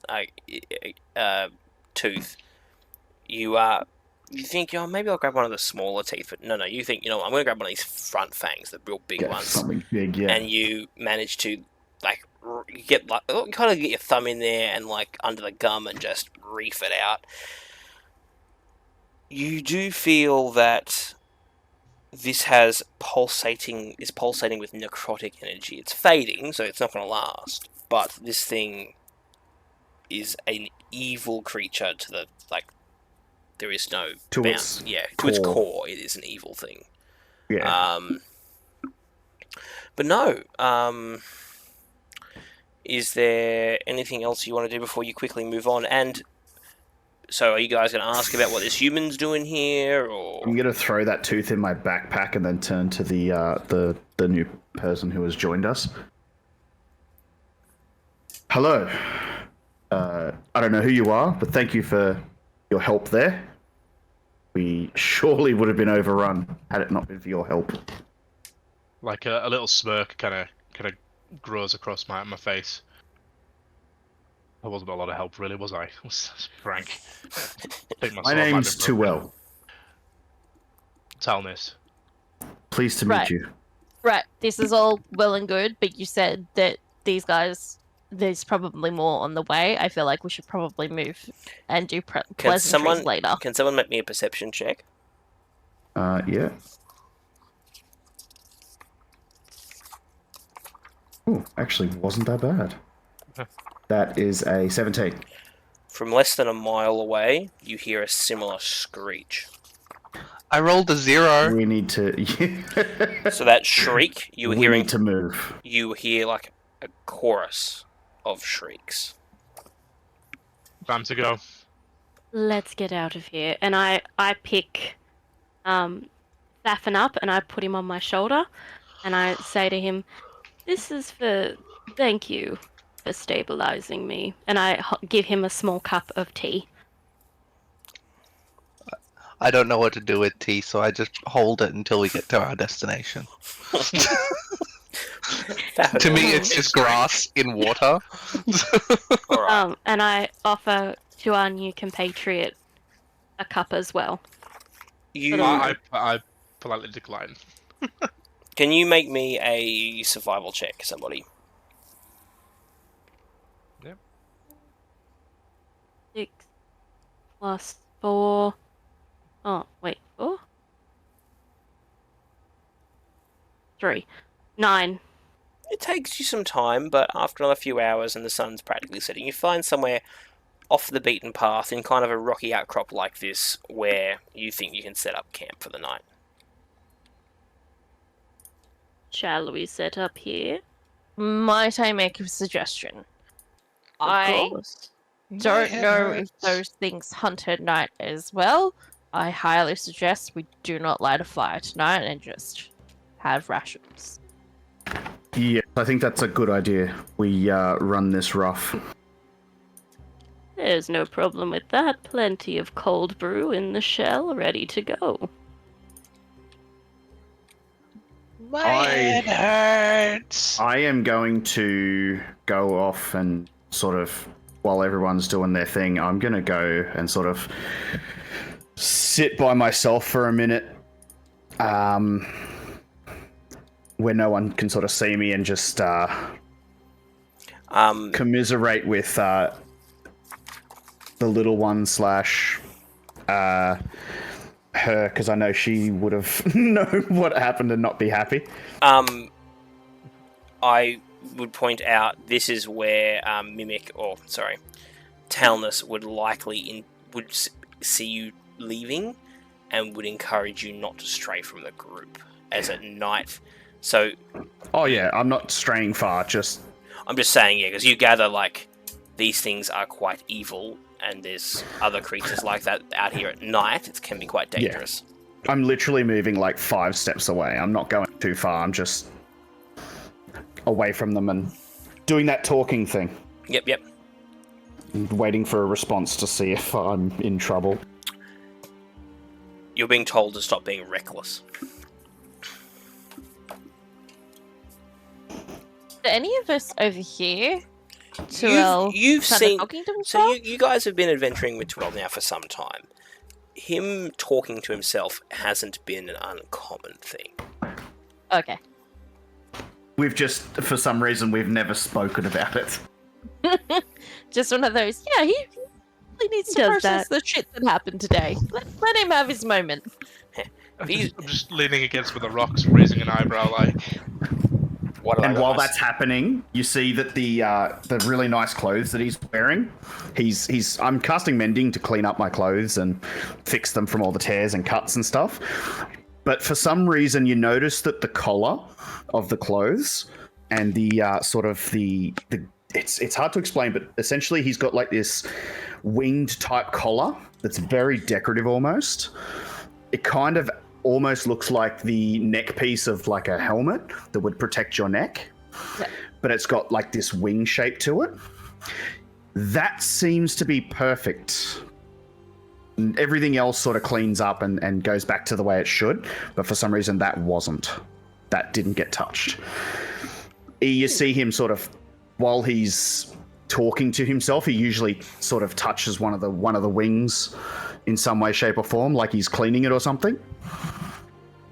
tooth, you think, maybe I'll grab one of the smaller teeth, but no, you think, I'm going to grab one of these front fangs, the real big ones. Something big, yeah. And you manage to kind of get your thumb in there and under the gum and just reef it out. You do feel that this is pulsating with necrotic energy. It's fading, so it's not going to last. But this thing is an evil creature to the there is no to bound. Its to its core, it is an evil thing. Yeah. But no. Is there anything else you want to do before you quickly move on? And so, are you guys going to ask about what this human's doing here, or? I'm gonna throw that tooth in my backpack and then turn to the new person who has joined us. Hello. I don't know who you are, but thank you for your help there. We surely would have been overrun had it not been for your help. Like a little smirk kind of grows across my face. That wasn't a lot of help, really, was I? Was frank. My name's Tuel. Talnis. Pleased to meet you. Right, this is all well and good, but you said that these guys, there's probably more on the way. I feel like we should probably move and do pleasantries later. Can someone make me a perception check? Yeah. Oh, actually wasn't that bad. That is a 17. From less than a mile away, you hear a similar screech. I rolled a 0. We need to. So that shriek, you were we hearing need to move. You hear like a chorus of shrieks. Time to go. Let's get out of here. And I pick Saffin up and I put him on my shoulder and I say to him, thank you for stabilizing me. And I give him a small cup of tea. I don't know what to do with tea, so I just hold it until we get to our destination. To me, it's just grass in water. All right. And I offer to our new compatriot a cup as well. I politely decline. Can you make me a survival check, somebody? Yep. 6 plus 4. Oh, wait, 4? 3. 9. It takes you some time, but after another few hours and the sun's practically setting, you find somewhere off the beaten path in kind of a rocky outcrop like this where you think you can set up camp for the night. Shall we set up here? Might I make a suggestion? Of I course. don't head know if hurts. those things hunt at night as well. I highly suggest we do not light a fire tonight and just have rations. Yeah, I think that's a good idea. We run this rough. There's no problem with that. Plenty of cold brew in the shell ready to go. My I- head hurts. I am going to go off and sort of, while everyone's doing their thing, I'm going to go and sort of sit by myself for a minute, where no one can sort of see me, and just commiserate with the little one slash her, because I know she would have known what happened and not be happy. I would point out this is where Talnus would likely see you leaving and would encourage you not to stray from the group, as at night. So, Oh yeah, I'm not straying far, just I'm just saying, yeah, because you gather like these things are quite evil, and there's other creatures like that out here at night. It can be quite dangerous. I'm literally moving like 5 steps away. I'm not going too far. I'm just away from them and doing that talking thing. Yep. And waiting for a response to see if I'm in trouble. You're being told to stop being reckless. Do any of us over here? Tuel You've kinda seen. talking to So himself? you guys have been adventuring with Tuel now for some time. Him talking to himself hasn't been an uncommon thing. Okay. We've just, for some reason, we've never spoken about it. Just one of those. Yeah, he really needs to Does process that. the shit that happened today. Let him have his moment. I'm These- just leaning against with the rocks, raising an eyebrow, like. What have I And got while my- that's happening, you see that the really nice clothes that he's wearing, I'm casting mending to clean up my clothes and fix them from all the tears and cuts and stuff. But for some reason, you notice that the collar of the clothes and the it's hard to explain, but essentially he's got like this winged type collar that's very decorative almost. It kind of almost looks like the neck piece of like a helmet that would protect your neck, Yeah. but it's got like this wing shape to it. That seems to be perfect. And everything else sort of cleans up and goes back to the way it should, but for some reason that wasn't. That didn't get touched. You see him sort of, while he's talking to himself, he usually sort of touches one of the wings in some way, shape, or form, like he's cleaning it or something.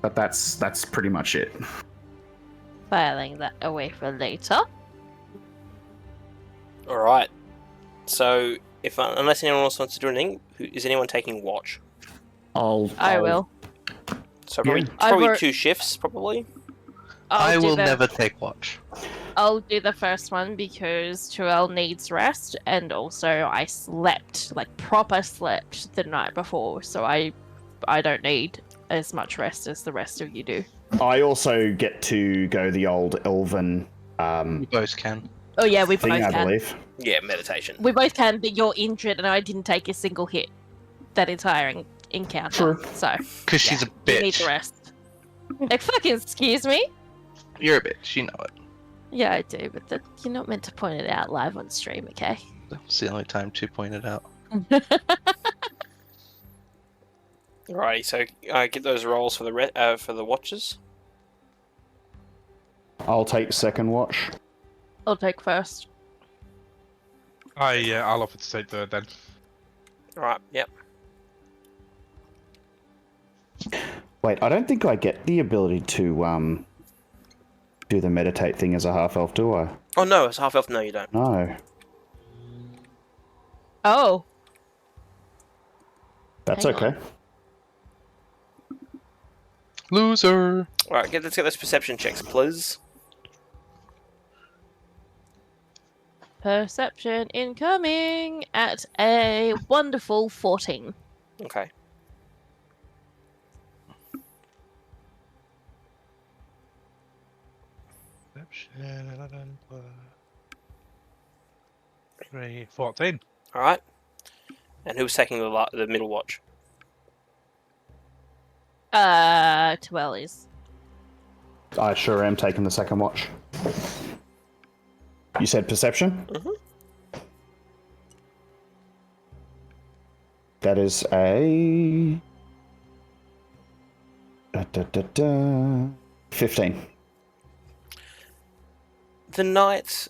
But that's pretty much it. Filing that away for later. All right. So, unless anyone else wants to do anything, is anyone taking watch? I will. So Yeah. probably 2 shifts, probably. I do will the- never take watch. I'll do the first one because Tuel needs rest, and also I slept, like proper slept the night before, so I don't need as much rest as the rest of you do. I also get to go the old elven We both can. Oh yeah, we thing, both I can. believe. Yeah, meditation. We both can, but you're injured, and I didn't take a single hit that entire encounter. True. So Because she's a you need bitch. the rest. Like fucking excuse me. You're a bitch, you know it. Yeah, I do, but you're not meant to point it out live on stream, okay? That was the only time to point it out. Alrighty, so get those rolls for the watches. I'll take second watch. I'll take first. I'll offer to take third then. Alright, yep. Wait, I don't think I get the ability to do the meditate thing as a half elf, do I? Oh no, it's half elf. No, you don't. No, Oh, that's Hang on. okay. Loser! Alright, let's get those perception checks, please. perception incoming at a wonderful 14. Okay. Perception, 11 plus 3, 14. All right. And who's taking the middle watch? Tuelli's. I sure am taking the second watch. You said perception? Mhm. That is a... 15. The night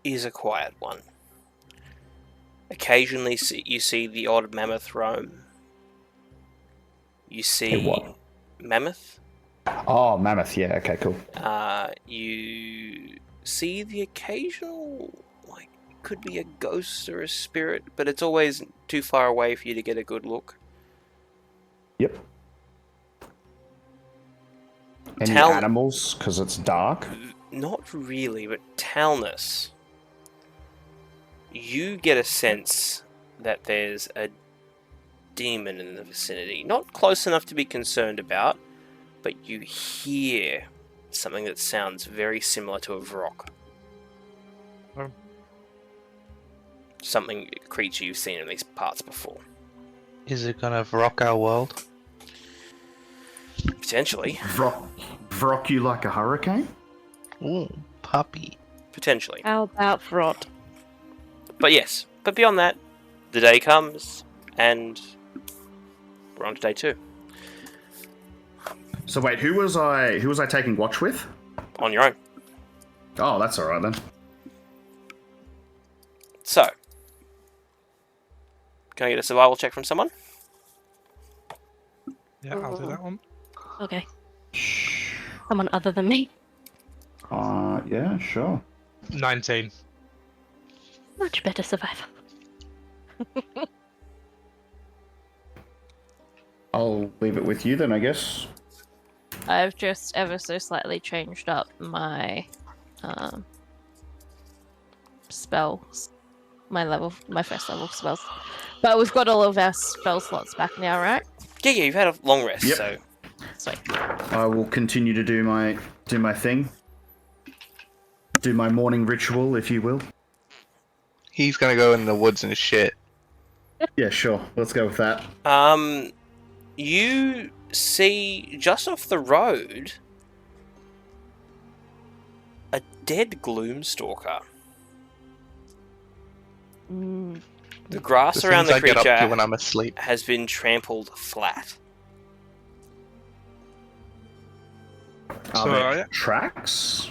is a quiet one. Occasionally you see the odd mammoth roam. You see what? mammoth. Oh, mammoth. Yeah, okay, cool. You see the occasional, like, could be a ghost or a spirit, but it's always too far away for you to get a good look. Yep. Any Tal- animals? Because it's dark. Not really, but Talnus, you get a sense that there's a demon in the vicinity. Not close enough to be concerned about, but you hear something that sounds very similar to a Vrock. Oh. Something, a creature you've seen in these parts before. Is it gonna rock our world? Potentially. Vrock you like a hurricane? Ooh, puppy. Potentially. How about Frot? But yes. But beyond that, the day comes, and we're on to day 2. So wait, who was I taking watch with? On your own. Oh, that's alright then. So, can I get a survival check from someone? Yeah, I'll do that one. Okay. Someone other than me. Yeah, sure. 19. Much better survivor. I'll leave it with you then, I guess. I've just ever so slightly changed up my spells. My first level spells. But we've got all of our spell slots back now, right? Yeah, you've had a long rest, Yep. so... Sweet. I will continue to do my thing. Do my morning ritual, if you will. He's gonna go in the woods and shit. Yeah, sure. Let's go with that. You see, just off the road, a dead Gloomstalker. The grass The around things the I get up to creature when I'm asleep. has been trampled flat. Are So, there yeah. tracks?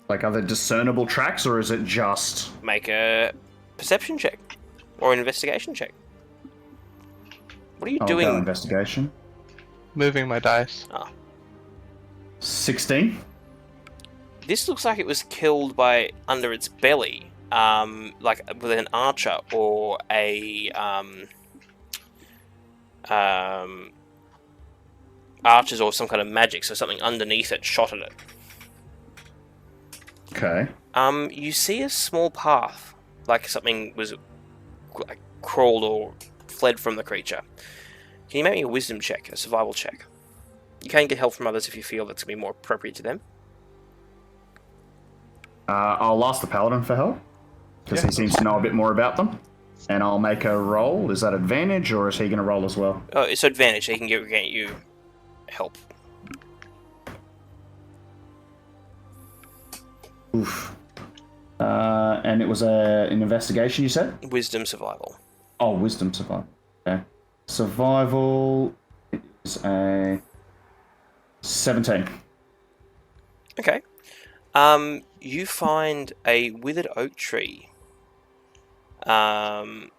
Like, are there discernible tracks, or is it just... Make a perception check or an investigation check. What are you I'll doing? go investigation. Moving my dice. 16? This looks like it was killed by under its belly, like with an archer or a archers or some kind of magic. So something underneath it shot at it. Okay. You see a small path, like something was like crawled or fled from the creature. Can you make me a wisdom check, a survival check? You can get help from others if you feel that's going to be more appropriate to them. I'll ask the paladin for help, because he seems to know a bit more about them. And I'll make a roll. Is that advantage, or is he going to roll as well? Oh, it's advantage. He can get you help. Oof. And it was an investigation, you said? Wisdom survival. Oh, wisdom survival. Okay. Survival is a 17. Okay. You find a withered oak tree. And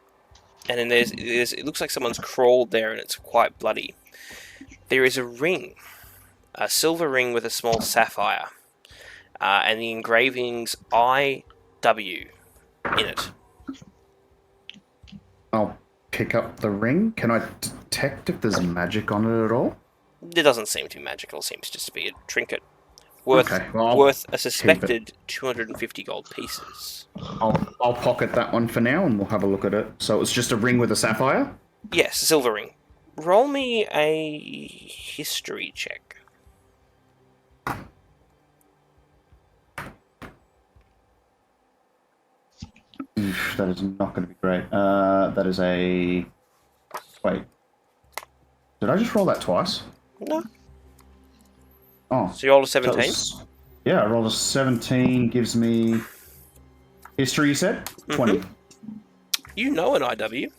then there's it looks like someone's crawled there and it's quite bloody. There is a ring, a silver ring with a small sapphire, and the engravings IW in it. I'll pick up the ring. Can I detect if there's magic on it at all? It doesn't seem to be magical. It seems just to be a trinket worth Okay, well, I'll worth a keep suspected 250 gold pieces. I'll pocket that one for now, and we'll have a look at it. So it's just a ring with a sapphire? Yes, a silver ring. Roll me a history check. Oof, that is not going to be great. That is a... Wait. Did I just roll that twice? No. Oh. So you rolled a so 17? Yeah, I rolled a 17, gives me... History, you said? 20. You know an IW.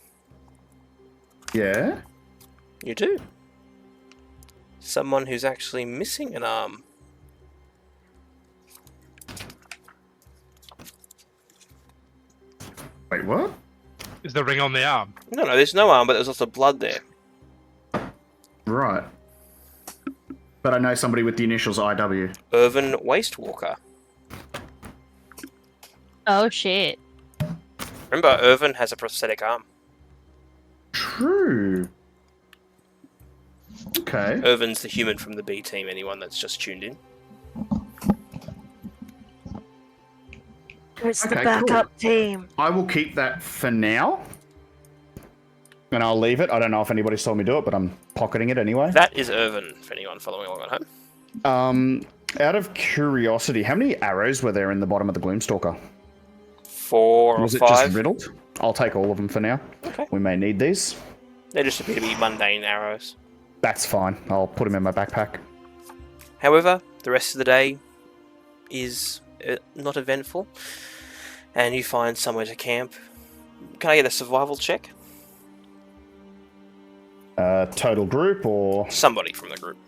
Yeah? You do. Someone who's actually missing an arm. Wait, what? Is the ring on the arm? No, there's no arm, but there's lots of blood there. Right. But I know somebody with the initials IW. Irvin Wastewalker. Oh shit. Remember, Irvin has a prosthetic arm. True. Okay. Irvin's the human from the B team, anyone that's just tuned in. It's Okay, the backup team. I will keep that for now. And I'll leave it. I don't know if anybody's told me to do it, but I'm pocketing it anyway. That is Irvin, for anyone following along at home. Out of curiosity, how many arrows were there in the bottom of the Gloomstalker? 4 or Was it 5. just riddled? I'll take all of them for now. Okay. We may need these. They just appear to be mundane arrows. That's fine. I'll put them in my backpack. However, the rest of the day is not eventful, and you find somewhere to camp. Can I get a survival check? Total group or... Somebody from the group.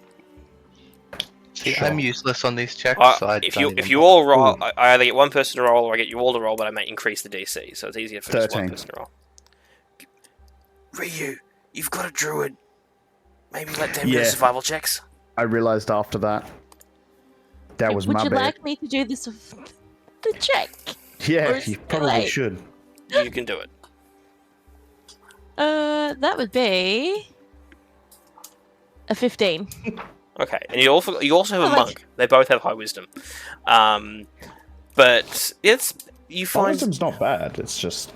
See, Sure. I'm useless on these checks. so I If don't you even all bother. roll, I either get one person to roll or I get you all to roll, but I may increase the DC, so it's easier for just one 13. person to roll. Ryu, you've got a druid. Maybe let them do Yeah. survival checks. I realised after that. That was Would my you bad. like me to do this the check? Yeah, or is you it probably late? should. You can do it. That would be a 15. Okay, and you also have a Like- monk. They both have high wisdom, but it's you My find. wisdom's not bad. It's just...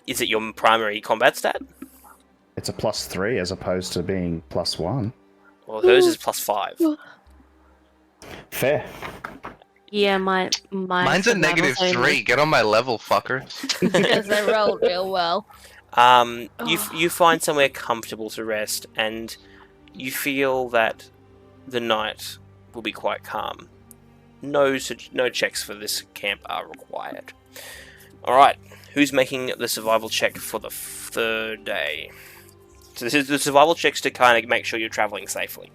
Is it your primary combat stat? It's a +3 as opposed to being +1. Well, hers is +5. Fair. Yeah, my Mine's a survival's only- -3. Get on my level, fuckers. Because I rolled real well. You find somewhere comfortable to rest, and you feel that the night will be quite calm. No checks for this camp are required. All right, who's making the survival check for the third day? So this is the survival checks to kind of make sure you're traveling safely.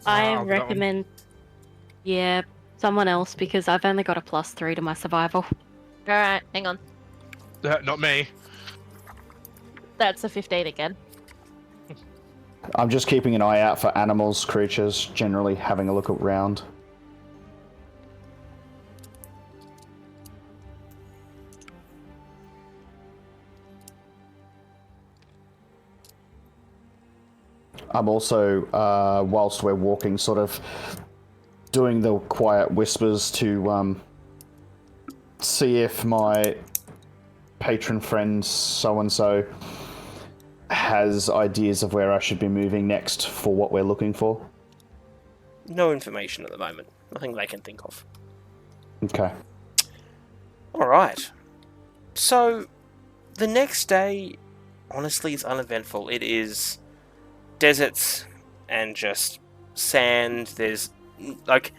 I I'll do that one. recommend, yeah, someone else because I've only got a +3 to my survival. Alright, hang on. Not me. That's a 15 again. I'm just keeping an eye out for animals, creatures, generally having a look around. I'm also, whilst we're walking, sort of doing the quiet whispers to see if my patron friend so-and-so has ideas of where I should be moving next for what we're looking for. No information at the moment. Nothing they can think of. Okay. All right. So, the next day, honestly, is uneventful. It is deserts and just sand. There's, like,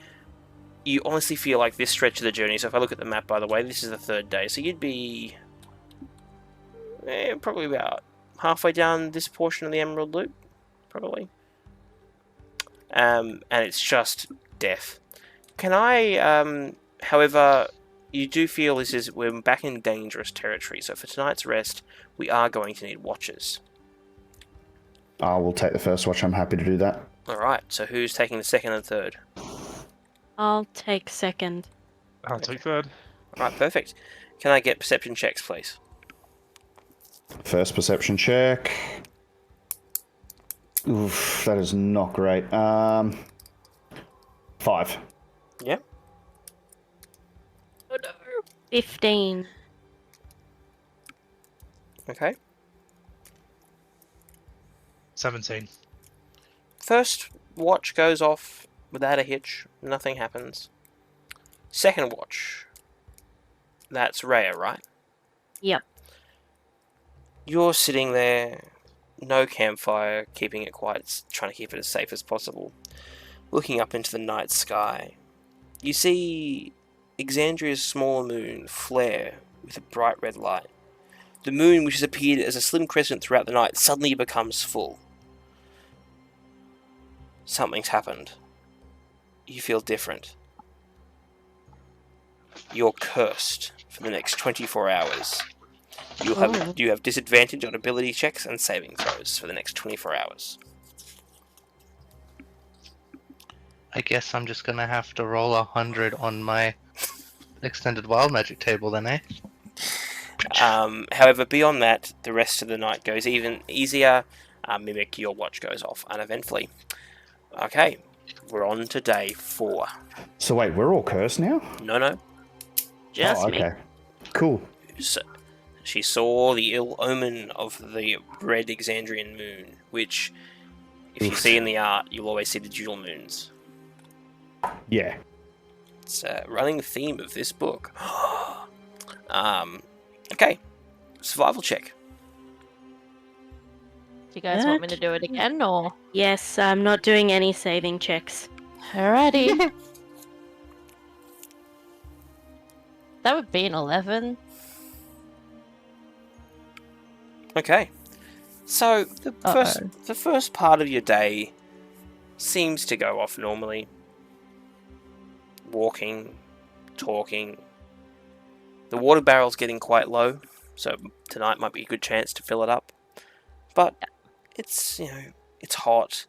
you honestly feel like this stretch of the journey. So if I look at the map, by the way, this is the third day. So you'd be probably about halfway down this portion of the Emerald Loop, probably. And it's just death. Can I, however, you do feel we're back in dangerous territory. So for tonight's rest, we are going to need watchers. I will take the first watch. I'm happy to do that. Alright, so who's taking the second and third? I'll take second. I'll take third. Alright, perfect. Can I get perception checks, please? First perception check. Oof, that is not great. 5. Yeah? 15. Okay. 17. First watch goes off without a hitch. Nothing happens. Second watch. That's Rhea, right? Yep. You're sitting there, no campfire, keeping it quiet, trying to keep it as safe as possible. Looking up into the night sky, you see Exandria's smaller moon flare with a bright red light. The moon, which has appeared as a slim crescent throughout the night, suddenly becomes full. Something's happened. You feel different. You're cursed for the next 24 hours. You have disadvantage on ability checks and saving throws for the next 24 hours. I guess I'm just gonna have to roll 100 on my extended wild magic table then, eh? However, beyond that, the rest of the night goes even easier. Mimic, your watch goes off uneventfully. Okay, we're on to day 4. So wait, we're all cursed now? No. Just me. Okay. Cool. So, she saw the ill omen of the red Exandrian moon, which, if you see in the art, you'll always see the dual moons. Yeah. It's a running theme of this book. Okay, survival check. Do you guys want me to do it again, or? Yes, I'm not doing any saving checks. Alrighty. That would be an 11. Okay, so the first part of your day seems to go off normally. Walking, talking. The water barrel's getting quite low, so tonight might be a good chance to fill it up. But it's it's hot.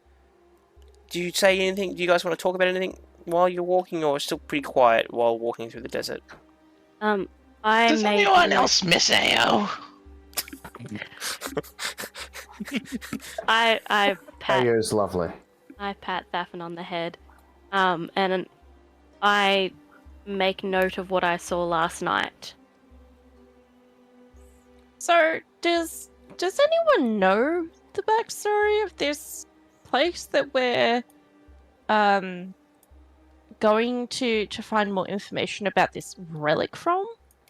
Do you say anything? Do you guys want to talk about anything while you're walking, or still pretty quiet while walking through the desert? Does anyone else miss AO? I pat Ayo's lovely. Thafin on the head, and I make note of what I saw last night. So, does anyone know the backstory of this place that we're going to find more information about this relic from?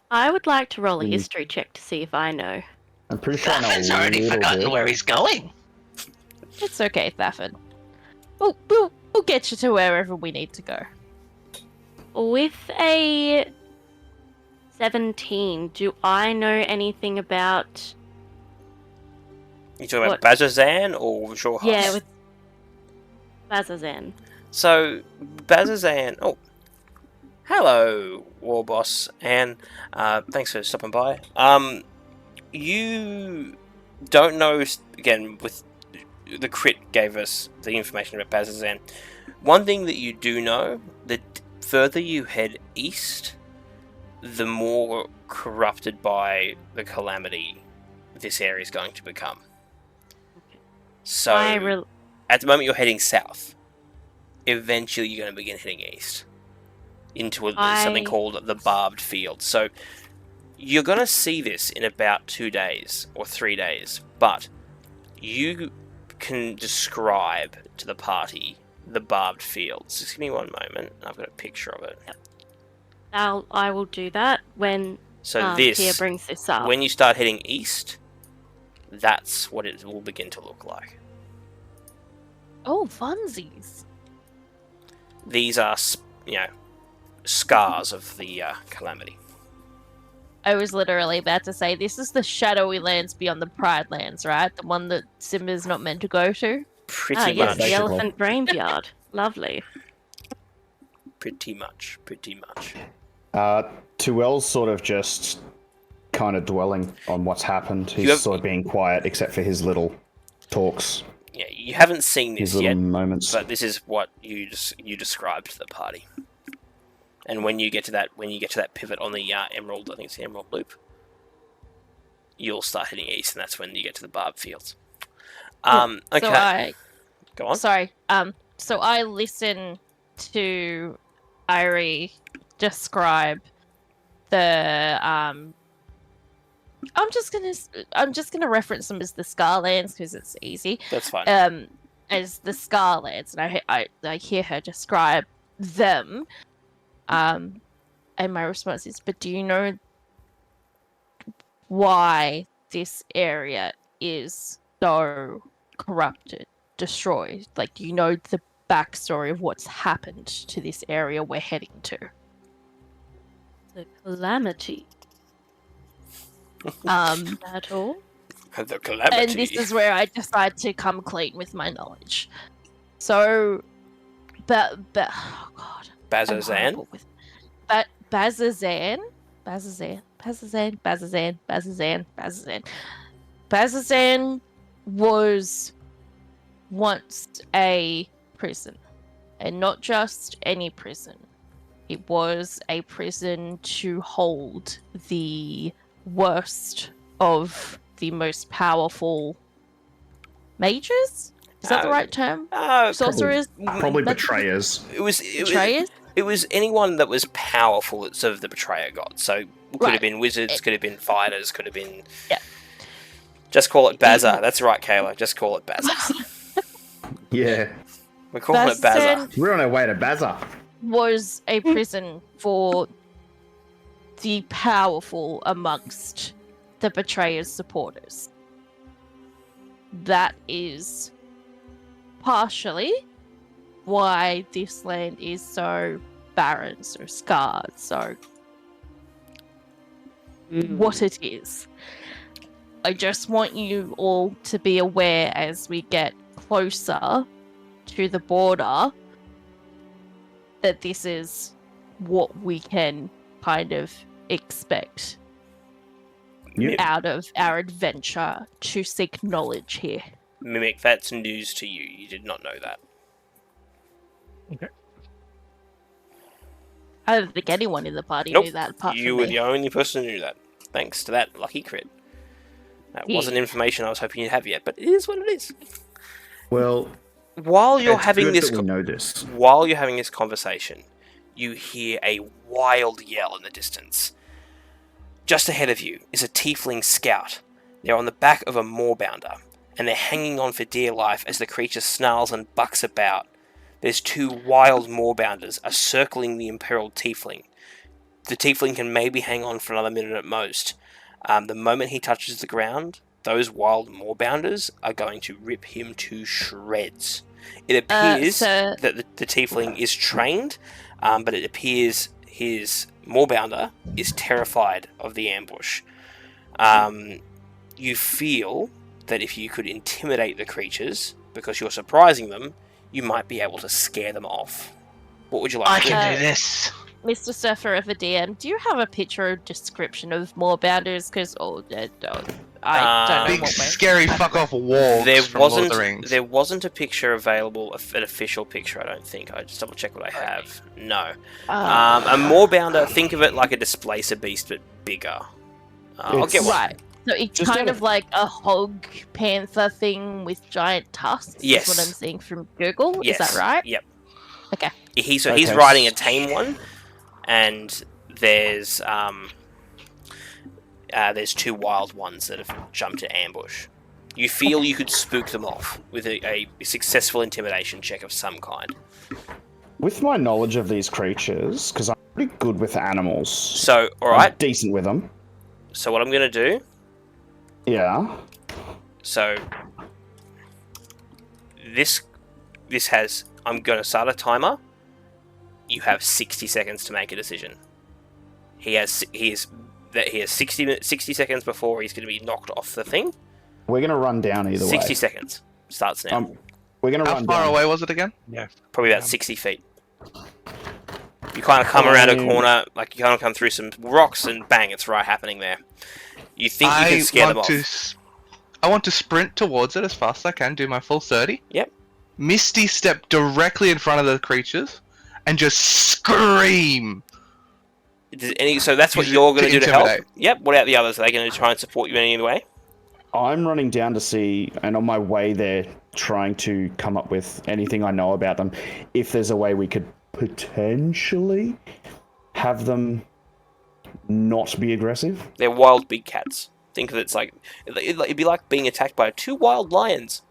I would like to roll a history check to see if I know. I'm pretty sure I know Thaffin's a already little forgotten bit. where he's going. It's okay, Thafin. We'll get you to wherever we need to go. With a 17, do I know anything about... You talking about Bazzoxan or Jorhas? Yeah, with Bazzoxan. So, Bazzoxan... Oh, hello, War Boss, and thanks for stopping by. You don't know, again, with the crit gave us the information about Bazzoxan. One thing that you do know, that further you head east, the more corrupted by the calamity this area is going to become. So, at the moment you're heading south. Eventually you're going to begin heading east. Into something called the Barbed Field. So, you're going to see this in about 2 days, or 3 days. But, you can describe to the party the Barbed Fields. Just give me one moment. I've got a picture of it. I will do that when Tia brings this up. When you start heading east, that's what it will begin to look like. Oh, funsies. These are, scars of the calamity. I was literally about to say, this is the shadowy lands beyond the Pride Lands, right? The one that Simba's not meant to go to? Pretty yes, much. the elephant graveyard. Lovely. Pretty much. Tuel's sort of just kind of dwelling on what's happened. He's sort of being quiet, except for his little talks. Yeah, you haven't seen this His yet, little moments. but this is what you described to the party. And when you get to that pivot on the emerald, I think it's the emerald loop, you'll start heading east, and that's when you get to the Barbed Fields. Okay. Go on. Sorry. So I listen to Airi describe the I'm just gonna reference them as the Scarlands because it's easy. That's fine. As the Scarlands, and I hear her describe them. And my response is, but do you know why this area is so corrupted, destroyed? Like, do you know the backstory of what's happened to this area we're heading to? The calamity. At all? The calamity. And this is where I decide to come clean with my knowledge. So, but oh god, I'm Bazzoxan. horrible with- But Bazzoxan was once a prison, and not just any prison. It was a prison to hold the worst of the most powerful mages. Is that the right term? Sorcerers, Probably betrayers. It was anyone that was powerful that served the betrayer god. So it could have been wizards, could have been fighters, could have been. Yeah. Just call it Bazza. That's right, Kayla. Just call it Bazza. Yeah. We're calling it Bazza. We're on our way to Bazza. Was a prison for the powerful amongst the betrayer's supporters. That is partially why this land is so barren, so scarred, so what it is. I just want you all to be aware as we get closer to the border that this is what we can kind of expect out of our adventure to seek knowledge here. Mimic, that's news to you. You did not know that. Okay. I don't think anyone in the party Nope. knew that apart You from were me. the only person who knew that. Thanks to that lucky crit. That wasn't information I was hoping you'd have yet, but it is what it is. Well, While you're it's having good this, that we know this. while you're having this conversation, you hear a wild yell in the distance. Just ahead of you is a tiefling scout. They're on the back of a moorbounder, and they're hanging on for dear life as the creature snarls and bucks about. There's two wild moorbounders are circling the imperiled tiefling. The tiefling can maybe hang on for another minute at most. The moment he touches the ground, those wild moorbounders are going to rip him to shreds. It appears that the tiefling is trained, but it appears his moorbounder is terrified of the ambush. You feel that if you could intimidate the creatures, because you're surprising them, you might be able to scare them off. What would you like I to do? can do this. Mr. Surfer of a DM, do you have a picture or description of moorbounders? Because I don't know Big what way. scary fuck off wargs from Lord of the Rings. There wasn't a picture available, an official picture, I don't think. I just double check what I have. No. A moorbounder, think of it like a displacer beast, but bigger. I'll get one. Right. So it's Just kind out of like a hog panther thing with giant tusks. Yes. Is what I'm seeing from Google. Yes. Is that right? Yep. Okay. He's Okay. riding a tame one, and there's two wild ones that have jumped to ambush. You feel you could spook them off with a successful intimidation check of some kind. With my knowledge of these creatures, because I'm pretty good with animals. So, I'm alright, decent with them. so what I'm going to do, Yeah. so this has, I'm going to start a timer. You have 60 seconds to make a decision. He has 60 seconds before he's going to be knocked off the thing. We're going to run down either 60 way. seconds. Starts now. We're going to How run far down. away was it again? Probably about 60 feet. You kind of come around a corner, like you kind of come through some rocks, and bang, it's right happening there. You think you can scare them off. I want to sprint towards it as fast as I can, do my full 30. Yep. Misty step directly in front of the creatures, and just scream. So that's what Use it you're going to to do to help? intimidate. Yep. What about the others? Are they going to try and support you in any way? I'm running down to see, and on my way there, trying to come up with anything I know about them. If there's a way we could potentially have them not be aggressive. They're wild big cats. Think of it, it's like it'd be like being attacked by two wild lions.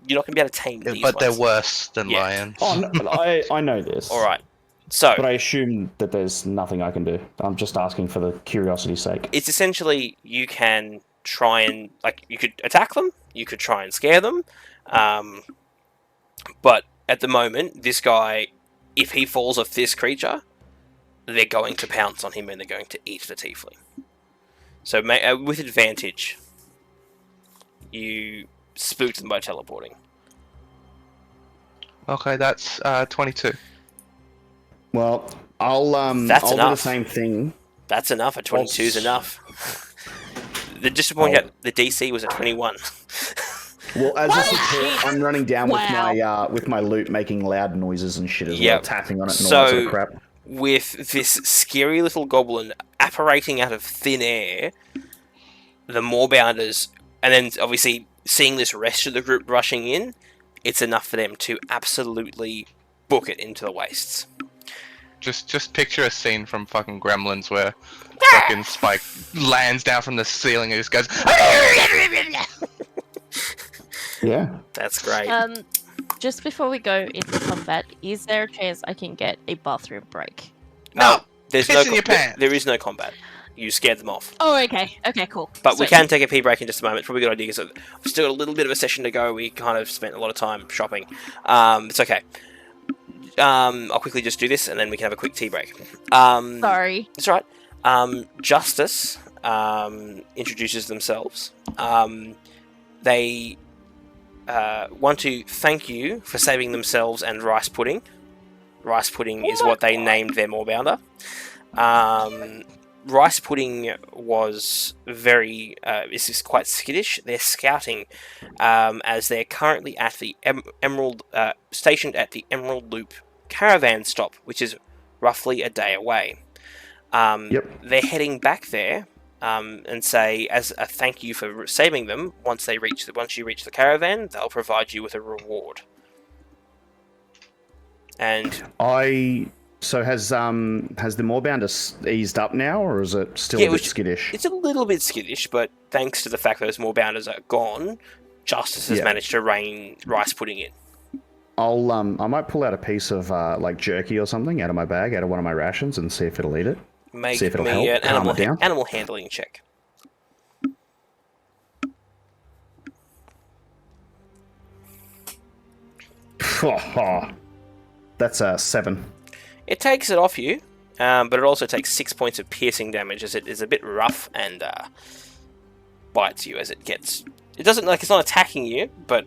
You're not going to be able to tame these But they're ones. worse than Yeah. lions. Oh, no, I know this. All right. So But I assume that there's nothing I can do. I'm just asking for the curiosity's sake. it's essentially you can try and you could attack them, you could try and scare them, but at the moment, this guy, if he falls off this creature, they're going to pounce on him and they're going to eat the tiefling. So with advantage, you spook them by teleporting. Okay, that's 22. Well, I'll That's I'll do enough. the same thing. That's enough. A 22 is enough. Just to point out, the DC was a 21. Well, as a support, I'm running down Wow. with my loot, making loud noises and shit as well, Yep. tapping on it and all that sort of So, crap. with this scary little goblin apparating out of thin air, the Moorbounders, and then obviously seeing this rest of the group rushing in, it's enough for them to absolutely book it into the wastes. Just picture a scene from fucking Gremlins where fucking Spike lands down from the ceiling and just goes. Yeah. That's great. Just before we go into combat, is there a chance I can get a bathroom break? No, there's piss in your pants. There is no combat. You scared them off. Oh, okay. Okay, cool. But we Sweet. can take a pee break in just a moment. It's probably a good idea because we've still got a little bit of a session to go. We kind of spent a lot of time shopping. It's okay. I'll quickly just do this and then we can have a quick tea break. Sorry. That's all right. Justice introduces themselves. They want to thank you for saving themselves and Rice Pudding. Rice Pudding is what they named their Moorbounder. Rice Pudding was this is quite skittish. They're scouting as they're currently at the stationed at the Emerald Loop caravan stop, which is roughly a day away. Yep. They're heading back there and say, as a thank you for saving them, once you reach the caravan, they'll provide you with a reward. And So has the Moorbounder eased up now, or is it still a bit skittish? it's a little bit skittish, but thanks to the fact that those Moorbounders are gone, Justice has managed to rein Rice Pudding in. I might pull out a piece of like jerky or something out of my bag, out of one of my rations, and see if it'll eat it. Make See if it'll me help an calm it down. animal handling check. That's a 7. It takes it off you, but it also takes 6 points of piercing damage as it is a bit rough and bites you as it gets. It doesn't it's not attacking you, but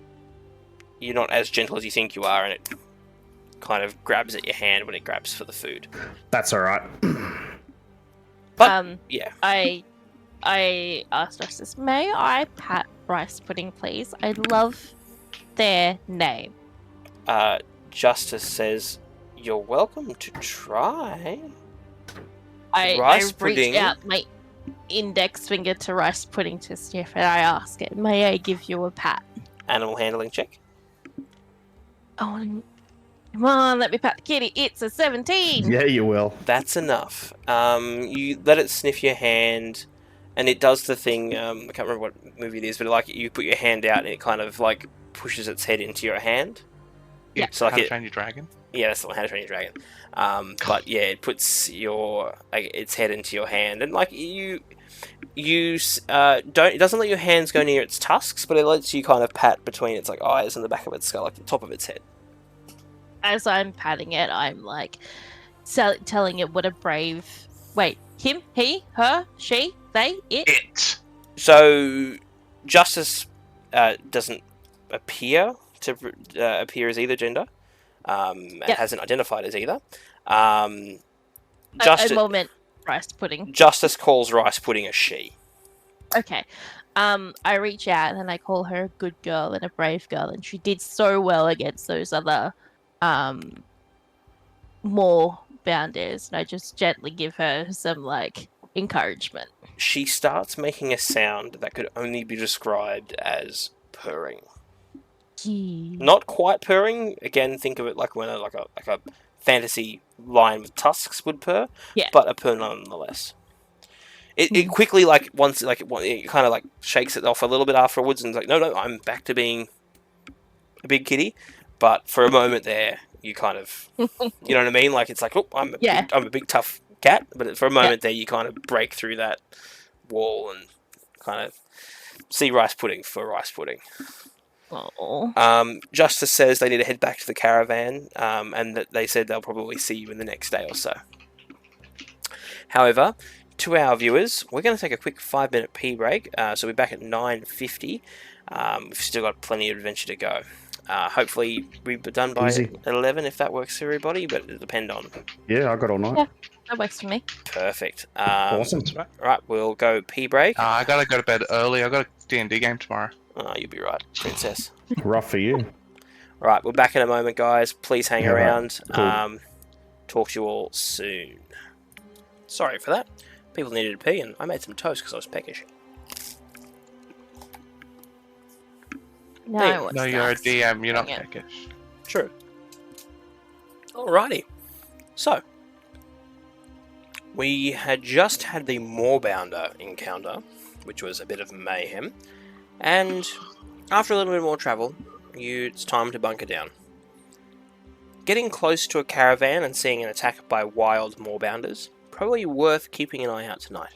you're not as gentle as you think you are, and it kind of grabs at your hand when it grabs for the food. That's all right. But yeah, I asked Justice, may I pat Rice Pudding, please? I love their name. Justice says, "You're welcome to try." I Rice reach Pudding. out my index finger to Rice Pudding to sniff, and I ask it, may I give you a pat? Animal handling check. Oh, come on, let me pat the kitty. It's a 17. Yeah, you will. That's enough. You let it sniff your hand, and it does the thing. I can't remember what movie it is, but you put your hand out, and it kind of pushes its head into your hand. Yeah. So How to Train Your Dragon. Yeah, that's the one, How to Train Your Dragon. But yeah, it puts its head into your hand, and it doesn't let your hands go near its tusks, but it lets you kind of pat between its eyes and the back of its skull, the top of its head. As I'm patting it, I'm telling it what a brave. Wait, him, he, her, she, they, it. It. So Justice doesn't appear to appear as either gender. And hasn't identified as either. A moment, Rice Pudding. Justice calls Rice Pudding a she. Okay. I reach out and I call her a good girl and a brave girl, and she did so well against those other more bounders, and I just gently give her some encouragement. She starts making a sound that could only be described as purring. Not quite purring. Again, think of it like when a fantasy lion with tusks would purr. Yeah. But a purr nonetheless. It quickly once it kind of shakes it off a little bit afterwards and no, I'm back to being a big kitty. But for a moment there, you kind of, you know what I mean? Like it's like, oh, I'm Yeah. I'm a big tough cat, but for a moment there, you kind of break through that wall and kind of see rice pudding for rice pudding. Oh. Justice says they need to head back to the caravan, and that they said they'll probably see you in the next day or so. However, to our viewers, we're going to take a quick 5-minute pee break, so we're back at 9:50. We've still got plenty of adventure to go. Hopefully we're done by Easy. 11 if that works for everybody, but it'll depend on. Yeah, I got all night. Yeah. That works for me. Perfect. Awesome. Right, we'll go pee break. I gotta go to bed early. I got a D&D game tomorrow. Oh, you'll be right, princess. Rough for you. Right, we're back in a moment, guys. Please hang Yeah, right. around. Cool. Talk to you all soon. Sorry for that. People needed to pee, and I made some toast because I was peckish. No, what's No, you're a that? DM. You're not Dang it. peckish. True. Alrighty. So, we had just had the Moorbounder encounter, which was a bit of mayhem, and after a little bit more travel, it's time to bunker down. Getting close to a caravan and seeing an attack by wild Moorbounders, probably worth keeping an eye out tonight.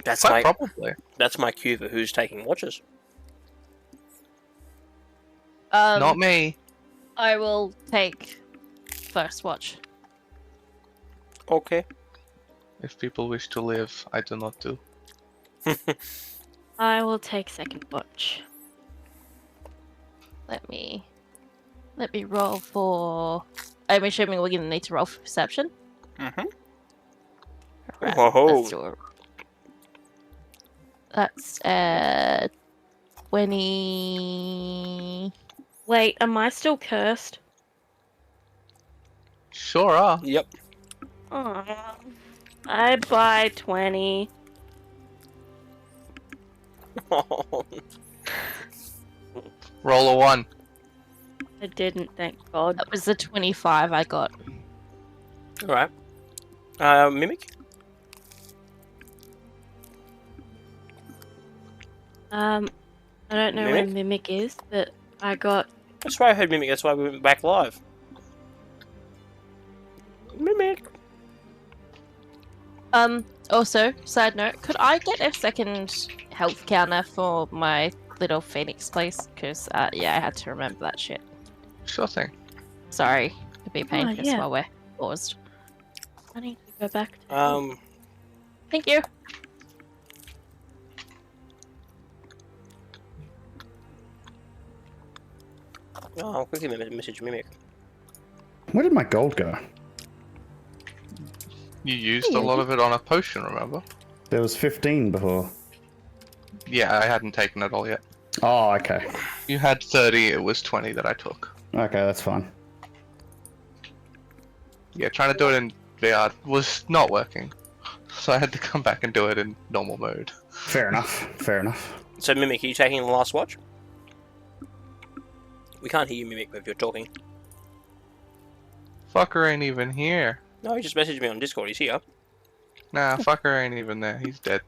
That's Quite my probably. that's my cue for who's taking watches. Not me. I will take first watch. Okay. If people wish to live, I do not do. I will take second watch. Let me roll for. I'm assuming we're gonna need to roll for perception. Mm-hmm. Right, Whoa. let's do it. That's 20. Wait, am I still cursed? Sure are. Yep. Aw. I buy 20. Roll a 1. I didn't, thank God. That was the 25 I got. Alright. Mimic? I don't know where Mimic is, but I got... That's why I heard Mimic, that's why we went back live. Mimic! Also, side note, could I get a second health counter for my little Phoenix place? Because, yeah, I had to remember that shit. Sure thing. Sorry to be a pain Oh, just yeah. while we're paused. I need to go back to... Thank you. Oh, I'll quickly message Mimic. Where did my gold go? You used a lot of it on a potion, remember? There was 15 before. Yeah, I hadn't taken it all yet. Oh, okay. You had 30, it was 20 that I took. Okay, that's fine. Yeah, trying to do it in VR was not working. So I had to come back and do it in normal mode. Fair enough. Fair enough. So, Mimic, are you taking the last watch? We can't hear you, Mimic, if you're talking. Fucker ain't even here. No, he just messaged me on Discord, he's here. Nah, fucker ain't even there. He's dead.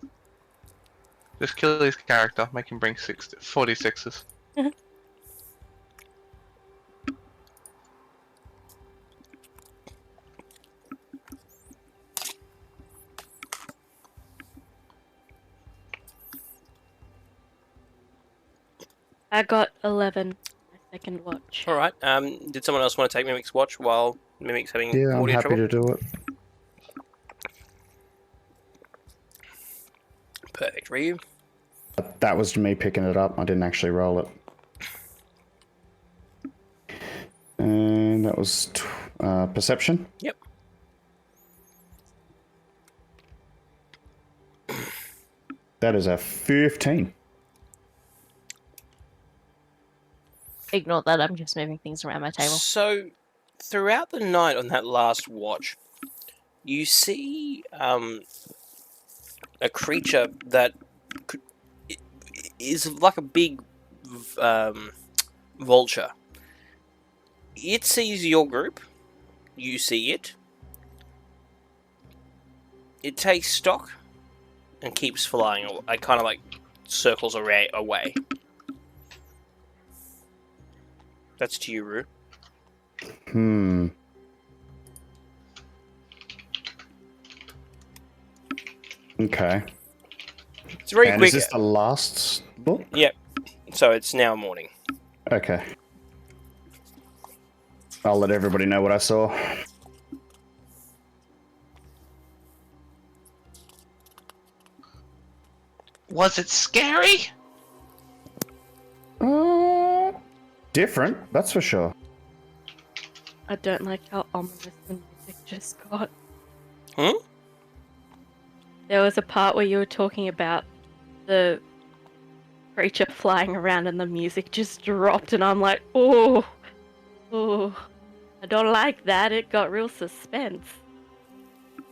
Just kill his character, make him bring 46s. I got 11. My second watch. Alright, did someone else want to take Mimic's watch while Mimic's having Yeah, I'm audio happy trouble? to do it. Perfect. Ryu? That was me picking it up. I didn't actually roll it. And that was perception. Yep. That is a 15. Ignore that, I'm just moving things around my table. So, throughout the night on that last watch, you see a creature that is like a big vulture. It sees your group. You see it. It takes stock and keeps flying. It kind of like circles away. That's to you, Rue. Okay. It's very And quick. is this the last book? Yep. So it's now morning. Okay. I'll let everybody know what I saw. Was it scary? Different, that's for sure. I don't like how ominous the music just got. Hmm? There was a part where you were talking about the creature flying around and the music just dropped, and I'm like, oh, I don't like that. It got real suspense.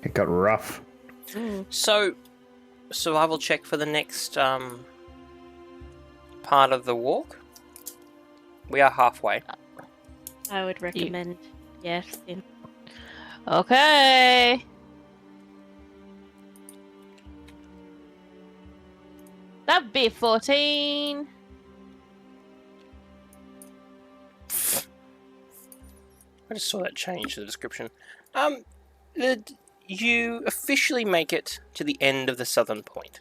It got rough. So, survival check for the next part of the walk. We are halfway. I would recommend, yes. Okay. That'd be 14. I just saw that change to the description. You officially make it to the end of the southern point.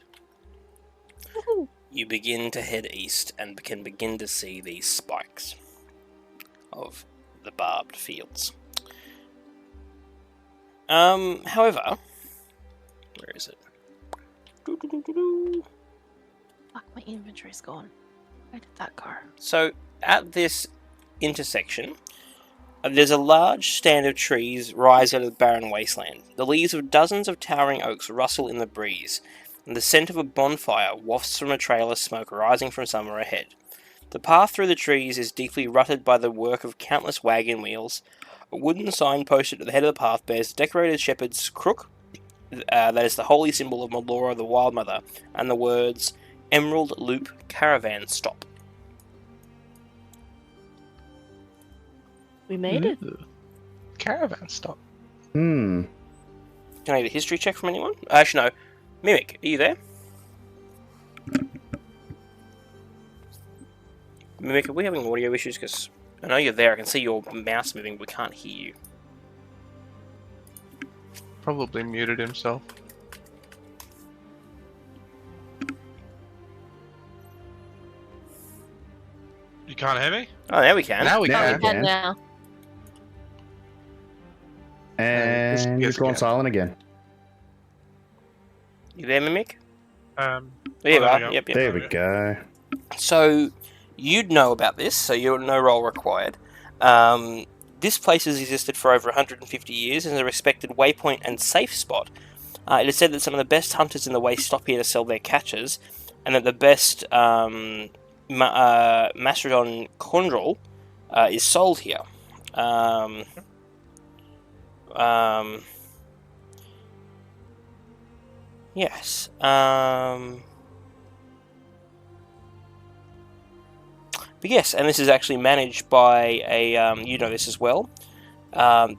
Woohoo. You begin to head east and can begin to see these spikes of the barbed fields. However, where is it? Fuck, my inventory's gone. Where did that go? So, at this intersection, there's a large stand of trees rise out of the barren wasteland. The leaves of dozens of towering oaks rustle in the breeze, and the scent of a bonfire wafts from a trail of smoke rising from somewhere ahead. The path through the trees is deeply rutted by the work of countless wagon wheels. A wooden sign posted at the head of the path bears the decorated shepherd's crook, that is the holy symbol of Melora the Wild Mother, and the words, Emerald Loop Caravan Stop. We made it. Ooh. Caravan stop. Can I get a history check from anyone? Actually, no. Mimic, are you there? Mimic, are we having audio issues? Because I know you're there. I can see your mouse moving, but we can't hear you. Probably muted himself. You can't hear me? Oh, there we can. Now we Now can. we can. And now. And Yes, it's gone again. silent again. You there, Mimic? Oh, There you there are. we go. Yep, yep. There we go. So, you'd know about this, so you're no role required. This place has existed for over 150 years and is a respected waypoint and safe spot. It is said that some of the best hunters in the Waste stop here to sell their catches, and that the best Mastrodon Chondrel is sold here. Yes. But yes, and this is actually managed by a, you know this as well.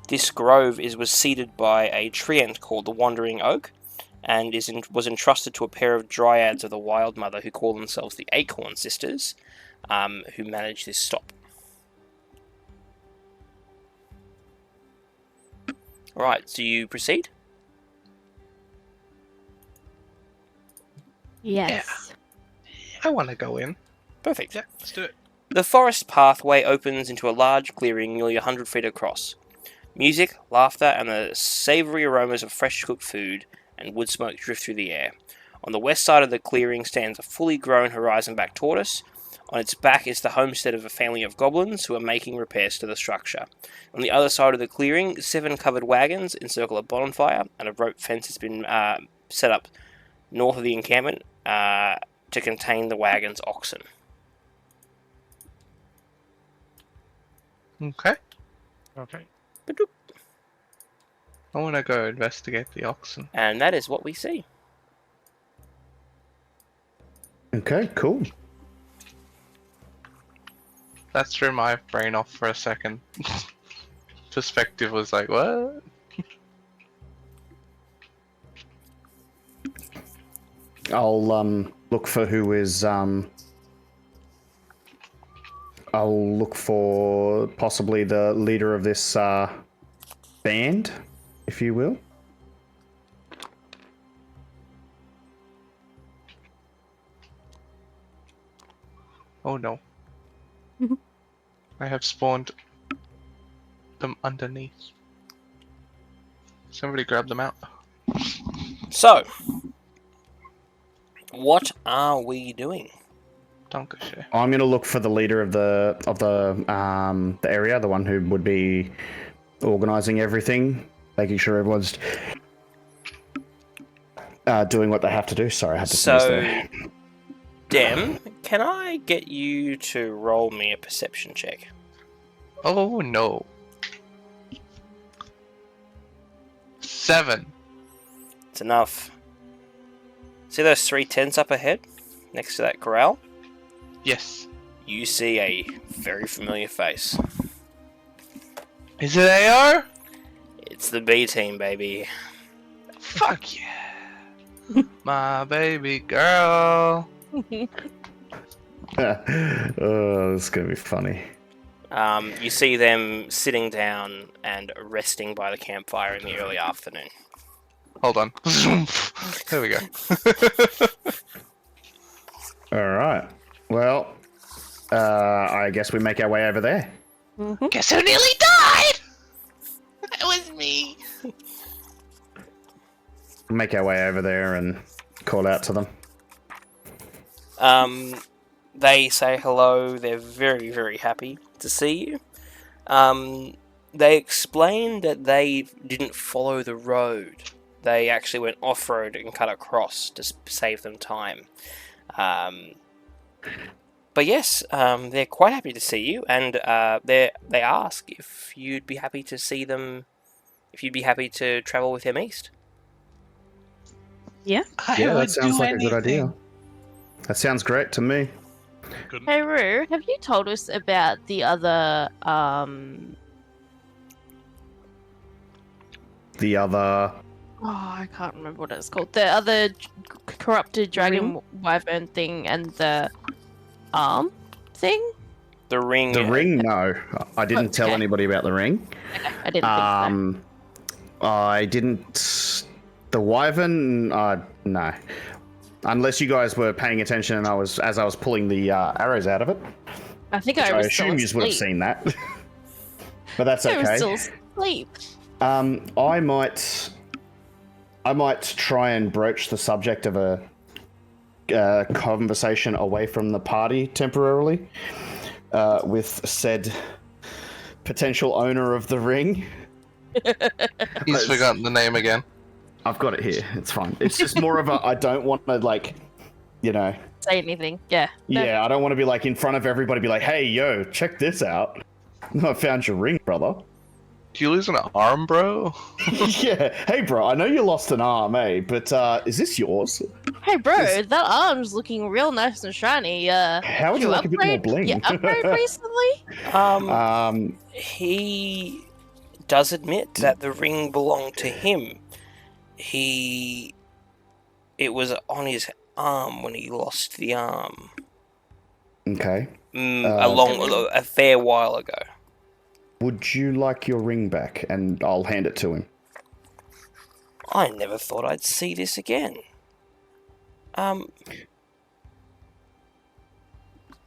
This grove was seeded by a treant called the Wandering Oak, and was entrusted to a pair of dryads of the Wild Mother who call themselves the Acorn Sisters, who manage this stop. Right, so you proceed? Yes. I want to go in. Perfect. Yeah, let's do it. The forest pathway opens into a large clearing nearly 100 feet across. Music, laughter, and the savoury aromas of fresh cooked food and wood smoke drift through the air. On the west side of the clearing stands a fully grown horizon-back tortoise. On its back is the homestead of a family of goblins who are making repairs to the structure. On the other side of the clearing, 7 covered wagons encircle a bonfire, and a rope fence has been set up north of the encampment to contain the wagon's oxen. Okay. Okay. I want to go investigate the oxen. And that is what we see. Okay, cool. That threw my brain off for a second. Perspective was like, what? I'll look for who is I'll look for possibly the leader of this band, if you will. Oh no. I have spawned them underneath. Somebody grab them out. So, what are we doing? Dankeschön. I'm going to look for the leader of the area, the one who would be organising everything, making sure everyone's doing what they have to do. Sorry, I had to sneeze So, there. Dem, can I get you to roll me a perception check? Oh no. 7. It's enough. See those 3 tents up ahead, next to that corral? Yes. You see a very familiar face. Is it AR? It's the B team, baby. Fuck yeah. My baby girl. Oh, this is going to be funny. You see them sitting down and resting by the campfire in the early afternoon. Hold on. There we go. All right. Well, I guess we make our way over there. Guess who nearly died? That was me. Make our way over there and call out to them. They say hello. They're very, very happy to see you. They explain that they didn't follow the road. They actually went off-road and cut across to save them time. But yes, they're quite happy to see you, and they ask if you'd be happy to see them, if you'd be happy to travel with them east. Yeah, that sounds like a good idea. That sounds great to me. Good. Hey Roo, have you told us about the other The other... oh, I can't remember what it's called. The other corrupted dragon wyvern thing and the arm thing? The ring. The ring? No. I didn't tell Okay. anybody about the ring. Okay, I didn't think I didn't... The wyvern? No. Unless you guys were paying attention and as I was pulling the arrows out of it. so. I think Which I I was assume you still would have asleep. seen that. But that's I was okay. still asleep. I might try and broach the subject of a conversation away from the party temporarily with said potential owner of the ring. He's forgotten the name again. I've got it here. It's fine. It's just more of a I don't want to Say anything. Yeah. No. yeah, I don't want to be like in front of everybody be like, "Hey, yo, check this out. I found your ring, brother." Do you lose an arm, bro? Yeah. Hey, bro, I know you lost an arm, But is this yours? Hey bro, that arm's looking real nice and shiny. How would you like a bit more bling? You upgrade recently? He does admit that the ring belonged to him. It was on his arm when he lost the arm. Okay. A fair while ago. Would you like your ring back? And I'll hand it to him. I never thought I'd see this again.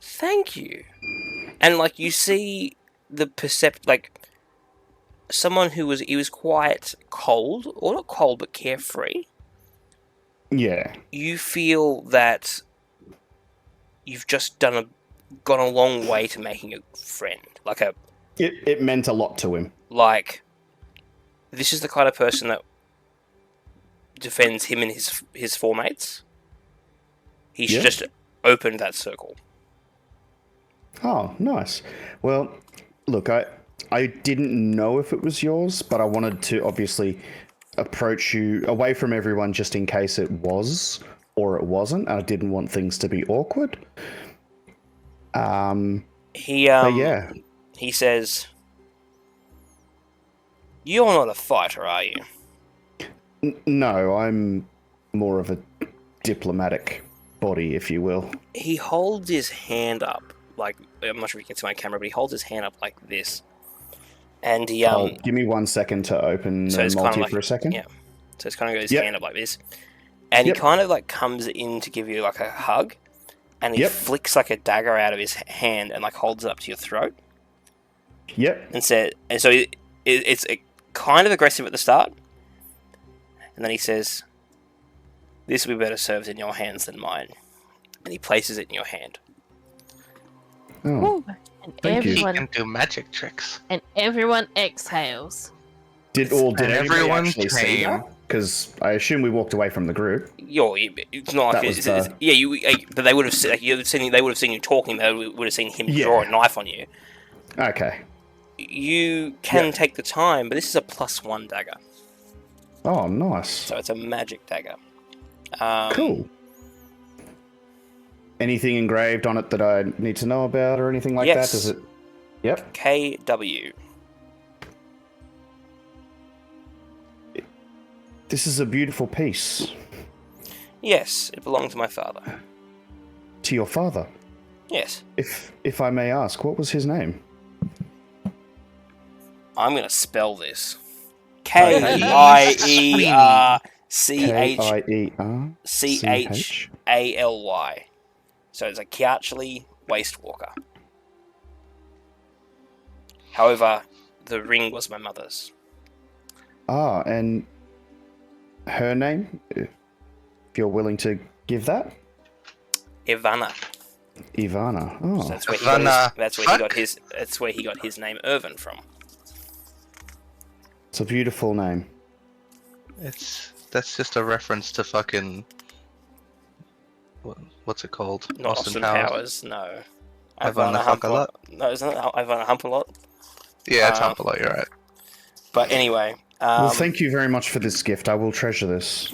Thank you. And you see the someone he was quite cold, or not cold but carefree. Yeah. You feel that you've just gone a long way to making a friend. It meant a lot to him. This is the kind of person that defends him and his four mates. He should just open that circle. Oh, nice. Well, look, I didn't know if it was yours, but I wanted to obviously approach you away from everyone just in case it was or it wasn't. I didn't want things to be awkward. Yeah. He says, "You're not a fighter, are you?" No, I'm more of a diplomatic body, if you will. He holds his hand up, like, I'm not sure if you can see my camera, but he holds his hand up like this. And he, Give me 1 second to open so the it's kind multi of like, for a second. yeah. So it's kind of got his Yep. hand up like this. And Yep. he kind of like comes in to give you like a hug. And he Yep. flicks like a dagger out of his hand and like holds it up to your throat. Yep. And so it's kind of aggressive at the start. And then he says, "This will be better served in your hands than mine." And he places it in your hand. Oh, Ooh, and Thank you. He everyone can do magic tricks. exhales. did And everyone everyone actually see came. that? Because I assume we walked away from the group. It's not like That was but they would have seen, like, you would have seen. They would have seen you talking. They would have seen him Yeah. draw a knife on you. Okay. You can Yeah. take the time, but this is a +1 dagger, Oh, nice. so it's a magic dagger. Cool. Anything engraved on it that I need to know about or anything like Yes. that? Does it? Yep. KW. This is a beautiful piece. Yes, it belonged to my father. To your father. Yes, If I may ask, what was his name? I'm gonna spell this. KIERCHALY. So it's a Kiarchly Wastewalker. However, the ring was my mother's. Ah, and her name, if you're willing to give that? Ivana. Ivana. So Oh, that's where he Ivana, got his, that's where he fuck. got his that's where he got his name Irvin from. it's a beautiful name. That's just a reference to fucking what's it called? Not Austin Powers, no. Ivana Humpalot? No, isn't it Ivana Humpalot? Yeah, it's Um, Humpalot, you're right. But anyway, Well, thank you very much for this gift. I will treasure this.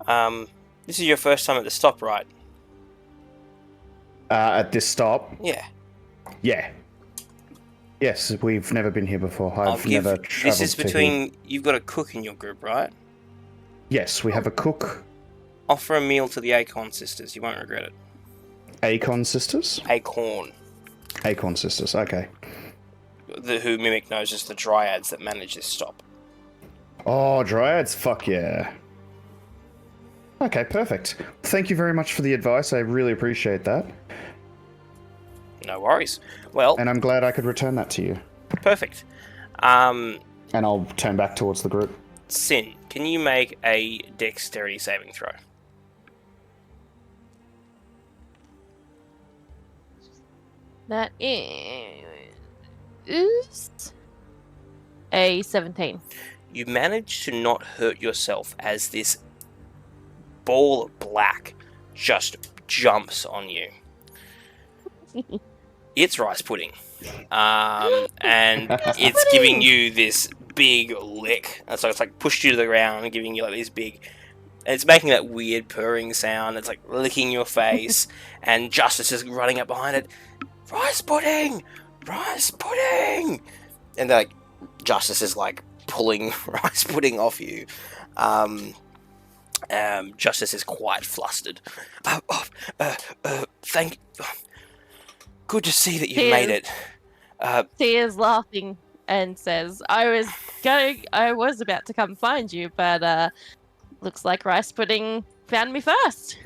this is your first time at the stop, right? At this stop, Yeah. yeah. Yes, we've never been here before. I'll I've give. never This travelled is to here. between. You've got a cook in your group, right? Yes, we have a cook. Offer a meal to the Acorn sisters. You won't regret it. Acorn sisters? Acorn, Acorn sisters, okay. who Mimic knows as the dryads that manage this stop. Oh, dryads, fuck yeah. Okay, perfect. Thank you very much for the advice. I really appreciate that. No worries. Well, And I'm glad I could return that to you. perfect. And I'll turn back towards the group. Sin, can you make a dexterity saving throw? That is a 17. You manage to not hurt yourself as this ball of black just jumps on you. It's rice pudding. And it's giving you this big lick. And so it's like pushed you to the ground and giving you like this big... And it's making that weird purring sound. It's like licking your face. And Justice is running up behind it. Rice pudding! Rice pudding! And like Justice is like pulling rice pudding off you. Justice is quite flustered. Thank. Good to see that you Cheers. made it. Tia's laughing and says, I was about to come find you, but looks like rice pudding found me first.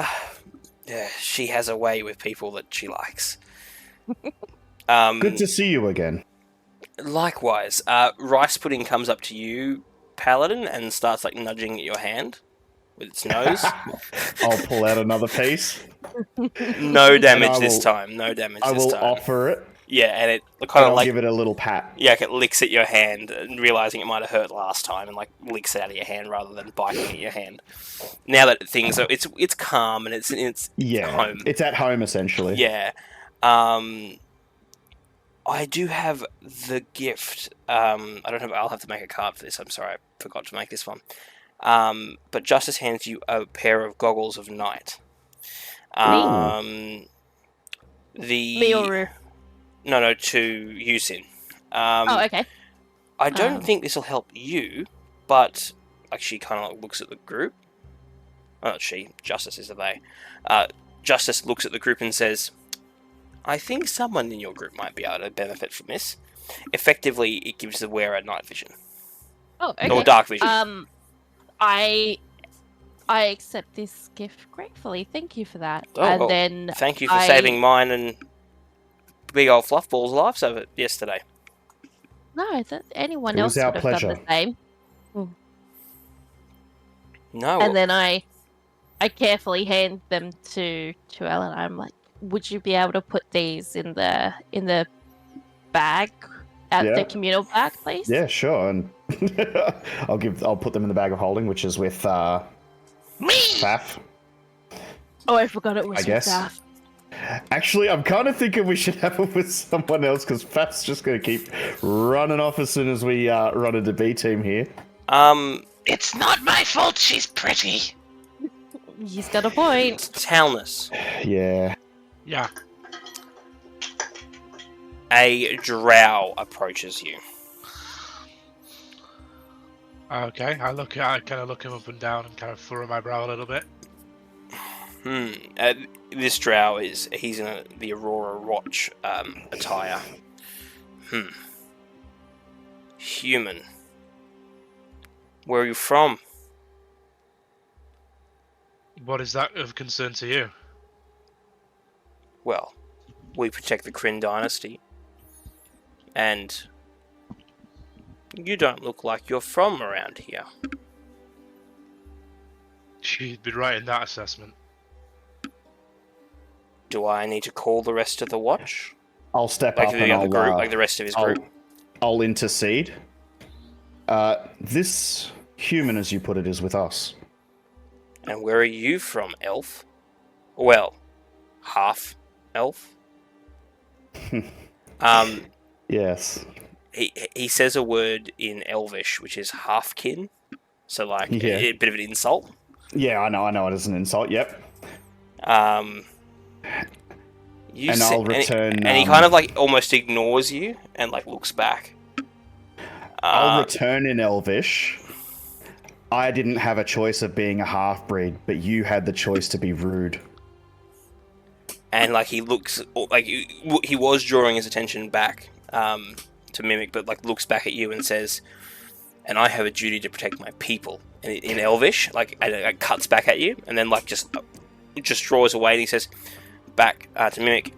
She has a way with people that she likes. Good to see you again. Likewise, rice pudding comes up to you, Paladin, and starts like nudging at your hand with its nose. I'll pull out another piece. No damage I this will- time. No damage I this will time. offer it. Yeah, and it And kind of I'll like give it a little pat. yeah, it licks at your hand, and realizing it might have hurt last time, and like licks it out of your hand rather than biting at your hand. Now that things are, it's calm and it's Yeah, home. it's at home essentially. Yeah. I do have the gift. I don't have. I'll have to make a card for this. I'm sorry, I forgot to make this one. But Justice hands you a pair of goggles of night. Me or Rue? No, to Yusin. Oh, okay. I don't think this will help you, but like she kind of like looks at the group. Justice is a they. Justice looks at the group and says, I think someone in your group might be able to benefit from this. Effectively, it gives the wearer night vision. Oh, okay. Or dark vision. I accept this gift gratefully. Thank you for that. Oh, and well, then thank you for saving mine and big old Fluffball's lives over yesterday. No, that anyone It else was our would have done pleasure. the same. No. And then I carefully hand them to Ellen. I'm like, would you be able to put these in the bag at Yeah. the communal bag, please? Yeah, sure. And I'll put them in the bag of holding, which is with Faf. Oh, I forgot it was I guess. with Saf. Actually, I'm kind of thinking we should have it with someone else because Faf's just going to keep running off as soon as we run into B team here. It's not my fault she's pretty. He's got a point. Talnus. Yeah. Yeah. A drow approaches you. Okay. I kind of look him up and down and kind of furrow my brow a little bit. This drow he's in the Aurora Watch attire. Human. Where are you from? What is that of concern to you? Well, we protect the Kryn dynasty. And you don't look like you're from around here. She'd be right in that assessment. Do I need to call the rest of the watch? I'll step Like up the and other I'll, group, like the rest of his group? I'll intercede. This human, as you put it, is with us. And where are you from, elf? Well, half elf. Yes. He says a word in Elvish, which is halfkin. So like Yeah. a bit of an insult. Yeah, I know it is an insult. Yep. You And I'll return. and he kind of like almost ignores you and like looks back. I'll return in Elvish. I didn't have a choice of being a half-breed, but you had the choice to be rude. And like he looks like he was drawing his attention back to Mimic, but like looks back at you and says, "And I have a duty to protect my people." And in Elvish, and it cuts back at you, and then like just draws away. And he says, back to Mimic.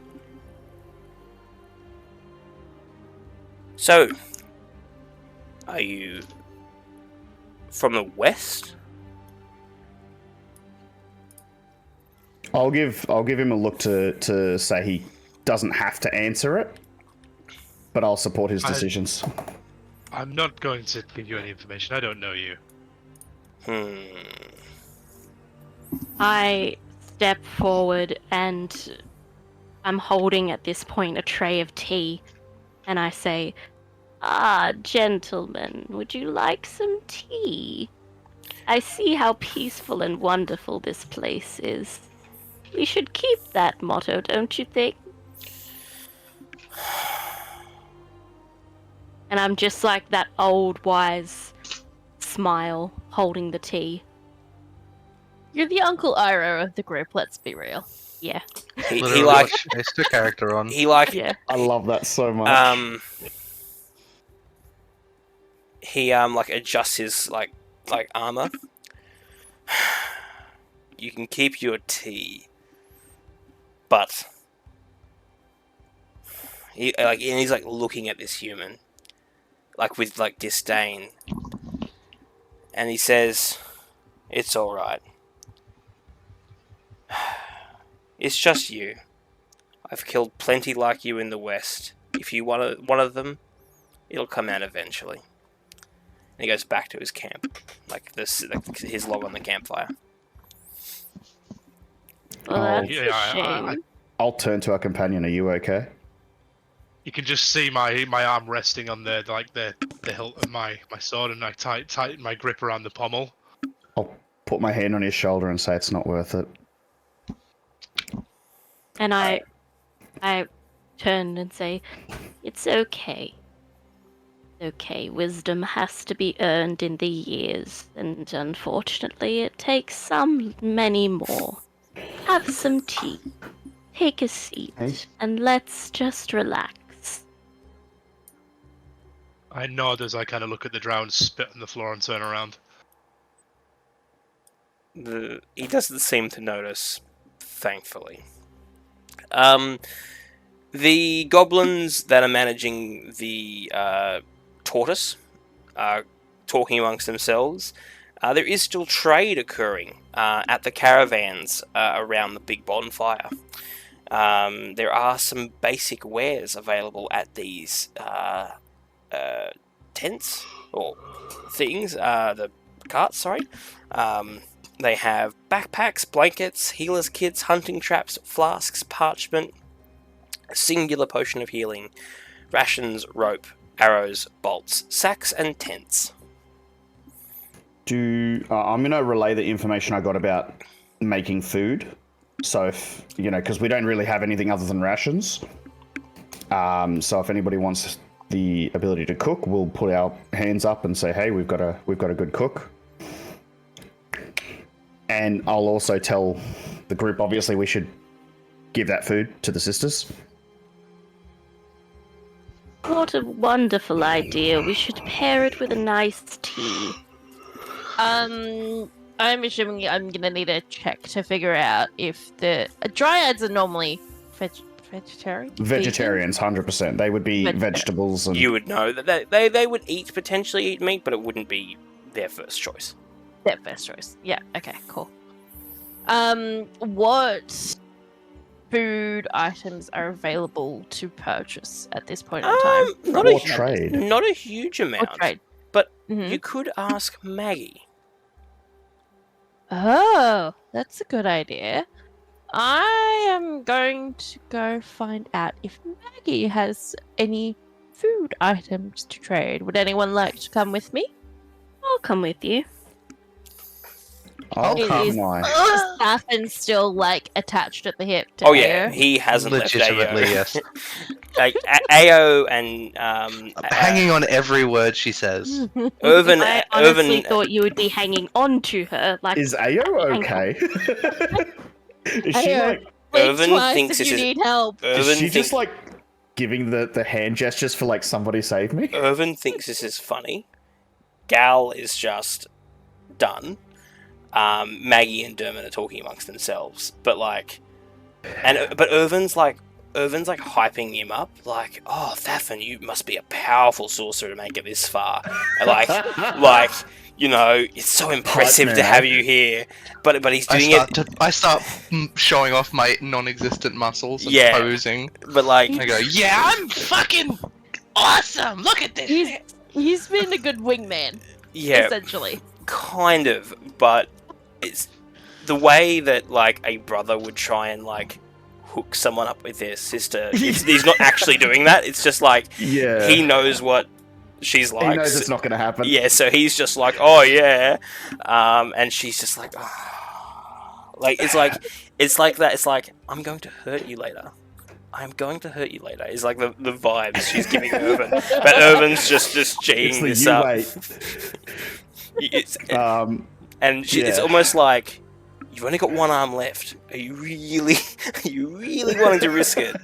So, are you from the west? I'll give him a look to say he doesn't have to answer it, but I'll support his decisions. I'm not going to give you any information. I don't know you. I step forward and I'm holding at this point a tray of tea, and I say, gentlemen, would you like some tea? I see how peaceful and wonderful this place is. We should keep that motto, don't you think? And I'm just like that old wise smile holding the tea. You're the Uncle Iro of the group, let's be real. Yeah. He Literally like watch Mr. Character on. he like Yeah. I love that so much. he like adjusts his like armor. You can keep your tea, but he's like looking at this human like with like disdain, and he says, "It's all right. It's just you. I've killed plenty like you in the West. If you want one of them, it'll come out eventually." And he goes back to his camp, like his log on the campfire. Well, Oh. that's Yeah, a shame. I'll turn to our companion. Are you okay? You can just see my arm resting on the hilt of my sword, and I tighten my grip around the pommel. I'll put my hand on his shoulder and say it's not worth it. And I turn and say, it's okay. Okay, wisdom has to be earned in the years, and unfortunately, it takes some many more. Have some tea, take a seat, Hey. and let's just relax. I nod as I kind of look at the drow and spit on the floor and turn around. He doesn't seem to notice, thankfully. The goblins that are managing the tortoise are talking amongst themselves. There is still trade occurring at the caravans around the big bonfire. There are some basic wares available at these tents or things. The carts, sorry. They have backpacks, blankets, healers' kits, hunting traps, flasks, parchment, a singular potion of healing, rations, rope, arrows, bolts, sacks, and tents. I'm going to relay the information I got about making food. So, if, because we don't really have anything other than rations. So if anybody wants the ability to cook, we'll put our hands up and say, hey, we've got a good cook. And I'll also tell the group, obviously, we should give that food to the sisters. What a wonderful idea. We should pair it with a nice tea. I'm assuming I'm gonna need a check to figure out if the dryads are normally vegetarian. Vegetarians, 100%. They would be vegetables. And You would know that they would potentially eat meat, but it wouldn't be their first choice. Their first choice. Yeah. Okay. Cool. What food items are available to purchase at this point in time? Or trade. Not a huge Or amount, trade. but Mhm. you could ask Maggie. Oh, that's a good idea. I am going to go find out if Maggie has any food items to trade. Would anyone like to come with me? I'll come with you. Oh, It come is- on. Staffin's still attached at the hip. To Oh yeah, Ao. he hasn't Legitimately, left yes. like Ao and Hanging on every word she says. Irvin. I honestly Irvin. thought you would be hanging on to her. Like, Is Ao okay? Is she Ao. like? Blink Irvin twice thinks if you this is- need help. Is Irvin she just think- giving the hand gestures for somebody save me? Irvin thinks this is funny. Gal is just done. Maggie and Dermot are talking amongst themselves, but Irvin's hyping him up, oh, Thafin, you must be a powerful sorcerer to make it this far. It's so impressive Hype to man, have eh? you here. But he's doing I start showing off my non-existent muscles and Yeah. posing. but I go, yeah, I'm fucking awesome. Look at this. He's been a good wingman, yeah, essentially. kind of, but it's the way that a brother would try and hook someone up with their sister. He's not actually doing that. It's just Yeah. he knows what she's like. He knows it's not going to happen. Yeah, so he's just oh yeah, and she's just oh. It's like that. It's I'm going to hurt you later. I'm going to hurt you later. Is the vibes she's giving Irvin, but Irvin's just It's G'ing the this you up. wait. It's, And it's almost like you've only got one arm left. Are you really wanting to risk it?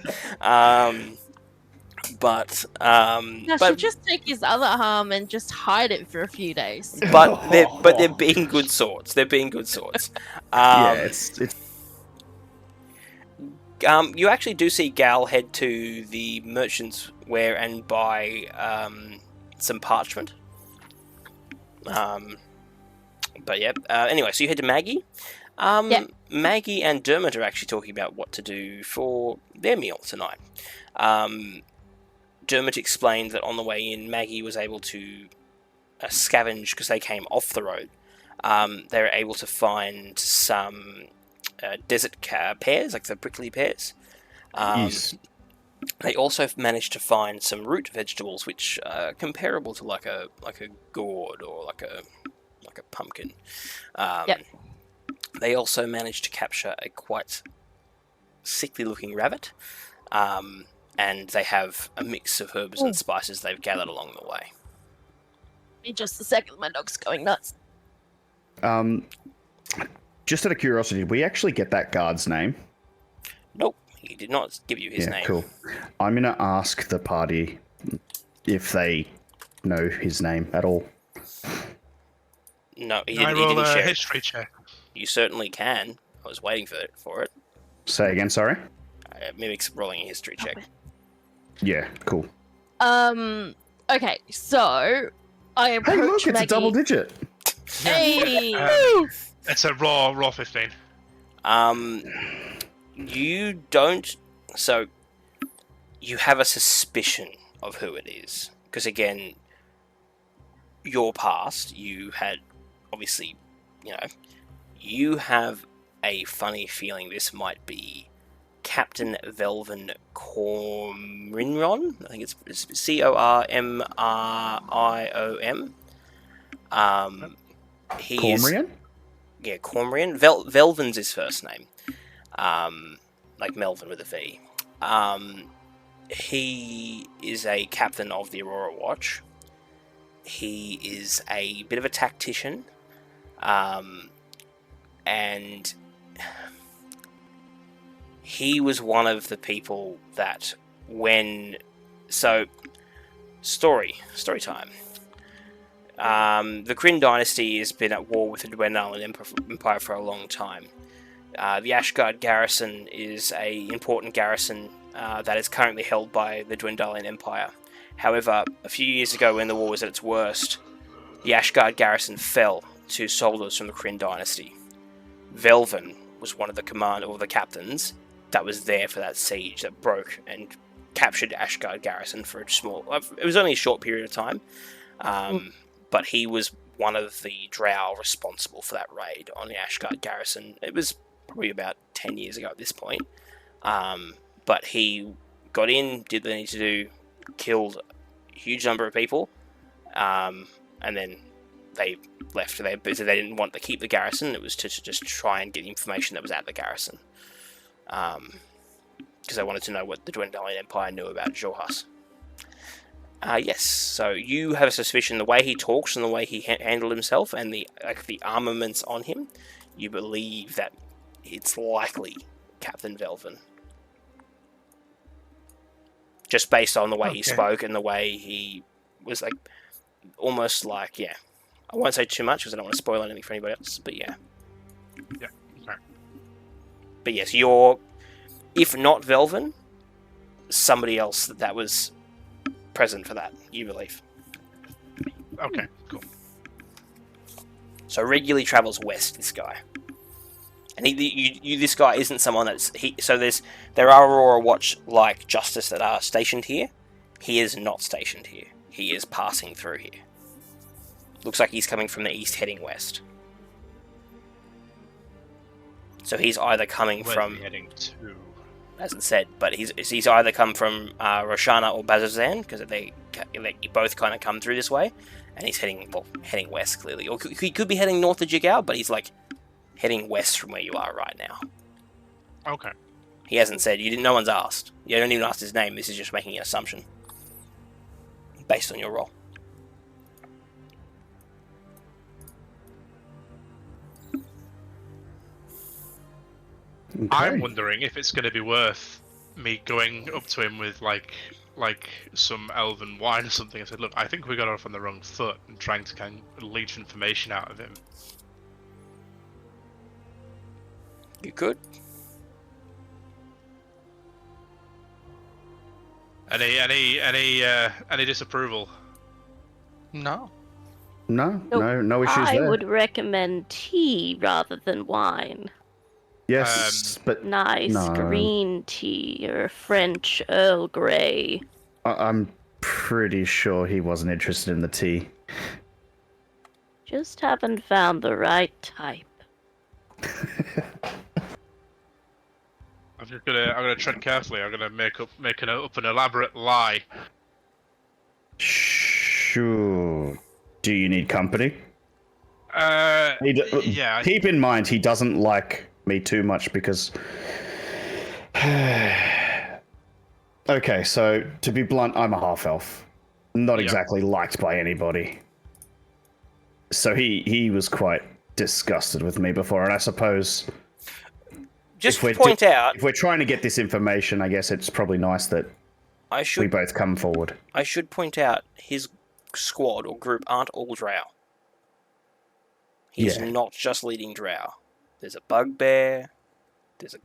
But Should just take his other arm and just hide it for a few days. they're being good sorts. They're being good sorts. it's You actually do see Gal head to the merchant's ware and buy some parchment. But yeah. Anyway, so you head to Maggie. Yeah. Maggie and Dermot are actually talking about what to do for their meal tonight. Dermot explained that on the way in, Maggie was able to scavenge because they came off the road. They were able to find some desert pears, like the prickly pears. yes. They also managed to find some root vegetables, which are comparable to like a gourd or like a pumpkin. Yep. They also managed to capture a quite sickly-looking rabbit, and they have a mix of herbs and spices they've gathered along the way. In just a second, my dog's going nuts. Just out of curiosity, did we actually get that guard's name? Nope, he did not give you his name. Cool. I'm going to ask the party if they know his name at all. No, he Can I didn't, he roll didn't a share it. history check? You certainly can. I was waiting for it. Say again, sorry? Mimics rolling a history check. Yeah, cool. Okay, so I approach Hey, look, it's Maggie. a double digit. Hey! It's a raw 15. You don't. So, you have a suspicion of who it is. Because, again, your past, you had, obviously, you have a funny feeling this might be Captain Velvin Cormrion. I think it's Cormrion. He Cormrion? is, yeah, Cormrion. Velvin's his first name. Like Melvin with a V. He is a captain of the Aurora Watch. He is a bit of a tactician. And he was one of the people that story time. The Kryn dynasty has been at war with the Dwendalian Empire for a long time. The Ashgard garrison is an important garrison that is currently held by the Dwendalian Empire. However, a few years ago when the war was at its worst, the Ashgard garrison fell to soldiers from the Kryn dynasty. Velvin was one of the the captains that was there for that siege that broke and captured Ashgard garrison for a small... It was only a short period of time, but he was one of the drow responsible for that raid on the Ashgard garrison. It was probably about 10 years ago at this point. But he got in, did what they needed to do, killed a huge number of people, and then they left. They didn't want to keep the garrison. It was to just try and get information that was at the garrison. Because they wanted to know what the Dwendalian Empire knew about Jorhas. Yes, so you have a suspicion the way he talks and the way he handled himself and the armaments on him, you believe that it's likely Captain Velvin. Just based on the way he spoke and the way he was almost like, yeah. I won't say too much because I don't want to spoil anything for anybody else, but yeah. Yeah, sorry. But yes, you're, if not Velvin, somebody else that was present for that, you believe. Okay, cool. So regularly travels west, this guy. And this guy isn't someone that's... there are Aurora Watch like Justice that are stationed here. He is not stationed here. He is passing through here. Looks like he's coming from the east heading west. So he's either coming from... heading to? Hasn't said, but he's either come from Roshana or Bazzoxan, because they both kind of come through this way, and he's heading west clearly, or he could be heading north to Jigow, but he's heading west from where you are right now. Okay. He hasn't said. No one's asked. You don't even ask his name. This is just making an assumption based on your role. Okay. I'm wondering if it's going to be worth me going up to him with like some elven wine or something. I said, look, I think we got off on the wrong foot, and trying to kind of leech information out of him. You could. Any disapproval? No. No issues I there. would recommend tea rather than wine. Yes, but Nice no. green tea or French Earl Grey. I'm pretty sure he wasn't interested in the tea. Just haven't found the right type. I'm gonna tread carefully. I'm gonna make up an elaborate lie. Sure. Do you need company? Yeah. Keep in mind, he doesn't like me too much because... Okay, so to be blunt, I'm a half-elf. Not exactly liked by anybody. So he was quite disgusted with me before, and I suppose Just if to we're point out, if we're trying to get this information, I guess it's probably nice that I we should both come forward. point out his squad or group aren't all drow. He's Yeah. not just leading drow. There's a bugbear. There's a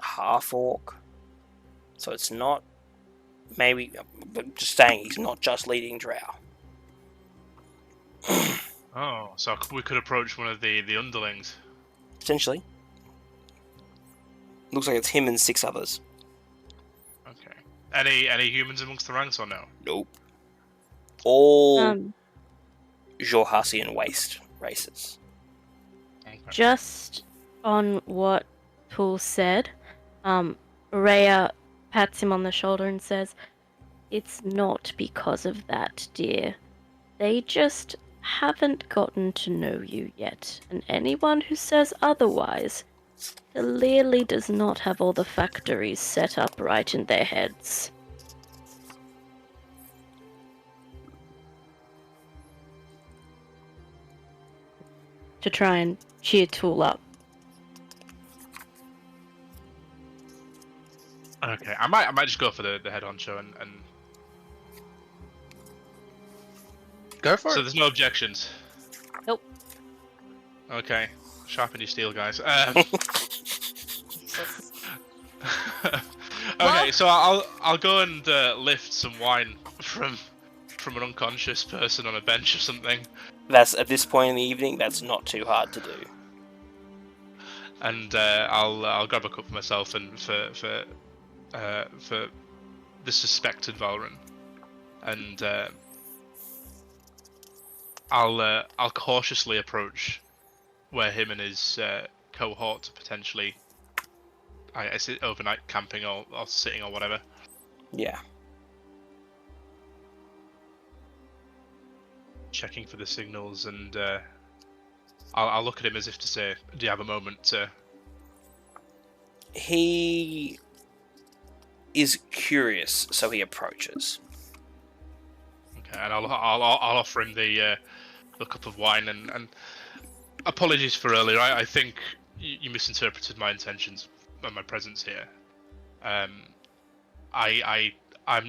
half orc. So it's not. Maybe I'm just saying he's not just leading drow. Oh, so we could approach one of the underlings. Potentially. Looks like it's him and 6 others. Okay. Any humans amongst the ranks or no? Nope. All Um, Jorhasian waste races. Okay. just on what Poole said, Rhea pats him on the shoulder and says, "It's not because of that, dear. They just haven't gotten to know you yet, and anyone who says otherwise clearly does not have all the factories set up right in their heads." To try and cheer Tool up. Okay, I might just go for the head honcho and Go for so it. there's no objections. Nope. Okay, sharpen your steel, guys. Okay, so I'll go and lift some wine from an unconscious person on a bench or something, That's at this point in the evening. That's not too hard to do. and I'll grab a cup for myself and for the suspected Valrin, and I'll cautiously approach where him and his cohort potentially, I guess, overnight camping or sitting or whatever. Yeah. Checking for the signals, and I'll look at him as if to say, "Do you have a moment to?" He is curious, so he approaches. Okay, and I'll offer him the cup of wine, and apologies for earlier. I think you misinterpreted my intentions and my presence here. I'm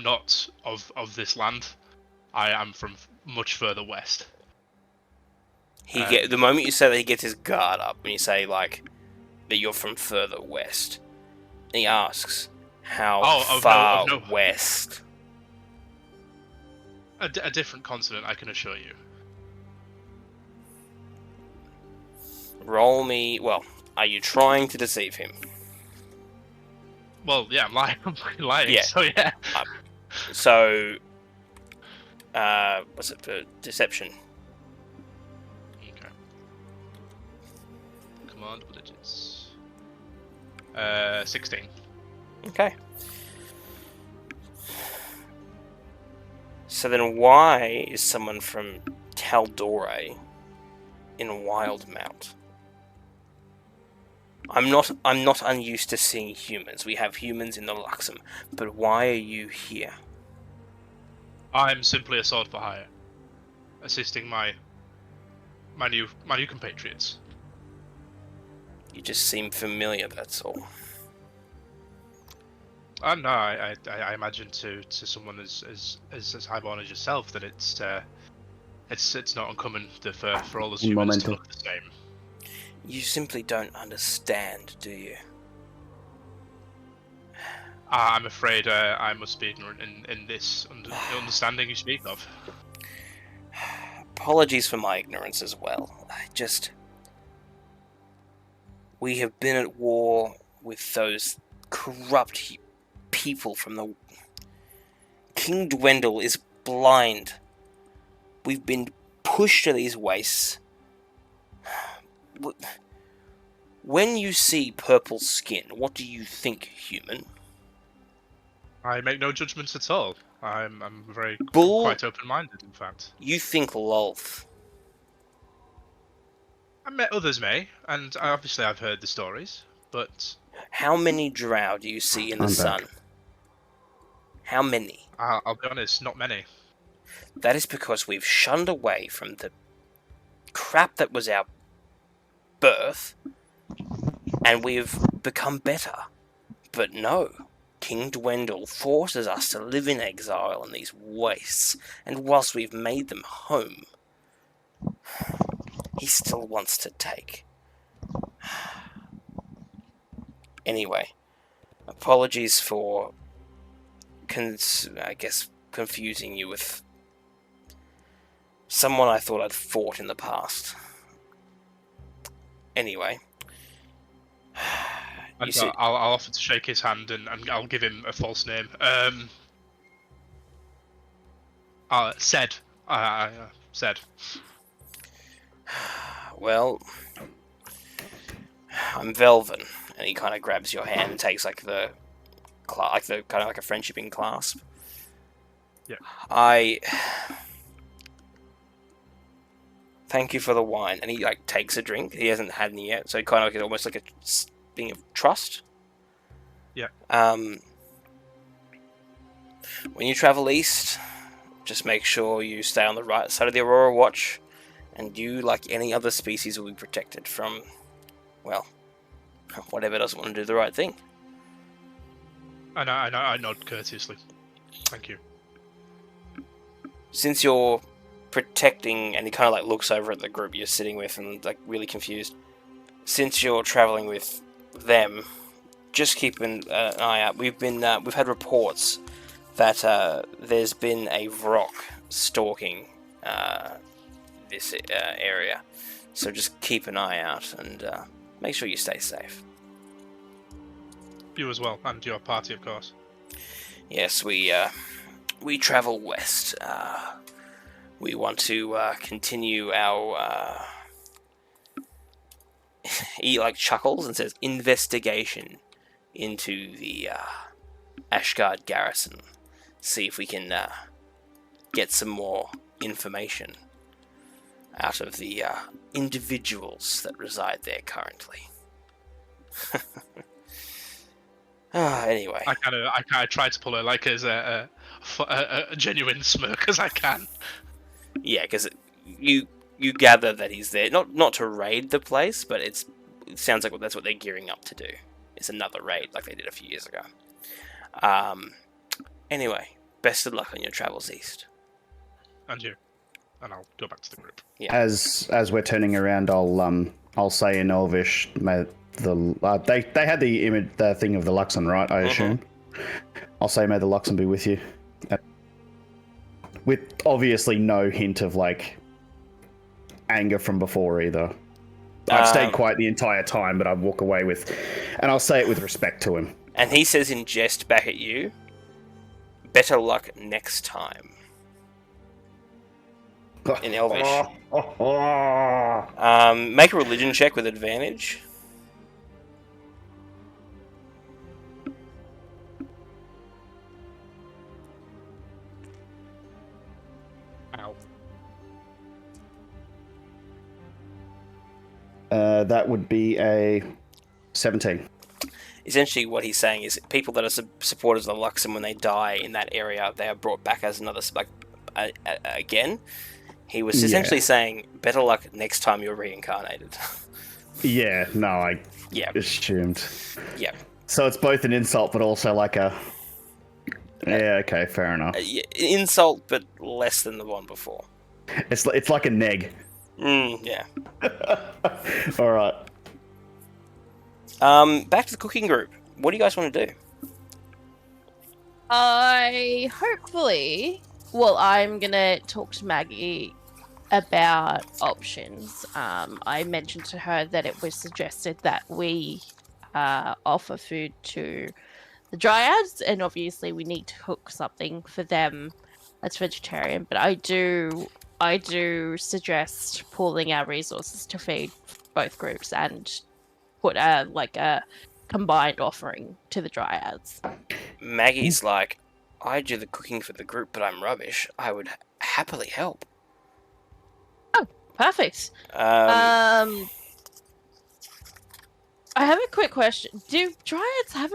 not of this land. I am from much further west. The moment you say that, he gets his guard up when you say like that you're from further west. And he asks, "How far no. west?" A different continent, I can assure you. Roll me. Well, are you trying to deceive him? Well, yeah, I'm lying. I'm lying. Yeah. So yeah. So, what's it for deception? Okay. Command digits. 16. Okay. So then, why is someone from Taldore in Wildmount? I'm not unused to seeing humans. We have humans in the Luxem, but why are you here? I'm simply a sword for hire, assisting my new compatriots. You just seem familiar. That's all. No, I imagine to someone as highborn as yourself that it's not uncommon for all those humans to look the same. You simply don't understand, do you? I'm afraid I must be ignorant in this understanding you speak of. Apologies for my ignorance as well. We have been at war with those corrupt people from the... King Dwendal is blind. We've been pushed to these wastes. When you see purple skin, what do you think, human? I make no judgments at all. I'm very Bull. quite open-minded, in fact. You think Lolth. Others may, and obviously I've heard the stories, but How many drow do you see in the I'm sun? back. How many? I'll be honest, not many. that is because we've shunned away from the crap that was our birth, and we've become better. But no, King Dwendal forces us to live in exile in these wastes, and whilst we've made them home, he still wants to take. Anyway, apologies for, confusing you with someone I thought I'd fought in the past. Anyway. I'll offer to shake his hand and I'll give him a false name. Said. Said. Well, I'm Velvin, and he kind of grabs your hand and takes like the kind of like a friendshiping clasp. Yeah. I thank you for the wine, and he like takes a drink. He hasn't had any yet, so kind of like, almost like a thing of trust. Yeah. When you travel east, just make sure you stay on the right side of the Aurora Watch, and you, like any other species, will be protected from, well, whatever doesn't want to do the right thing. I nod courteously. Thank you. Since you're protecting, and he kind of like looks over at the group you're sitting with and like really confused. Since you're traveling with them, just keep an eye out. We've had reports that there's been a Vrock stalking this area, so just keep an eye out and make sure you stay safe. You as well, and your party, of course. Yes, we travel west. We want to continue our. He like chuckles and says, "Investigation into the Ashgard garrison. See if we can get some more information out of the individuals that reside there currently." Anyway, I kind of try to pull her like as a genuine smirk as I can. yeah, because you gather that he's there not to raid the place, but it sounds like that's what they're gearing up to do. It's another raid like they did a few years ago. Anyway, best of luck on your travels east. And you. And I'll go back to the group. Yeah. As we're turning around, I'll say in Elvish, they had the image, the thing of the Luxon, right? I assume. I'll say, may the Luxon be with you. With obviously no hint of like anger from before either. I've stayed quiet the entire time, but I walk away with, and I'll say it with respect to him. And he says in jest back at you, "Better luck next time." In Elvish. Make a religion check with advantage. Ow. That would be a 17. Essentially, what he's saying is people that are supporters of the Luxon, when they die in that area, they are brought back as another again. He was essentially saying, "Better luck next time you're reincarnated." Yeah, no, I assumed. Yeah. So it's both an insult, but also like a. Yeah, okay, fair enough. Insult, but less than the one before. It's like a neg. Yeah. All right. Back to the cooking group. What do you guys want to do? I'm gonna talk to Maggie about options. I mentioned to her that it was suggested that we offer food to the Dryads, and obviously we need to cook something for them that's vegetarian. But I do suggest pooling our resources to feed both groups and put a combined offering to the Dryads. Maggie's like, "I do the cooking for the group, but I'm rubbish. I would happily help." Oh, perfect. I have a quick question. Do Dryads have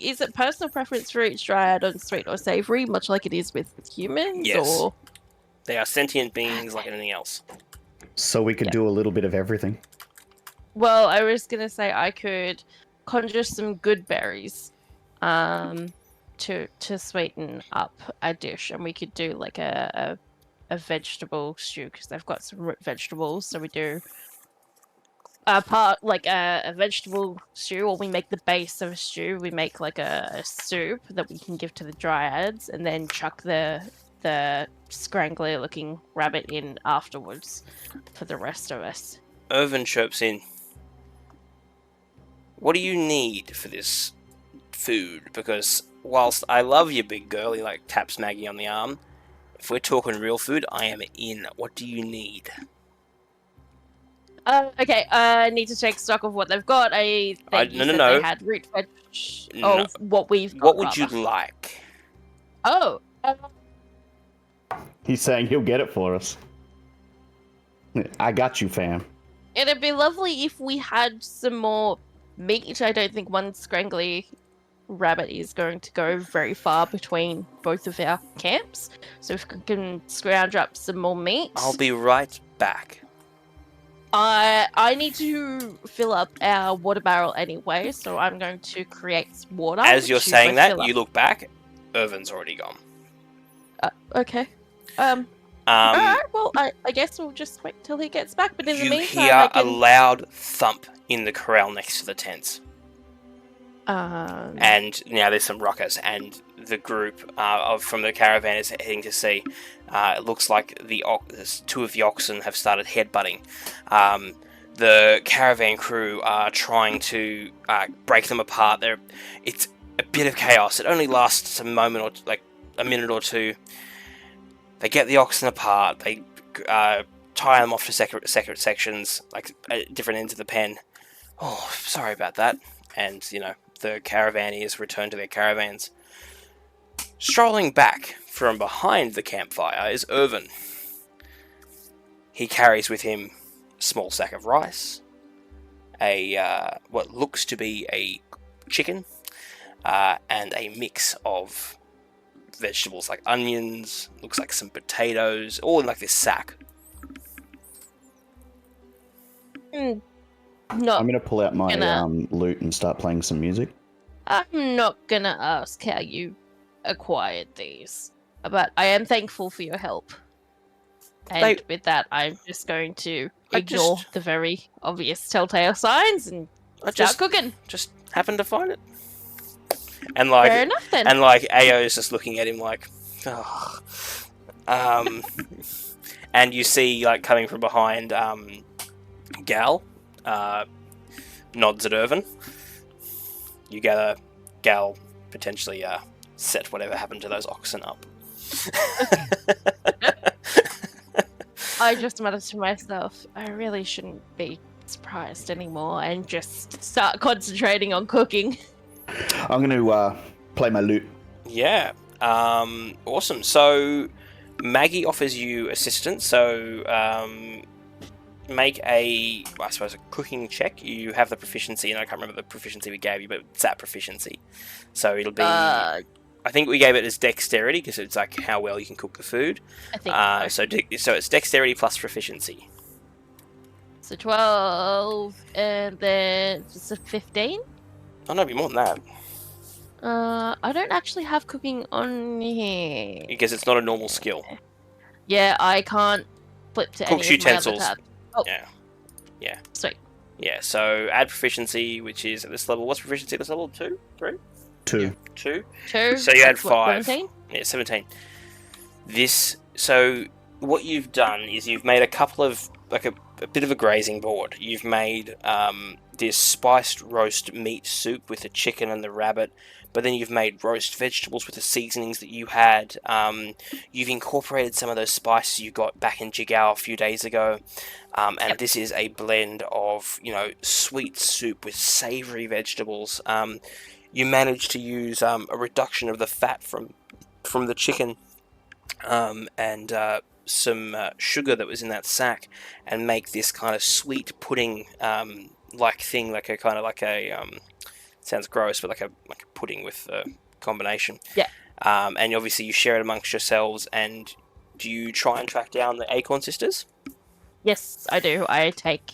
is it personal preference for each Dryad on sweet or savory, much like it is with humans? Yes. Or They are sentient beings like anything else. So we could do a little bit of everything. Well, I was gonna say I could conjure some good berries, to sweeten up a dish, and we could do like a vegetable stew because they've got some root vegetables. So we do a part like a vegetable stew, or we make the base of a stew. We make like a soup that we can give to the dryads, and then chuck the scrangly looking rabbit in afterwards for the rest of us. Irvin chirps in. What do you need for this food? Because whilst I love you, big girl, he like taps Maggie on the arm. If we're talking real food, I am in. What do you need? Okay, I need to take stock of what they've got. I think you said they had root veg. No. Of what we've got. What would you like? Oh, He's saying he'll get it for us. I got you, fam. it'd be lovely if we had some more meat. I don't think one scrangly rabbit is going to go very far between both of our camps. So if we can scrounge up some more meat. I'll be right back. I need to fill up our water barrel anyway, so I'm going to create some water. As you're to saying that, fill up. you look back. Irvin's already gone. Okay. Alright, well, I guess we'll just wait till he gets back, but in the You meantime, hear I a can... loud thump in the corral next to the tents. Um, And now there's some ruckus, and the group from the caravan is heading to see. It looks like two of the oxen have started headbutting. The caravan crew are trying to break them apart. It's a bit of chaos. It only lasts a moment or like a minute or two. They get the oxen apart. They tie them off to separate sections, like at different ends of the pen. Oh, sorry about that. And the caravaneers return to their caravans. Strolling back from behind the campfire is Irvin. He carries with him a small sack of rice, what looks to be a chicken, and a mix of vegetables like onions, looks like some potatoes, all in like this sack. not, I'm gonna pull out my Gonna- lute and start playing some music. I'm not gonna ask how you acquired these, but I am thankful for your help. And with that, I'm just going to ignore the very obvious telltale signs and start cooking. Just happened to find it. And Fair enough then. And like Ao is just looking at him like, oh. And you see like coming from behind, Gal, nods at Irvin. You gather Gal potentially set whatever happened to those oxen up. I just muttered to myself, I really shouldn't be surprised anymore and just start concentrating on cooking. I'm gonna play my lute. Yeah. Awesome. So Maggie offers you assistance. So make a cooking check. You have the proficiency, and I can't remember the proficiency we gave you, but it's that proficiency. So it'll be. I think we gave it as dexterity because it's like how well you can cook the food. I think so it's dexterity plus proficiency. So 12, and then it's a 15. Oh no, it'd be more than that I don't actually have cooking on here. because it's not a normal skill. Yeah, I can't flip to Cooks any of my other utensils. tabs. Oh, Yeah. sweet. Yeah. So add proficiency, which is at this level. What's proficiency at this level? 2, 3, 2. 2. 2. So you had that's what, 5. 17? Yeah, 17. So what you've done is you've made a couple of, like a bit of a grazing board. You've made this spiced roast meat soup with the chicken and the rabbit, but then you've made roast vegetables with the seasonings that you had. You've incorporated some of those spices you got back in Jigow a few days ago. And this is a blend of, sweet soup with savoury vegetables. You managed to use a reduction of the fat from the chicken and some sugar that was in that sack, and make this kind of sweet pudding like thing, like a kind of like a sounds gross, but like a pudding with a combination. Yeah. And obviously you share it amongst yourselves, and do you try and track down the Acorn Sisters? Yes, I do. I take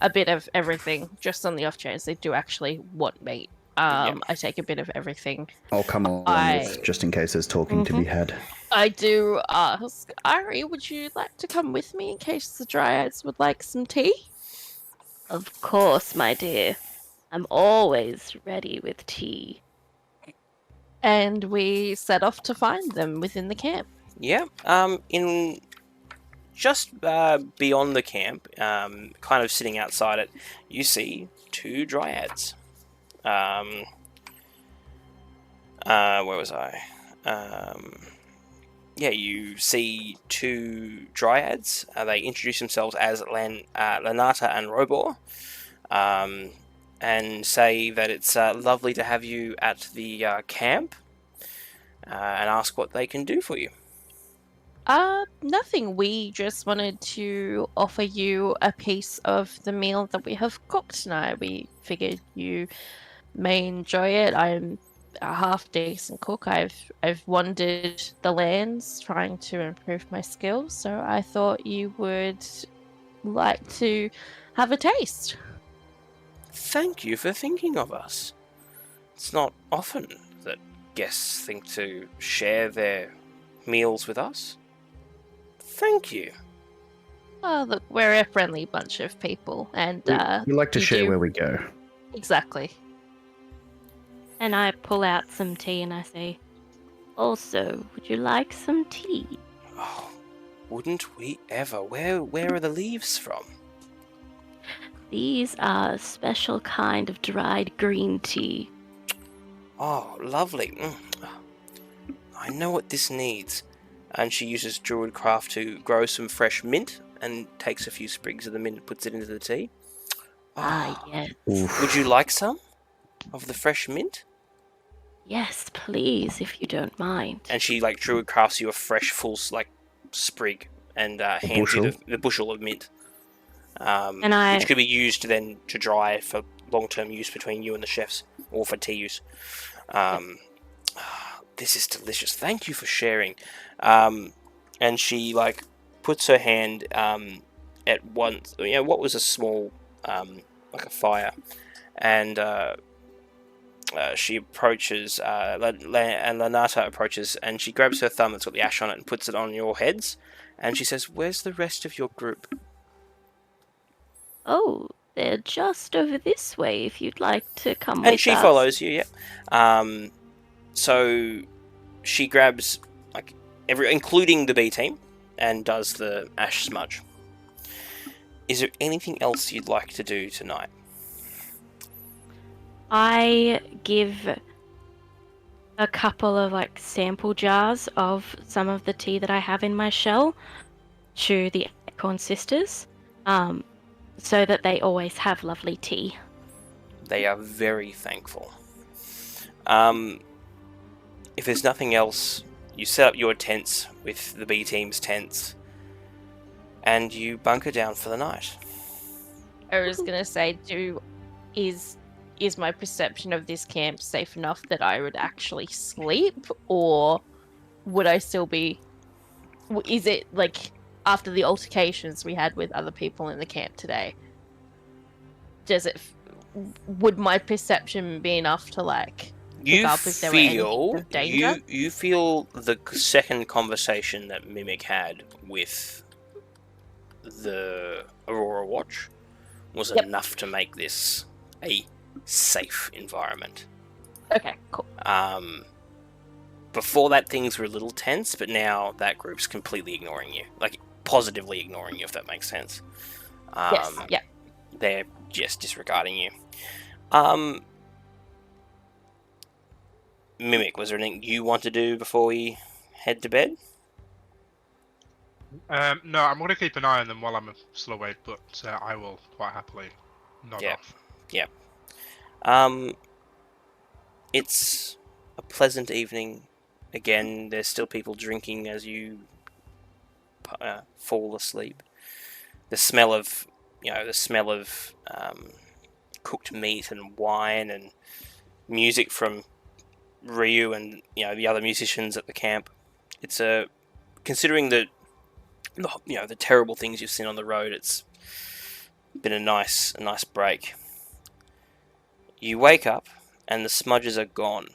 a bit of everything, just on the off chance they do actually want meat. I take a bit of everything. I'll come along with just in case there's talking to be had. I do ask, Airi, would you like to come with me in case the Dryads would like some tea? Of course, my dear. I'm always ready with tea. And we set off to find them within the camp. Yeah. In just beyond the camp, kind of sitting outside it, you see 2 Dryads. Where was I? You see 2 Dryads. They introduce themselves as Lanata and Robor, and say that it's lovely to have you at the camp, and ask what they can do for you. Nothing. We just wanted to offer you a piece of the meal that we have cooked tonight. We figured you may enjoy it. I'm a half decent cook. I've wandered the lands trying to improve my skills, so I thought you would like to have a taste. Thank you for thinking of us. It's not often that guests think to share their meals with us. Thank you. Oh, look, we're a friendly bunch of people, and We like to you share do- where we go. Exactly. And I pull out some tea and I say, also, would you like some tea? Oh, wouldn't we ever? Where are the leaves from? These are a special kind of dried green tea. Oh, lovely. I know what this needs. And she uses Druidcraft to grow some fresh mint and takes a few sprigs of the mint and puts it into the tea. Ah, yes. Would you like some of the fresh mint? Yes, please, if you don't mind. And she Druidcrafts you a fresh full sprig and hands you the bushel of mint, which could be used then to dry for long-term use between you and the chefs, or for tea use. This is delicious. Thank you for sharing. And she puts her hand at once. What was a small a fire, and she approaches, and Lanata approaches, and she grabs her thumb that's got the ash on it and puts it on your heads, and she says, "Where's the rest of your group?" Oh, they're just over this way if you'd like to come with us. And she follows you, yeah. So she grabs including the B team, and does the ash smudge. Is there anything else you'd like to do tonight? I give a couple of sample jars of some of the tea that I have in my shell to the Acorn Sisters, so that they always have lovely tea. They are very thankful. If there's nothing else, you set up your tents with the B team's tents, and you bunker down for the night. I was gonna say, is my perception of this camp safe enough that I would actually sleep, or would I still be? Is it after the altercations we had with other people in the camp today? Would my perception be enough to pick up if there were any of danger? You feel the second conversation that Mimic had with the Aurora Watch was enough to make this a safe environment. Okay, cool. Before that, things were a little tense, but now that group's completely ignoring you, positively ignoring you, if that makes sense. Yes, yeah. They're just disregarding you. Mimic, was there anything you want to do before we head to bed? No, I'm going to keep an eye on them while I'm still awake, but I will quite happily nod off. Yeah. It's a pleasant evening. Again, there's still people drinking as you fall asleep. The smell of cooked meat and wine and music from Ryu and the other musicians at the camp. It's considering that the terrible things you've seen on the road. It's been a nice break. You wake up, and the smudges are gone.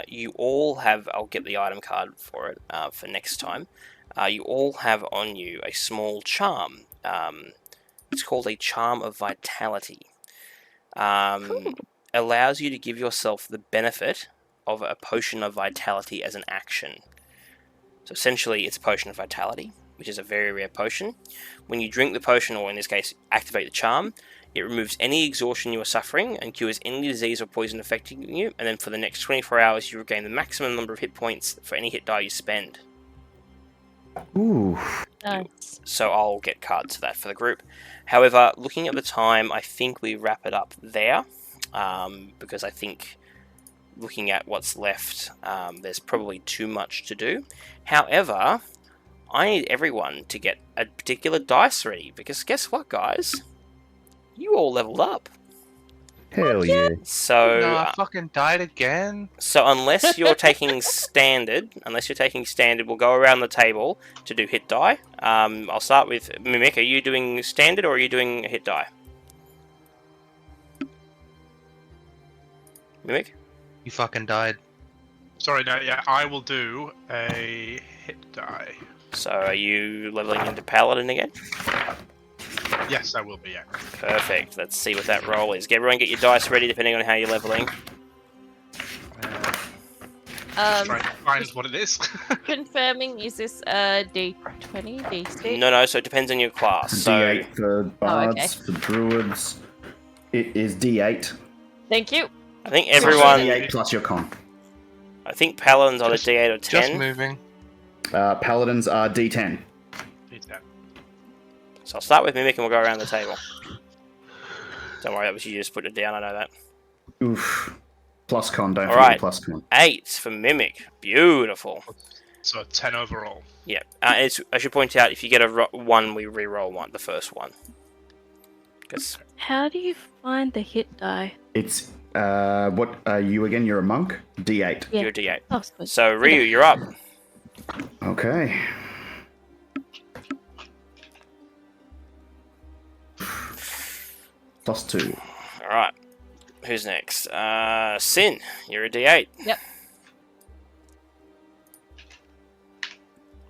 You all have. I'll get the item card for it for next time. You all have on you a small charm. It's called a Charm of Vitality. Allows you to give yourself the benefit of a potion of vitality as an action. So essentially, it's a potion of vitality, which is a very rare potion. When you drink the potion, or in this case, activate the charm, it removes any exhaustion you are suffering and cures any disease or poison affecting you, and then for the next 24 hours, you regain the maximum number of hit points for any hit die you spend. Ooh. Nice. So I'll get cards for that for the group. However, looking at the time, I think we wrap it up there, because I think looking at what's left, there's probably too much to do. However, I need everyone to get a particular dice ready, because guess what, guys? You all leveled up. Hell yeah. So No, I fucking died again. So unless you're taking standard, we'll go around the table to do hit die. I'll start with Mimic. Are you doing standard or are you doing a hit die? Mimic? You fucking died. Sorry, no, yeah, I will do a hit die. So are you leveling into Paladin again? Yes, I will be, yeah. Perfect. Let's see what that roll is. Everyone get your dice ready depending on how you're leveling. Try to find what it is. Confirming, is this a D20, D6? No, so it depends on your class. So D8 for bards, okay. for druids. It is D8. Thank you. I think everyone... D8 plus your con. I think Paladin's either D8 or 10. Just moving. Paladins are D10. So I'll start with Mimic and we'll go around the table. Don't worry, that was you just put it down, I know that. Oof. Plus con, don't Alright. forget plus con. 8 for Mimic. Beautiful. So 10 overall. Yeah. I should point out, if you get a 1, we re-roll the first one. 'Cause How do you find the hit die? It's, what are you again? You're a monk? D8. Yeah. you're a D8. Oh, sweet. So, Ryu, you're up. Okay. Plus 2. Alright. Who's next? Sin, you're a D8. Yep.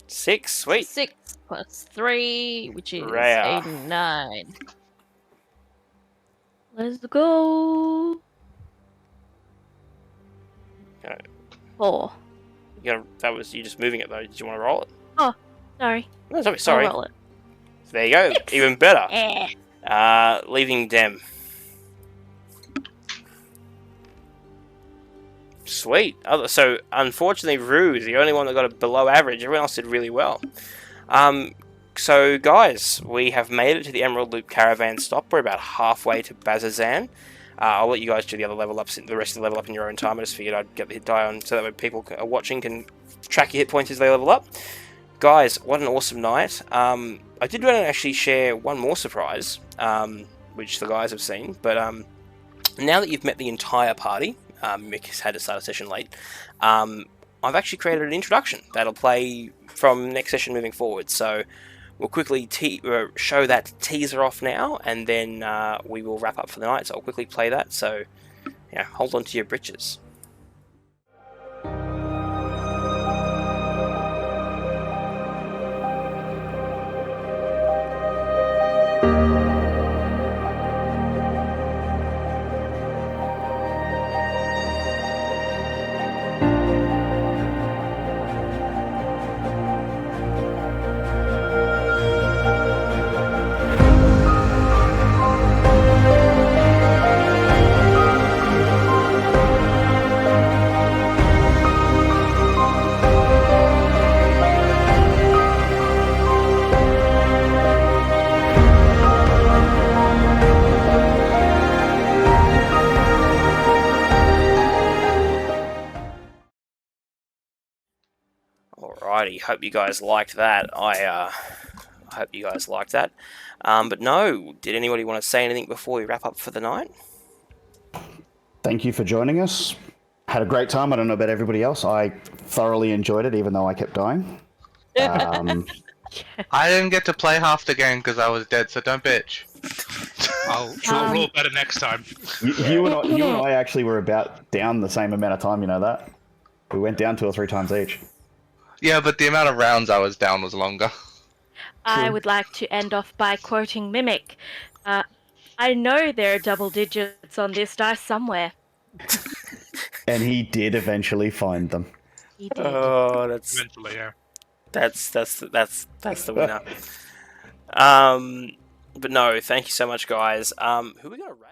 6, sweet. 6 plus 3, which is Raya. a 9. Let's go. Okay. 4. That was you just moving it though. Did you want to roll it? Sorry. No, sorry. I'll roll it. There you go. Even better. Eh. Leaving Dem. Sweet. So, unfortunately, Rue is the only one that got a below average. Everyone else did really well. So, guys, we have made it to the Emerald Loop Caravan stop. We're about halfway to Bazzoxan. I'll let you guys do the other level ups, the rest of the level up in your own time. I just figured I'd get the hit die on so that when people are watching can track your hit points as they level up. Guys, what an awesome night. I did want to actually share one more surprise, which the guys have seen. But now that you've met the entire party, Mick has had to start a session late, I've actually created an introduction that'll play from next session moving forward. So we'll quickly show that teaser off now, and then we will wrap up for the night. So I'll quickly play that. So yeah, hold on to your britches. Alrighty, hope you guys liked that. I hope you guys liked that. But no, did anybody want to say anything before we wrap up for the night? Thank you for joining us. Had a great time. I don't know about everybody else. I thoroughly enjoyed it, even though I kept dying. I didn't get to play half the game because I was dead, so don't bitch. I'll roll better next time. You and I actually were about down the same amount of time. You know that? We went down 2 or 3 times each. Yeah, but the amount of rounds I was down was longer. I would like to end off by quoting Mimic. I know there are double digits on this dice somewhere. And he did eventually find them. He did. Oh, that's Eventually, yeah. that's the winner. But no, thank you so much, guys. Who are we gonna rate?